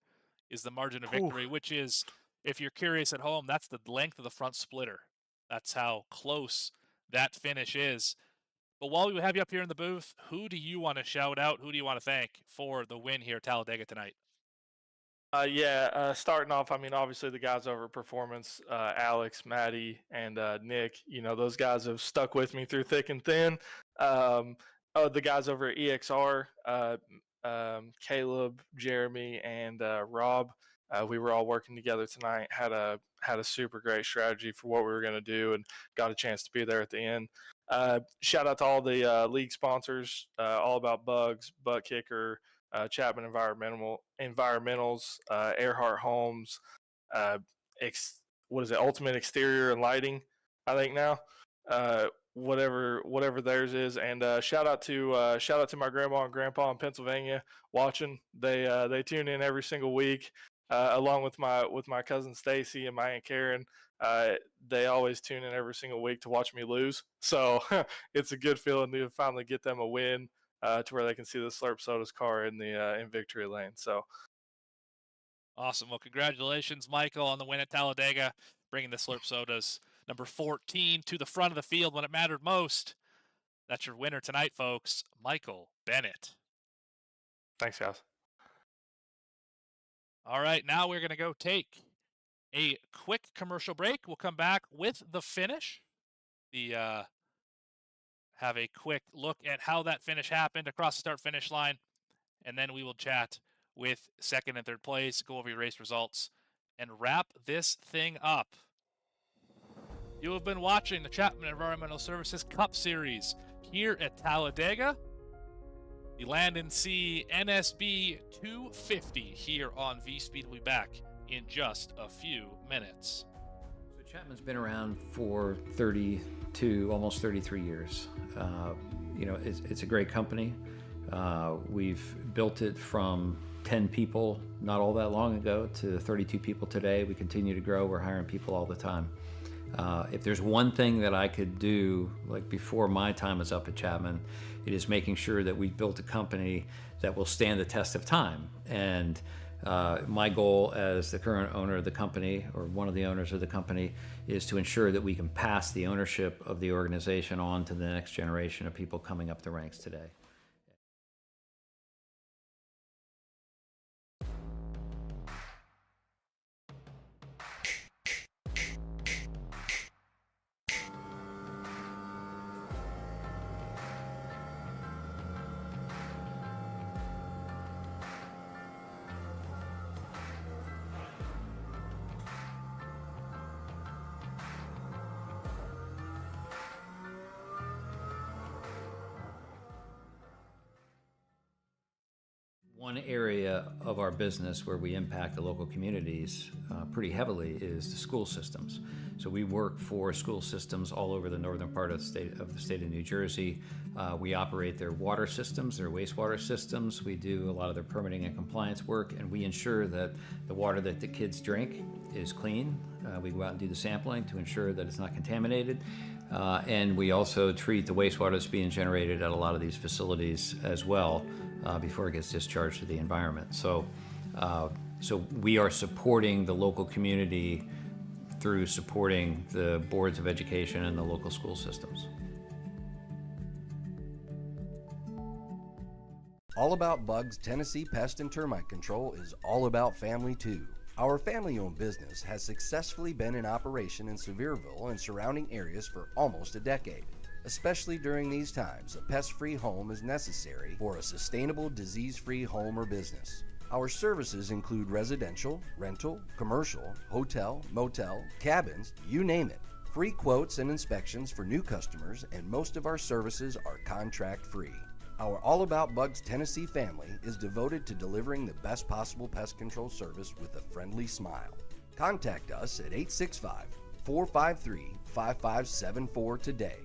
[SPEAKER 4] is the margin of victory, which is, if you're curious at home, that's the length of the front splitter. That's how close that finish is. But while we have you up here in the booth, who do you want to shout out? Who do you want to thank for the win here at Talladega tonight?
[SPEAKER 6] Starting off, I mean, obviously the guys over at Performance, Alex, Maddie, and Nick, you know, those guys have stuck with me through thick and thin. The guys over at EXR, Caleb, Jeremy, and Rob, we were all working together tonight, had a super great strategy for what we were going to do, and got a chance to be there at the end. Shout out to all the league sponsors, All About Bugs, Buttkicker, Chapman Environmentals, Erhardt Homes, Ultimate Exterior and Lighting, I think now, whatever theirs is. And shout out to my grandma and grandpa in Pennsylvania watching. They tune in every single week, along with my cousin Stacy and my aunt Karen. They always tune in every single week to watch me lose. So it's a good feeling to finally get them a win, to where they can see the Slurp Soda's car in victory lane. So
[SPEAKER 4] awesome. Well, congratulations, Michael, on the win at Talladega, bringing the Slurp Sodas number 14 to the front of the field when it mattered most. That's your winner tonight, folks, Michael Bennett.
[SPEAKER 6] Thanks, guys.
[SPEAKER 4] All right, now we're going to go take a quick commercial break. We'll come back with the finish. Have a quick look at how that finish happened across the start-finish line, and then we will chat with second and third place, go over your race results, and wrap this thing up. You have been watching the Chapman Environmental Services Cup Series here at Talladega. The Land and Sea NSB 250 here on V-Speed will be back in just a few minutes.
[SPEAKER 1] So Chapman's been around for 32, almost 33 years. You know, it's a great company. We've built it from 10 people not all that long ago to 32 people today. We continue to grow. We're hiring people all the time. If there's one thing that I could do, like before my time is up at Chapman, it is making sure that we've built a company that will stand the test of time. And my goal as the current owner of the company, or one of the owners of the company, is to ensure that we can pass the ownership of the organization on to the next generation of people coming up the ranks today. One area of our business where we impact the local communities pretty heavily is the school systems. So we work for school systems all over the northern part of the state of New Jersey. We operate their water systems, their wastewater systems. We do a lot of their permitting and compliance work, and we ensure that the water that the kids drink is clean. We go out and do the sampling to ensure that it's not contaminated. And we also treat the wastewater that's being generated at a lot of these facilities as well, before it gets discharged to the environment. So we are supporting the local community through supporting the boards of education and the local school systems.
[SPEAKER 2] All About Bugs Tennessee Pest and Termite Control is all about family too. Our family-owned business has successfully been in operation in Sevierville and surrounding areas for almost a decade. Especially during these times, a pest-free home is necessary for a sustainable, disease-free home or business. Our services include residential, rental, commercial, hotel, motel, cabins, you name it. Free quotes and inspections for new customers, and most of our services are contract-free. Our All About Bugs Tennessee family is devoted to delivering the best possible pest control service with a friendly smile. Contact us at 865-453-5574 today.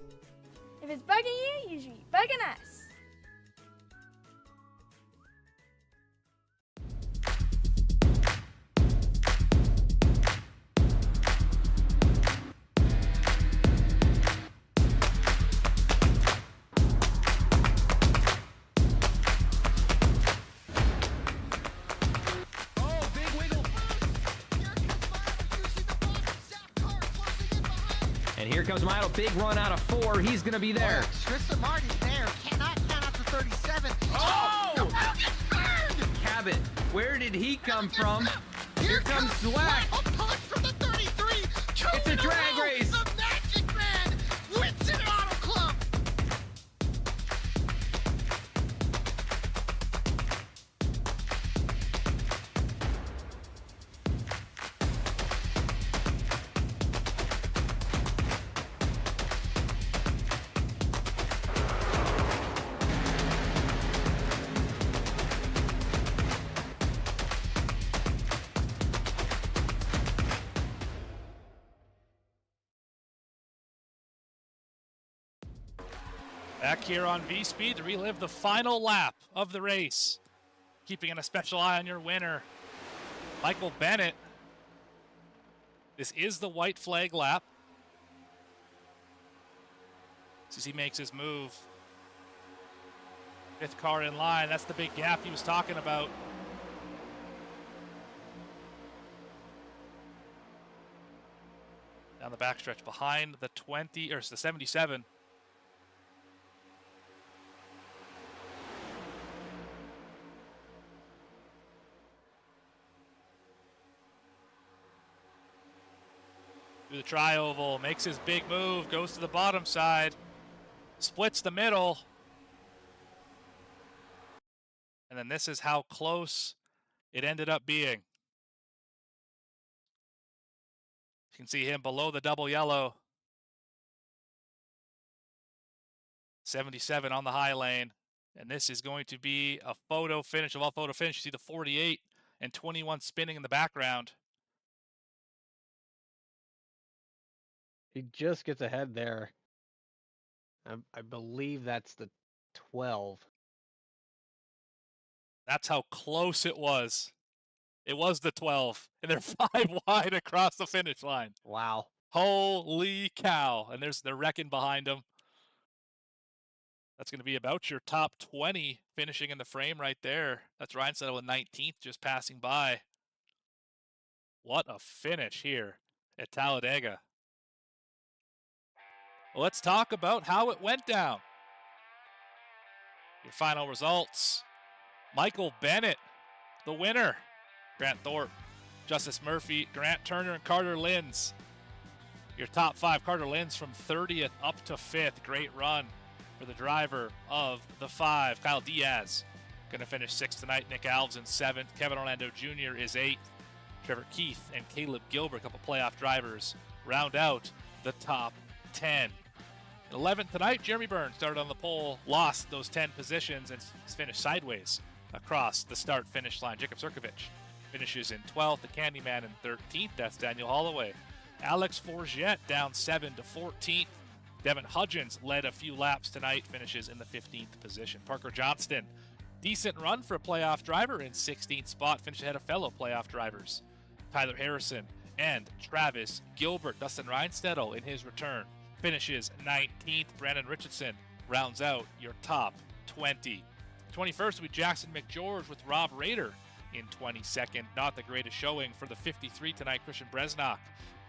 [SPEAKER 3] If it's bugging you, you should be bugging us.
[SPEAKER 7] And here comes Milo, big run out of 4. He's going to be there.
[SPEAKER 8] Tristan Martin's there. Cannot count out to 37.
[SPEAKER 7] Oh!
[SPEAKER 8] No, gets burned!
[SPEAKER 7] Cabot, where did he come from?
[SPEAKER 8] Here
[SPEAKER 7] comes Zwack.
[SPEAKER 8] A punch from the 33.
[SPEAKER 7] It's a drag race.
[SPEAKER 8] The Magic Man wins it Auto Club.
[SPEAKER 4] Back here on V-Speed to relive the final lap of the race. Keeping a special eye on your winner, Michael Bennett. This is the white flag lap. As he makes his move. 5th car in line. That's the big gap he was talking about. Down the backstretch behind the 20, or the 77. Through the tri-oval, makes his big move, goes to the bottom side, splits the middle. And then this is how close it ended up being. You can see him below the double yellow. 77 on the high lane. And this is going to be a photo finish of all photo finish. You see the 48 and 21 spinning in the background.
[SPEAKER 5] He just gets ahead there. I believe that's the 12.
[SPEAKER 4] That's how close it was. It was the 12, and they're 5 wide across the finish line.
[SPEAKER 5] Wow.
[SPEAKER 4] Holy cow. And they're wrecking behind him. That's going to be about your top 20 finishing in the frame right there. That's Ryan Settle in 19th, just passing by. What a finish here at Talladega. Let's talk about how it went down. Your final results. Michael Bennett, the winner. Grant Thorpe, Justice Murphy, Grant Turner, and Carter Linz. Your top 5, Carter Linz from 30th up to 5th. Great run for the driver of the 5, Kyle Diaz. Going to finish 6th tonight. Nick Alves in 7th. Kevin Orlando Jr. is 8th. Trevor Keith and Caleb Gilbert, a couple playoff drivers, round out the top 10. 11th tonight, Jeremy Burns started on the pole, lost those 10 positions, and finished sideways across the start-finish line. Jacob Sirkovich finishes in 12th, the Candyman in 13th. That's Daniel Holloway. Alex Forget down 7 to 14th. Devin Hudgens led a few laps tonight, finishes in the 15th position. Parker Johnston, decent run for a playoff driver in 16th spot, finished ahead of fellow playoff drivers. Tyler Harrison and Travis Gilbert. Dustin Reinstedel in his return finishes 19th. Brandon Richardson rounds out your top 20. 21st will be Jackson McGeorge with Rob Rader in 22nd. Not the greatest showing for the 53 tonight, Christian Bresnock.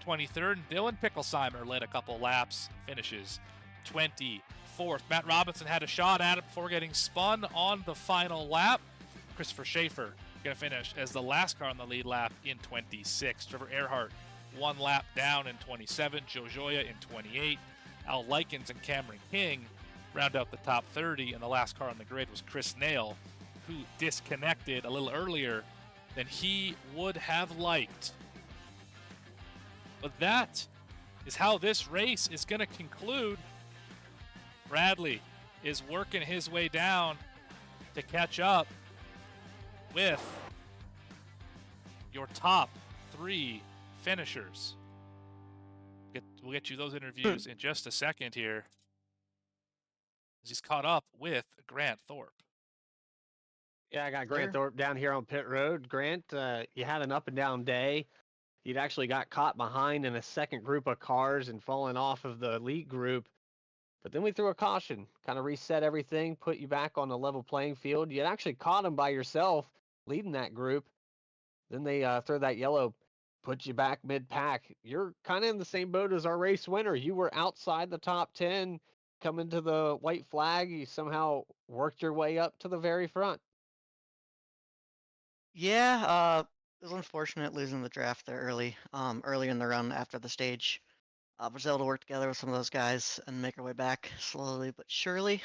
[SPEAKER 4] 23rd, Dylan Picklesheimer led a couple laps, finishes 24th. Matt Robinson had a shot at it before getting spun on the final lap. Christopher Schaefer going to finish as the last car on the lead lap in 26. Trevor Erhardt 1 lap down in 27. Joe Joya in 28. Al Likens and Cameron King round out the top 30, and the last car on the grid was Chris Nail who disconnected a little earlier than he would have liked. But that is how this race is going to conclude. Bradley is working his way down to catch up with your top 3 finishers. We'll get you those interviews in just a second here, as he's caught up with Grant Thorpe.
[SPEAKER 5] Yeah, I got Grant Thorpe down here on pit road. Grant, you had an up and down day. You'd actually got caught behind in a second group of cars and fallen off of the lead group. But then we threw a caution, kind of reset everything, put you back on a level playing field. You actually caught him by yourself leading that group. Then they throw that yellow, put you back mid-pack. You're kind of in the same boat as our race winner. You were outside the top 10 coming to the white flag. You somehow worked your way up to the very front.
[SPEAKER 9] Yeah, it was unfortunate losing the draft there early in the run after the stage. Was able to work together with some of those guys and make our way back slowly but surely.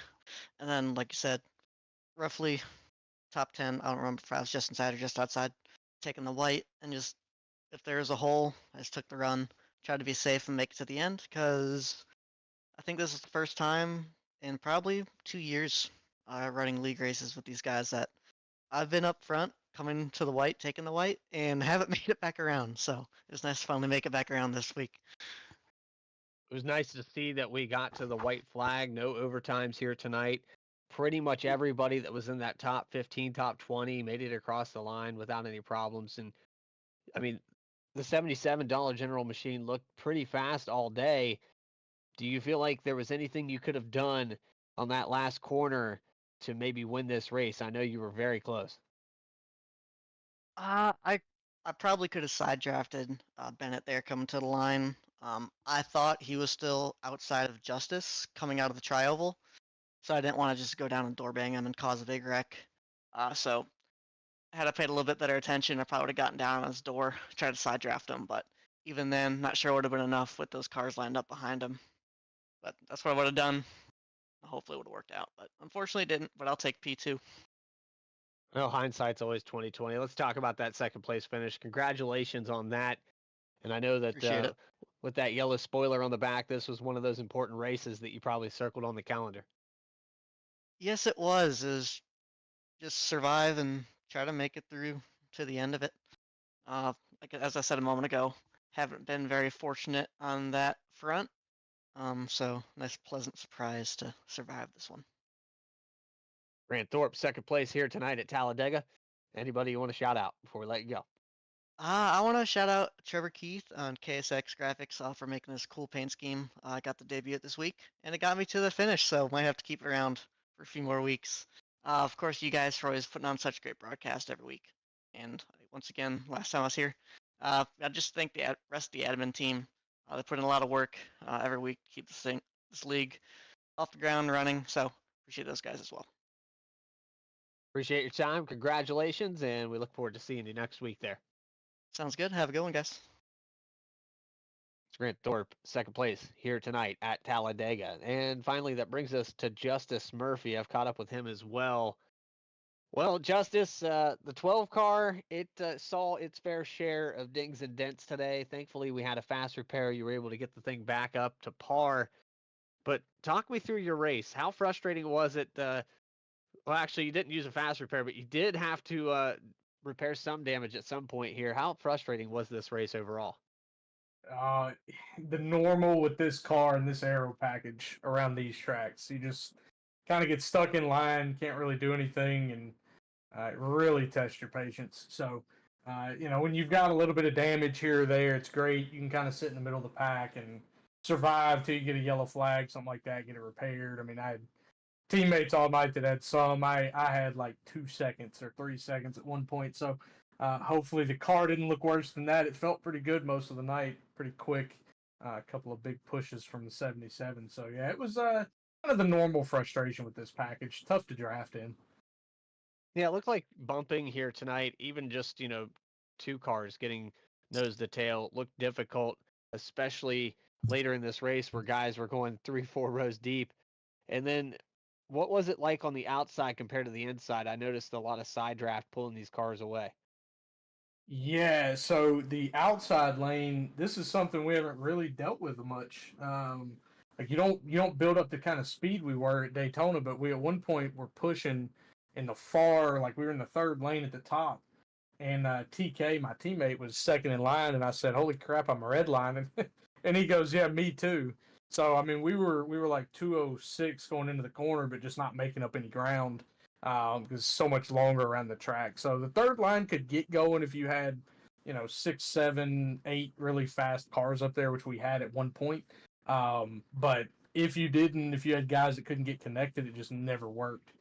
[SPEAKER 9] And then, like you said, roughly top 10. I don't remember if I was just inside or just outside, taking the white, and just if there was a hole, I just took the run, tried to be safe and make it to the end, because I think this is the first time in probably 2 years running league races with these guys that I've been up front, coming to the white, taking the white, and haven't made it back around. So it was nice to finally make it back around this week.
[SPEAKER 5] It was nice to see that we got to the white flag, no overtimes here tonight. Pretty much everybody that was in that top 15, top 20 made it across the line without any problems. And I mean, the $77 General Machine looked pretty fast all day. Do you feel like there was anything you could have done on that last corner to maybe win this race? I know you were very close.
[SPEAKER 9] I probably could have side drafted Bennett there coming to the line. I thought he was still outside of Justice coming out of the tri-oval, so I didn't want to just go down and door bang him and cause a big wreck. So had I paid a little bit better attention, I probably would have gotten down on his door, tried to side draft him, but even then, not sure it would have been enough with those cars lined up behind him. But that's what I would have done. Hopefully it would have worked out, but unfortunately it didn't, but I'll take P2.
[SPEAKER 5] Well, hindsight's always 20/20. Let's talk about that second place finish. Congratulations on that. And I know that
[SPEAKER 9] Appreciate it.
[SPEAKER 5] with that yellow spoiler on the back, this was one of those important races that you probably circled on the calendar.
[SPEAKER 9] Yes, it was. It was just survive and try to make it through to the end of it. Like as I said a moment ago, haven't been very fortunate on that front. So nice pleasant surprise to survive this one.
[SPEAKER 5] Grant Thorpe, second place here tonight at Talladega. Anybody you want to shout out before we let you go?
[SPEAKER 9] I want to shout out Trevor Keith on KSX Graphics for making this cool paint scheme. I got the debut this week, and it got me to the finish, so might have to keep it around for a few more weeks. Of course, you guys for always putting on such great broadcast every week. And once again, last time I was here, I just thank the rest of the admin team. They put in a lot of work every week to keep this league off the ground running, so appreciate those guys as well.
[SPEAKER 5] Appreciate your time. Congratulations, and we look forward to seeing you next week there.
[SPEAKER 9] Sounds good. Have a good one, guys.
[SPEAKER 5] It's Grant Thorpe, second place here tonight at Talladega. And finally, that brings us to Justice Murphy. I've caught up with him as well. Well, Justice, the 12 car, it saw its fair share of dings and dents today. Thankfully, we had a fast repair. You were able to get the thing back up to par. But talk me through your race. How frustrating was it? Well, actually, you didn't use a fast repair, but you did have to repair some damage at some point here. How frustrating was this race overall?
[SPEAKER 10] The normal with this car and this aero package around these tracks, you just kind of get stuck in line, can't really do anything, and it really tests your patience. So, when you've got a little bit of damage here or there, it's great. You can kind of sit in the middle of the pack and survive till you get a yellow flag, something like that, get it repaired. I mean, I had teammates all night that had some. I had like 2 seconds or 3 seconds at one point. So hopefully the car didn't look worse than that. It felt pretty good most of the night, pretty quick. A couple of big pushes from the 77. So yeah, it was kind of the normal frustration with this package. Tough to draft in.
[SPEAKER 5] Yeah, it looked like bumping here tonight, even just, two cars getting nose to tail looked difficult, especially later in this race where guys were going 3-4 rows deep. And then What was it like on the outside compared to the inside? I noticed a lot of side draft pulling these cars away.
[SPEAKER 10] Yeah, so the outside lane, this is something we haven't really dealt with much. Like you don't build up the kind of speed we were at Daytona, but we at one point were pushing in the far, like we were in the third lane at the top, and TK, my teammate, was second in line, and I said, "Holy crap, I'm redlining," and he goes, "Yeah, me too." So I mean, we were like 206 going into the corner, but just not making up any ground because it's so much longer around the track. So the third line could get going if you had, 6, 7, 8 really fast cars up there, which we had at one point. But if you didn't, if you had guys that couldn't get connected, it just never worked.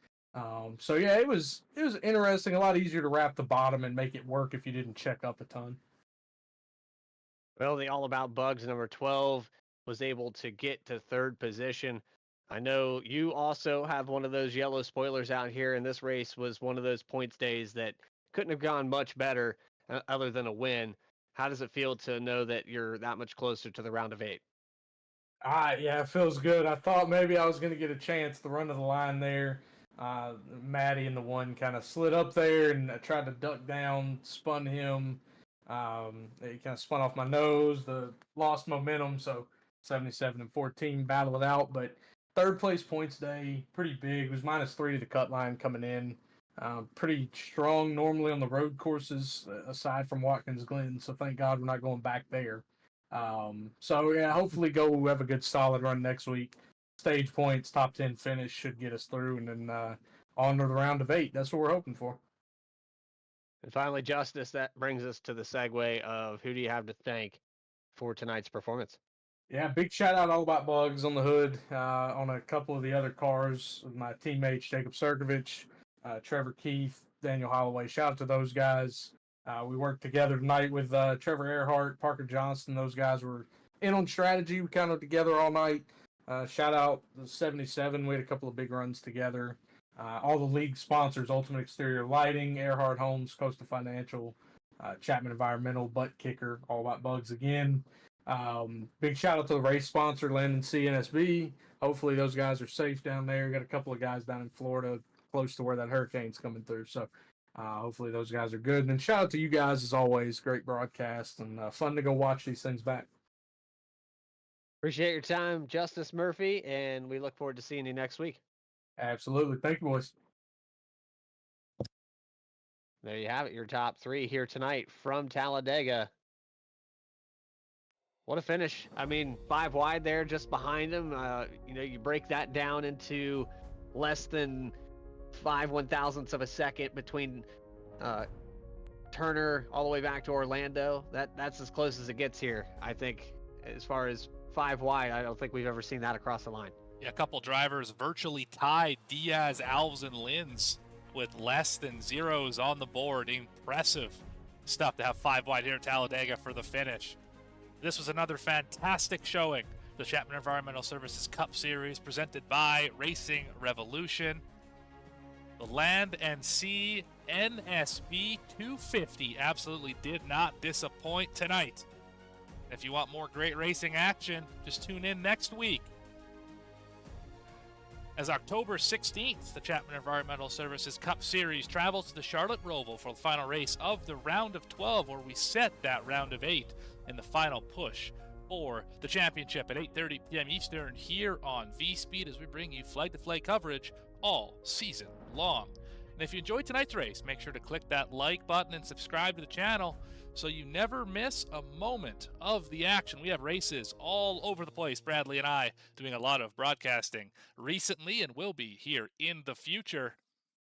[SPEAKER 10] So yeah, it was interesting. A lot easier to wrap the bottom and make it work if you didn't check up a ton.
[SPEAKER 5] Well, the All About Bugs number 12 was able to get to third position. I know you also have one of those yellow spoilers out here, and this race was one of those points days that couldn't have gone much better other than a win. How does it feel to know that you're that much closer to the round of 8?
[SPEAKER 10] Yeah, it feels good. I thought maybe I was going to get a chance to run to the line there. Maddie and the one kind of slid up there, and I tried to duck down, spun him. He kind of spun off my nose, lost momentum, so 77 and 14 battle it out. But third place points day, pretty big. It was -3 to the cut line coming in. Pretty strong normally on the road courses, aside from Watkins Glen. So thank God we're not going back there. So yeah, hopefully go have a good solid run next week. Stage points, top 10 finish should get us through, and then on to the round of 8. That's what we're hoping for.
[SPEAKER 5] And finally, Justice, that brings us to the segue of who do you have to thank for tonight's performance?
[SPEAKER 10] Yeah, big shout out All About Bugs on the hood, on a couple of the other cars with my teammates, Jacob Serkovich, Trevor Keith, Daniel Holloway. Shout out to those guys. We worked together tonight with Trevor Erhardt, Parker Johnston. Those guys were in on strategy. We kind of together all night. Shout out the 77. We had a couple of big runs together. All the league sponsors, Ultimate Exterior Lighting, Erhardt Homes, Coastal Financial, Chapman Environmental, Buttkicker, All About Bugs again. Big shout out to the race sponsor, Landon C. NSB. Hopefully those guys are safe down there. Got a couple of guys down in Florida close to where that hurricane's coming through. So hopefully those guys are good. And then shout out to you guys as always. Great broadcast and fun to go watch these things back.
[SPEAKER 5] Appreciate your time, Justice Murphy, and we look forward to seeing you next week.
[SPEAKER 10] Absolutely. Thank you, boys.
[SPEAKER 5] There you have it, your top 3 here tonight from Talladega. What a finish. I mean, 5 wide there just behind him. You break that down into less than 5 1,000ths of a second between Turner all the way back to Orlando. That's as close as it gets here, I think, as far as 5 wide. I don't think we've ever seen that across the line.
[SPEAKER 4] Yeah, a couple drivers virtually tied, Diaz, Alves, and Lins, with less than zeros on the board. Impressive stuff to have 5 wide here at Talladega for the finish. This was another fantastic showing. The Chapman Environmental Services Cup Series presented by Racing Revolution. The Land and Sea NSB 250 absolutely did not disappoint tonight. If you want more great racing action, just tune in next week. As October 16th, the Chapman Environmental Services Cup Series travels to the Charlotte Roval for the final race of the round of 12, where we set that round of 8 in the final push for the championship at 8:30 p.m. Eastern here on V-Speed, as we bring you flag-to-flag coverage all season long. And if you enjoyed tonight's race, make sure to click that like button and subscribe to the channel so you never miss a moment of the action. We have races all over the place. Bradley and I doing a lot of broadcasting recently and will be here in the future.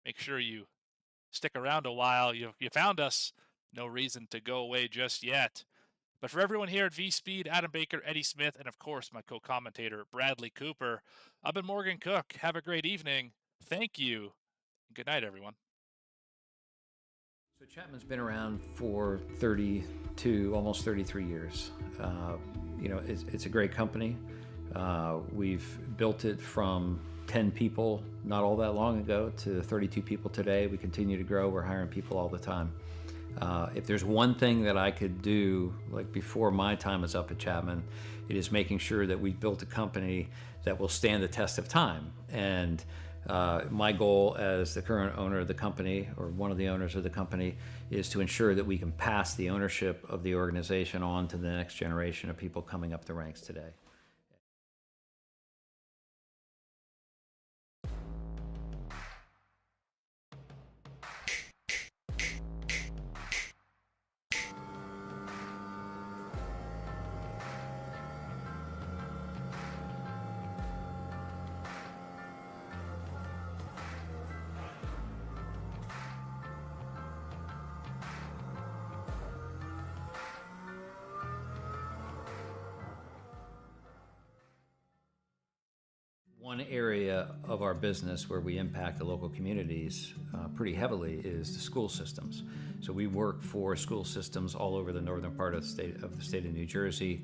[SPEAKER 4] Make sure you stick around a while. You found us. No reason to go away just yet. But for everyone here at V-Speed, Adam Baker, Eddie Smith, and of course my co-commentator Bradley Cooper, I've been Morgan Cook. Have a great evening. Thank you. Good night, everyone.
[SPEAKER 1] So Chapman's been around for 32, almost 33 years. It's a great company. We've built it from 10 people not all that long ago to 32 people today. We continue to grow. We're hiring people all the time. If there's one thing that I could do, like before my time is up at Chapman, it is making sure that we've built a company that will stand the test of time. And My goal as the current owner of the company, or one of the owners of the company, is to ensure that we can pass the ownership of the organization on to the next generation of people coming up the ranks today. One area of our business where we impact the local communities pretty heavily is the school systems. So we work for school systems all over the northern part of the state of New Jersey.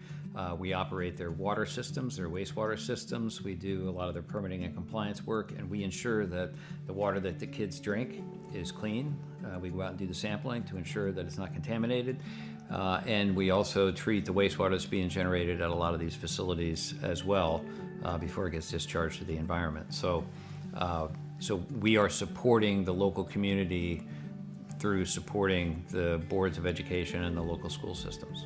[SPEAKER 1] We operate their water systems, their wastewater systems. We do a lot of their permitting and compliance work, and we ensure that the water that the kids drink is clean. We go out and do the sampling to ensure that it's not contaminated. And we also treat the wastewater that's being generated at a lot of these facilities as well before it gets discharged to the environment. So we are supporting the local community through supporting the boards of education and the local school systems.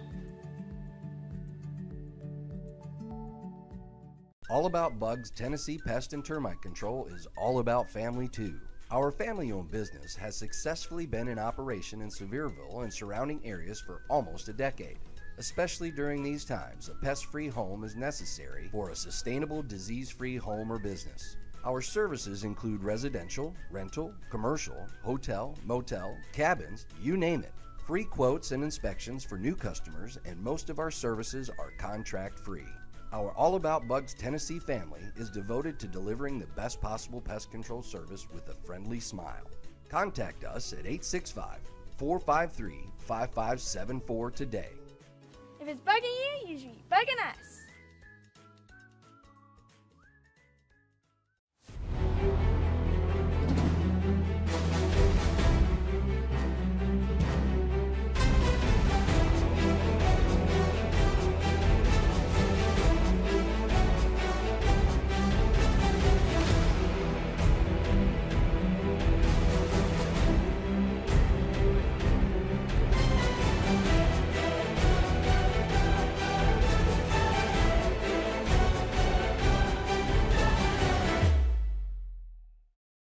[SPEAKER 2] All About Bugs Tennessee Pest and Termite Control is all about family too. Our family-owned business has successfully been in operation in Sevierville and surrounding areas for almost a decade. Especially during these times, a pest-free home is necessary for a sustainable, disease-free home or business. Our services include residential, rental, commercial, hotel, motel, cabins, you name it. Free quotes and inspections for new customers, and most of our services are contract-free. Our All About Bugs Tennessee family is devoted to delivering the best possible pest control service with a friendly smile. Contact us at 865-453-5574 today.
[SPEAKER 3] If it's bugging you, you should be bugging us.